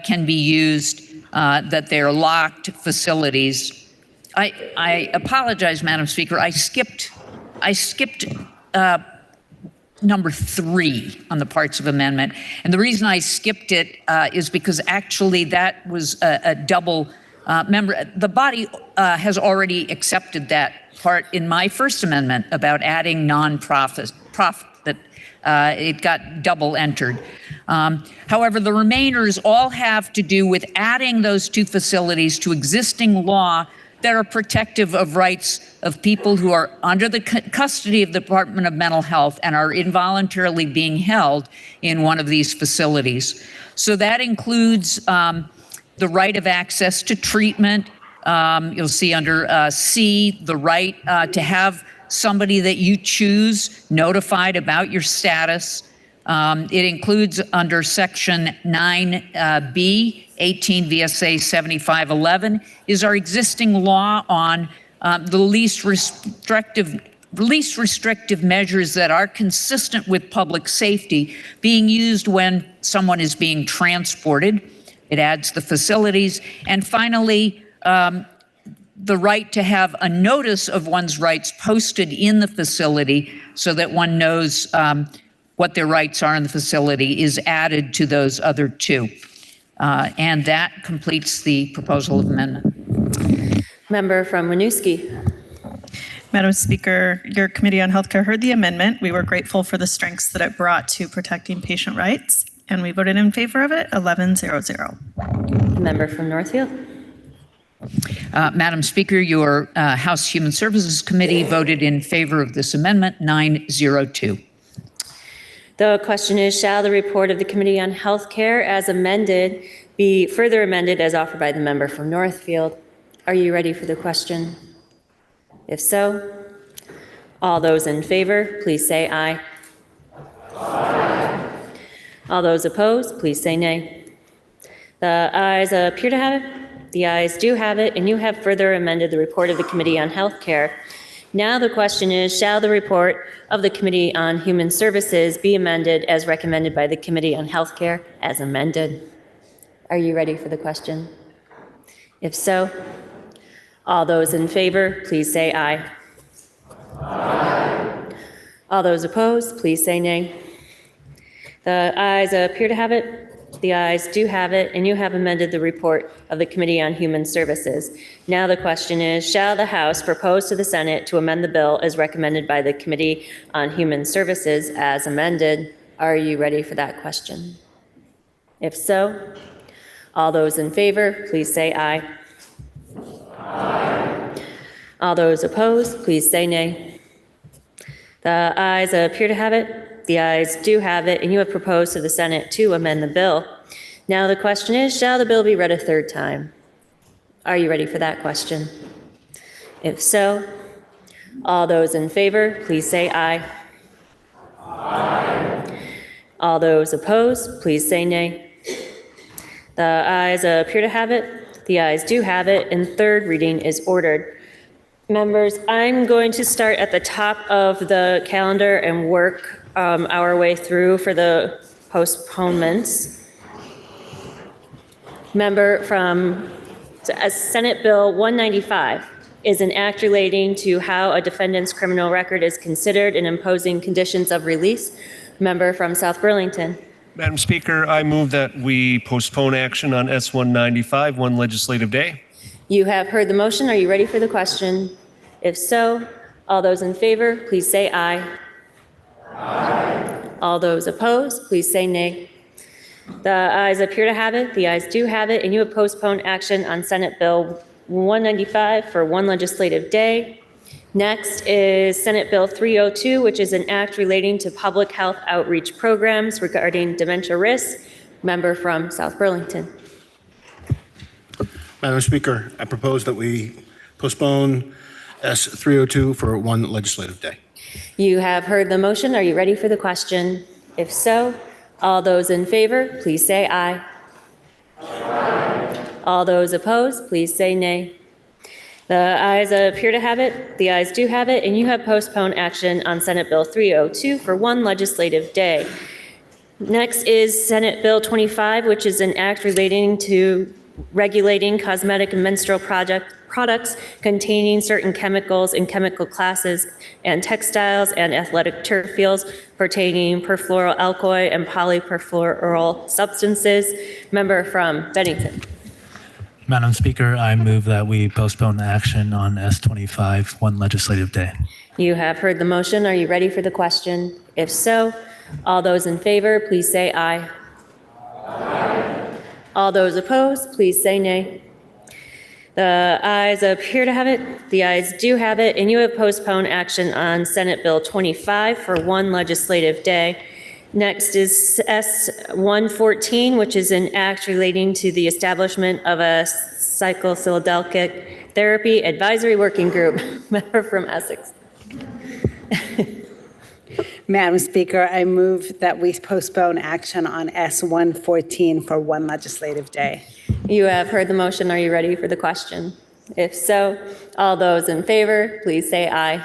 can be used, that they're locked facilities. I apologize, Madam Speaker. I skipped number 3 on the parts of amendment. And the reason I skipped it is because actually that was a double member. The body has already accepted that part in my first amendment about adding non-profit, that it got double entered. However, the remainders all have to do with adding those 2 facilities to existing law that are protective of rights of people who are under the custody of the Department of Mental Health and are involuntarily being held in one of these facilities. So that includes the right of access to treatment. You'll see under C, the right to have somebody that you choose notified about your status. It includes under Section 9B, 18 VSA 7511, is our existing law on the least restrictive measures that are consistent with public safety being used when someone is being transported. It adds the facilities. And finally, the right to have a notice of one's rights posted in the facility so that one knows what their rights are in the facility is added to those other 2. And that completes the proposal of amendment. Member from Winooski. Madam Speaker, your Committee on Healthcare heard the amendment. We were grateful for the strengths that it brought to protecting patient rights, and we voted in favor of it, 11-0-0. Member from Northfield. Madam Speaker, your House Human Services Committee voted in favor of this amendment, 9-0-2. The question is, shall the report of the Committee on Health Care as amended be further amended as offered by the member from Northfield? Are you ready for the question? If so, all those in favor, please say aye. Aye. All those opposed, please say nay. The ayes appear to have it. The ayes do have it, and you have further amended the report of the Committee on Health Care. Now the question is, shall the report of the Committee on Human Services be amended as recommended by the Committee on Health Care as amended? Are you ready for the question? If so, all those in favor, please say aye. Aye. All those opposed, please say nay. The ayes appear to have it. The ayes do have it, and you have amended the report of the Committee on Human Services. Now the question is, shall the House propose to the Senate to amend the bill as recommended by the Committee on Human Services as amended? Are you ready for that question? If so, all those in favor, please say aye. Aye. All those opposed, please say nay. The ayes appear to have it. The ayes do have it, and you have proposed to the Senate to amend the bill. Now the question is, shall the bill be read a 3rd time? Are you ready for that question? If so, all those in favor, please say aye. Aye. All those opposed, please say nay. The ayes appear to have it. The ayes do have it, and 3rd reading is ordered. Members, I'm going to start at the top of the calendar and work our way through for the postponements. Member from Senate Bill 195 is an act relating to how a defendant's criminal record is considered in imposing conditions of release. Member from South Burlington. Madam Speaker, I move that we postpone action on S-195 one legislative day. You have heard the motion. Are you ready for the question? If so, all those in favor, please say aye. Aye. All those opposed, please say nay. The ayes appear to have it. The ayes do have it, and you have postponed action on Senate Bill 195 for one legislative day. Next is Senate Bill 302, which is an act relating to public health outreach programs regarding dementia risk. Member from South Burlington. Madam Speaker, I propose that we postpone S302 for one legislative day. You have heard the motion. Are you ready for the question? If so, all those in favor, please say aye. Aye. All those opposed, please say nay. The ayes appear to have it. The ayes do have it, and you have postponed action on Senate Bill 302 for one legislative day. Next is Senate Bill 25, which is an act relating to regulating cosmetic and menstrual products containing certain chemicals in chemical classes and textiles and athletic turf fields pertaining perfluoroalkyl and polyperfluoral substances. Member from Bennington. Madam Speaker, I move that we postpone action on S25 one legislative day. You have heard the motion. Are you ready for the question? If so, all those in favor, please say aye. Aye. All those opposed, please say nay. The ayes appear to have it. The ayes do have it, and you have postponed action on Senate Bill 25 for one legislative day. Next is S114, which is an act relating to the establishment of a psychosocial therapy advisory working group. Member from Essex. Madam Speaker, I move that we postpone action on S114 for one legislative day. You have heard the motion. Are you ready for the question? If so, all those in favor, please say aye.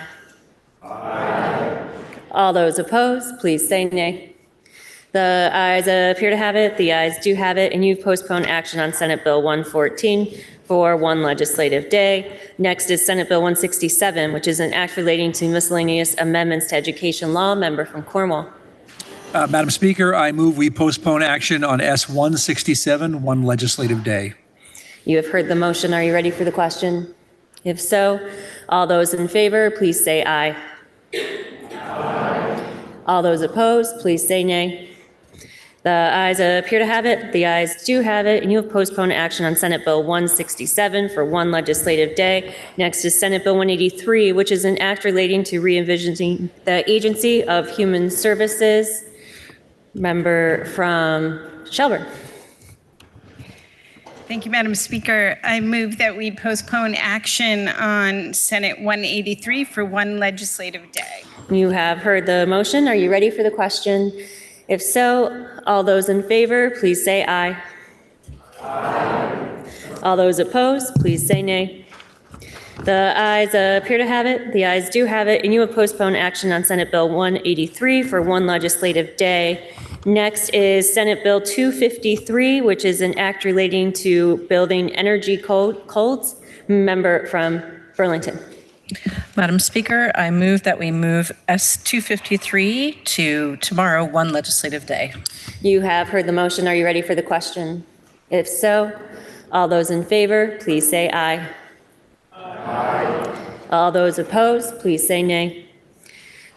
Aye. All those opposed, please say nay. The ayes appear to have it. The ayes do have it, and you've postponed action on Senate Bill 114 for one legislative day. Next is Senate Bill 167, which is an act relating to miscellaneous amendments to education law. Member from Cornwall. Madam Speaker, I move we postpone action on S167 one legislative day. You have heard the motion. Are you ready for the question? If so, all those in favor, please say aye. Aye. All those opposed, please say nay. The ayes appear to have it. The ayes do have it, and you have postponed action on Senate Bill 167 for one legislative day. Next is Senate Bill 183, which is an act relating to re-envisioning the Agency of Human Services. Member from Shelburne. Thank you, Madam Speaker. I move that we postpone action on Senate 183 for one legislative day. You have heard the motion. Are you ready for the question? If so, all those in favor, please say aye. Aye. All those opposed, please say nay. The ayes appear to have it. The ayes do have it, and you have postponed action on Senate Bill 183 for one legislative day. Next is Senate Bill 253, which is an act relating to building energy codes. Member from Burlington. Madam Speaker, I move that we move S253 to tomorrow, one legislative day. You have heard the motion. Are you ready for the question? If so, all those in favor, please say aye. Aye. All those opposed, please say nay.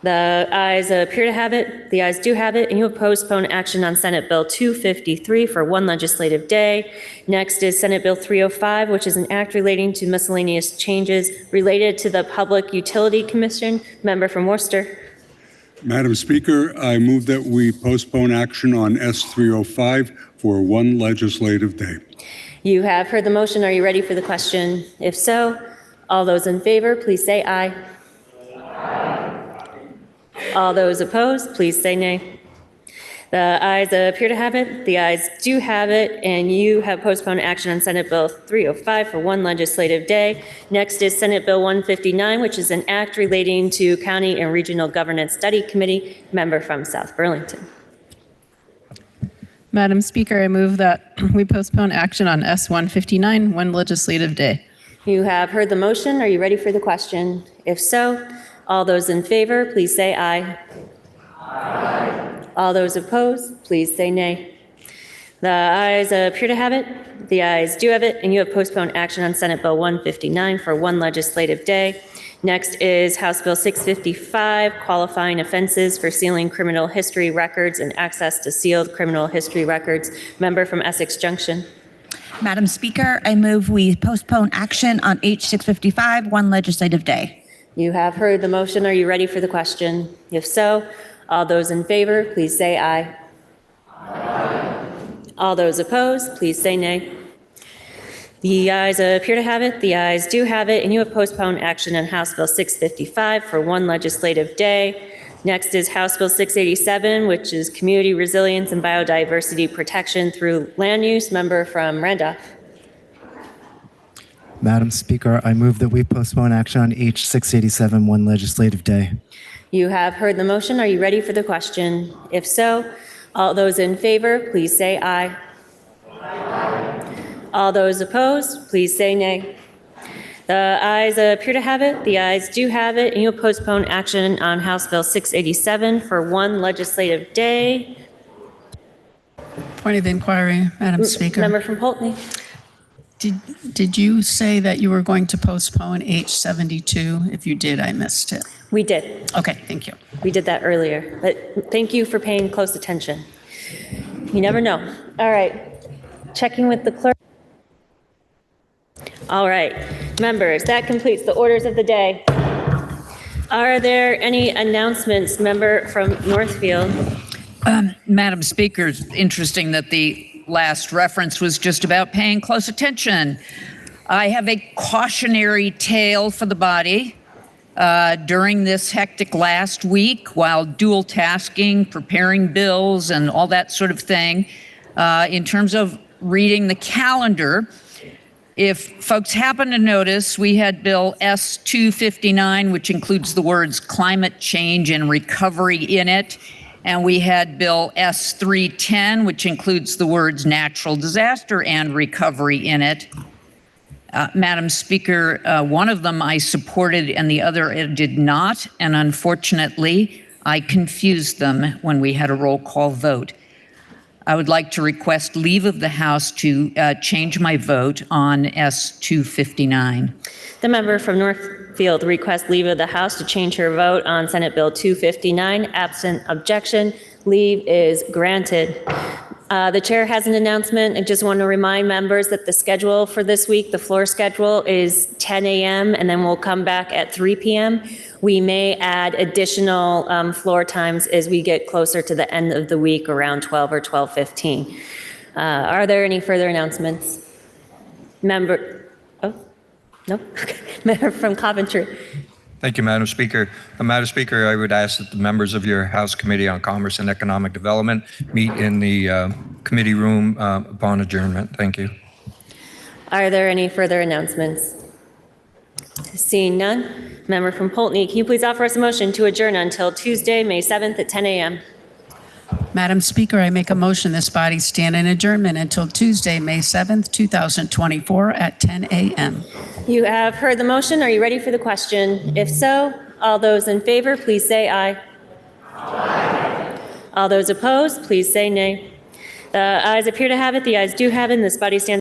The ayes appear to have it. The ayes do have it, and you have postponed action on Senate Bill 253 for one legislative day. Next is Senate Bill 305, which is an act relating to miscellaneous changes related to the Public Utility Commission. Member from Worcester. Madam Speaker, I move that we postpone action on S305 for one legislative day. You have heard the motion. Are you ready for the question? If so, all those in favor, please say aye. Aye. All those opposed, please say nay. The ayes appear to have it. The ayes do have it, and you have postponed action on Senate Bill 305 for one legislative day. Next is Senate Bill 159, which is an act relating to County and Regional Governance Study Committee. Member from South Burlington. Madam Speaker, I move that we postpone action on S159 one legislative day. You have heard the motion. Are you ready for the question? If so, all those in favor, please say aye. Aye. All those opposed, please say nay. The ayes appear to have it. The ayes do have it, and you have postponed action on Senate Bill 159 for one legislative day. Next is House Bill 655, qualifying offenses for sealing criminal history records and access to sealed criminal history records. Member from Essex Junction. Madam Speaker, I move we postpone action on H655 one legislative day. You have heard the motion. Are you ready for the question? If so, all those in favor, please say aye. All those opposed, please say nay. The ayes appear to have it. The ayes do have it, and you have postponed action on House Bill 655 for one legislative day. Next is House Bill 687, which is Community Resilience and Biodiversity Protection through Land Use. Member from Randolph. Madam Speaker, I move that we postpone action on H687 one legislative day. You have heard the motion. Are you ready for the question? If so, all those in favor, please say aye. All those opposed, please say nay. The ayes appear to have it. The ayes do have it, and you'll postpone action on House Bill 687 for one legislative day. Point of inquiry, Madam Speaker. Member from Poultney. Did you say that you were going to postpone H72? If you did, I missed it. We did. Okay, thank you. We did that earlier, but thank you for paying close attention. You never know. All right, checking with the clerk. All right, members, that completes the orders of the day. Are there any announcements, member from Northfield? Madam Speaker, it's interesting that the last reference was just about paying close attention. I have a cautionary tale for the body. During this hectic last week, while dual tasking, preparing bills, and all that sort of thing, in terms of reading the calendar, if folks happen to notice, we had Bill S259, which includes the words climate change and recovery in it. And we had Bill S310, which includes the words natural disaster and recovery in it. Madam Speaker, one of them I supported and the other did not. And unfortunately, I confused them when we had a roll call vote. I would like to request leave of the House to change my vote on S259. The member from Northfield requests leave of the House to change her vote on Senate Bill 259. Absent objection, leave is granted. The chair has an announcement. I just want to remind members that the schedule for this week, the floor schedule, is 10 a.m. and then we'll come back at 3 p.m. We may add additional floor times as we get closer to the end of the week around 12 or 12:15. Are there any further announcements? Member, oh, no? Member from Coventry. Thank you, Madam Speaker. Madam Speaker, I would ask that the members of your House Committee on Commerce and Economic Development meet in the committee room upon adjournment. Thank you. Are there any further announcements? Seeing none, member from Poultney, can you please offer us a motion to adjourn until Tuesday, May 7th at 10 a.m.? Madam Speaker, I make a motion this body stand in adjournment until Tuesday, May 7th, 2024 at 10 a.m. You have heard the motion. Are you ready for the question? If so, all those in favor, please say aye. Aye. All those opposed, please say nay. The ayes appear to have it. The ayes do have it, and this body stands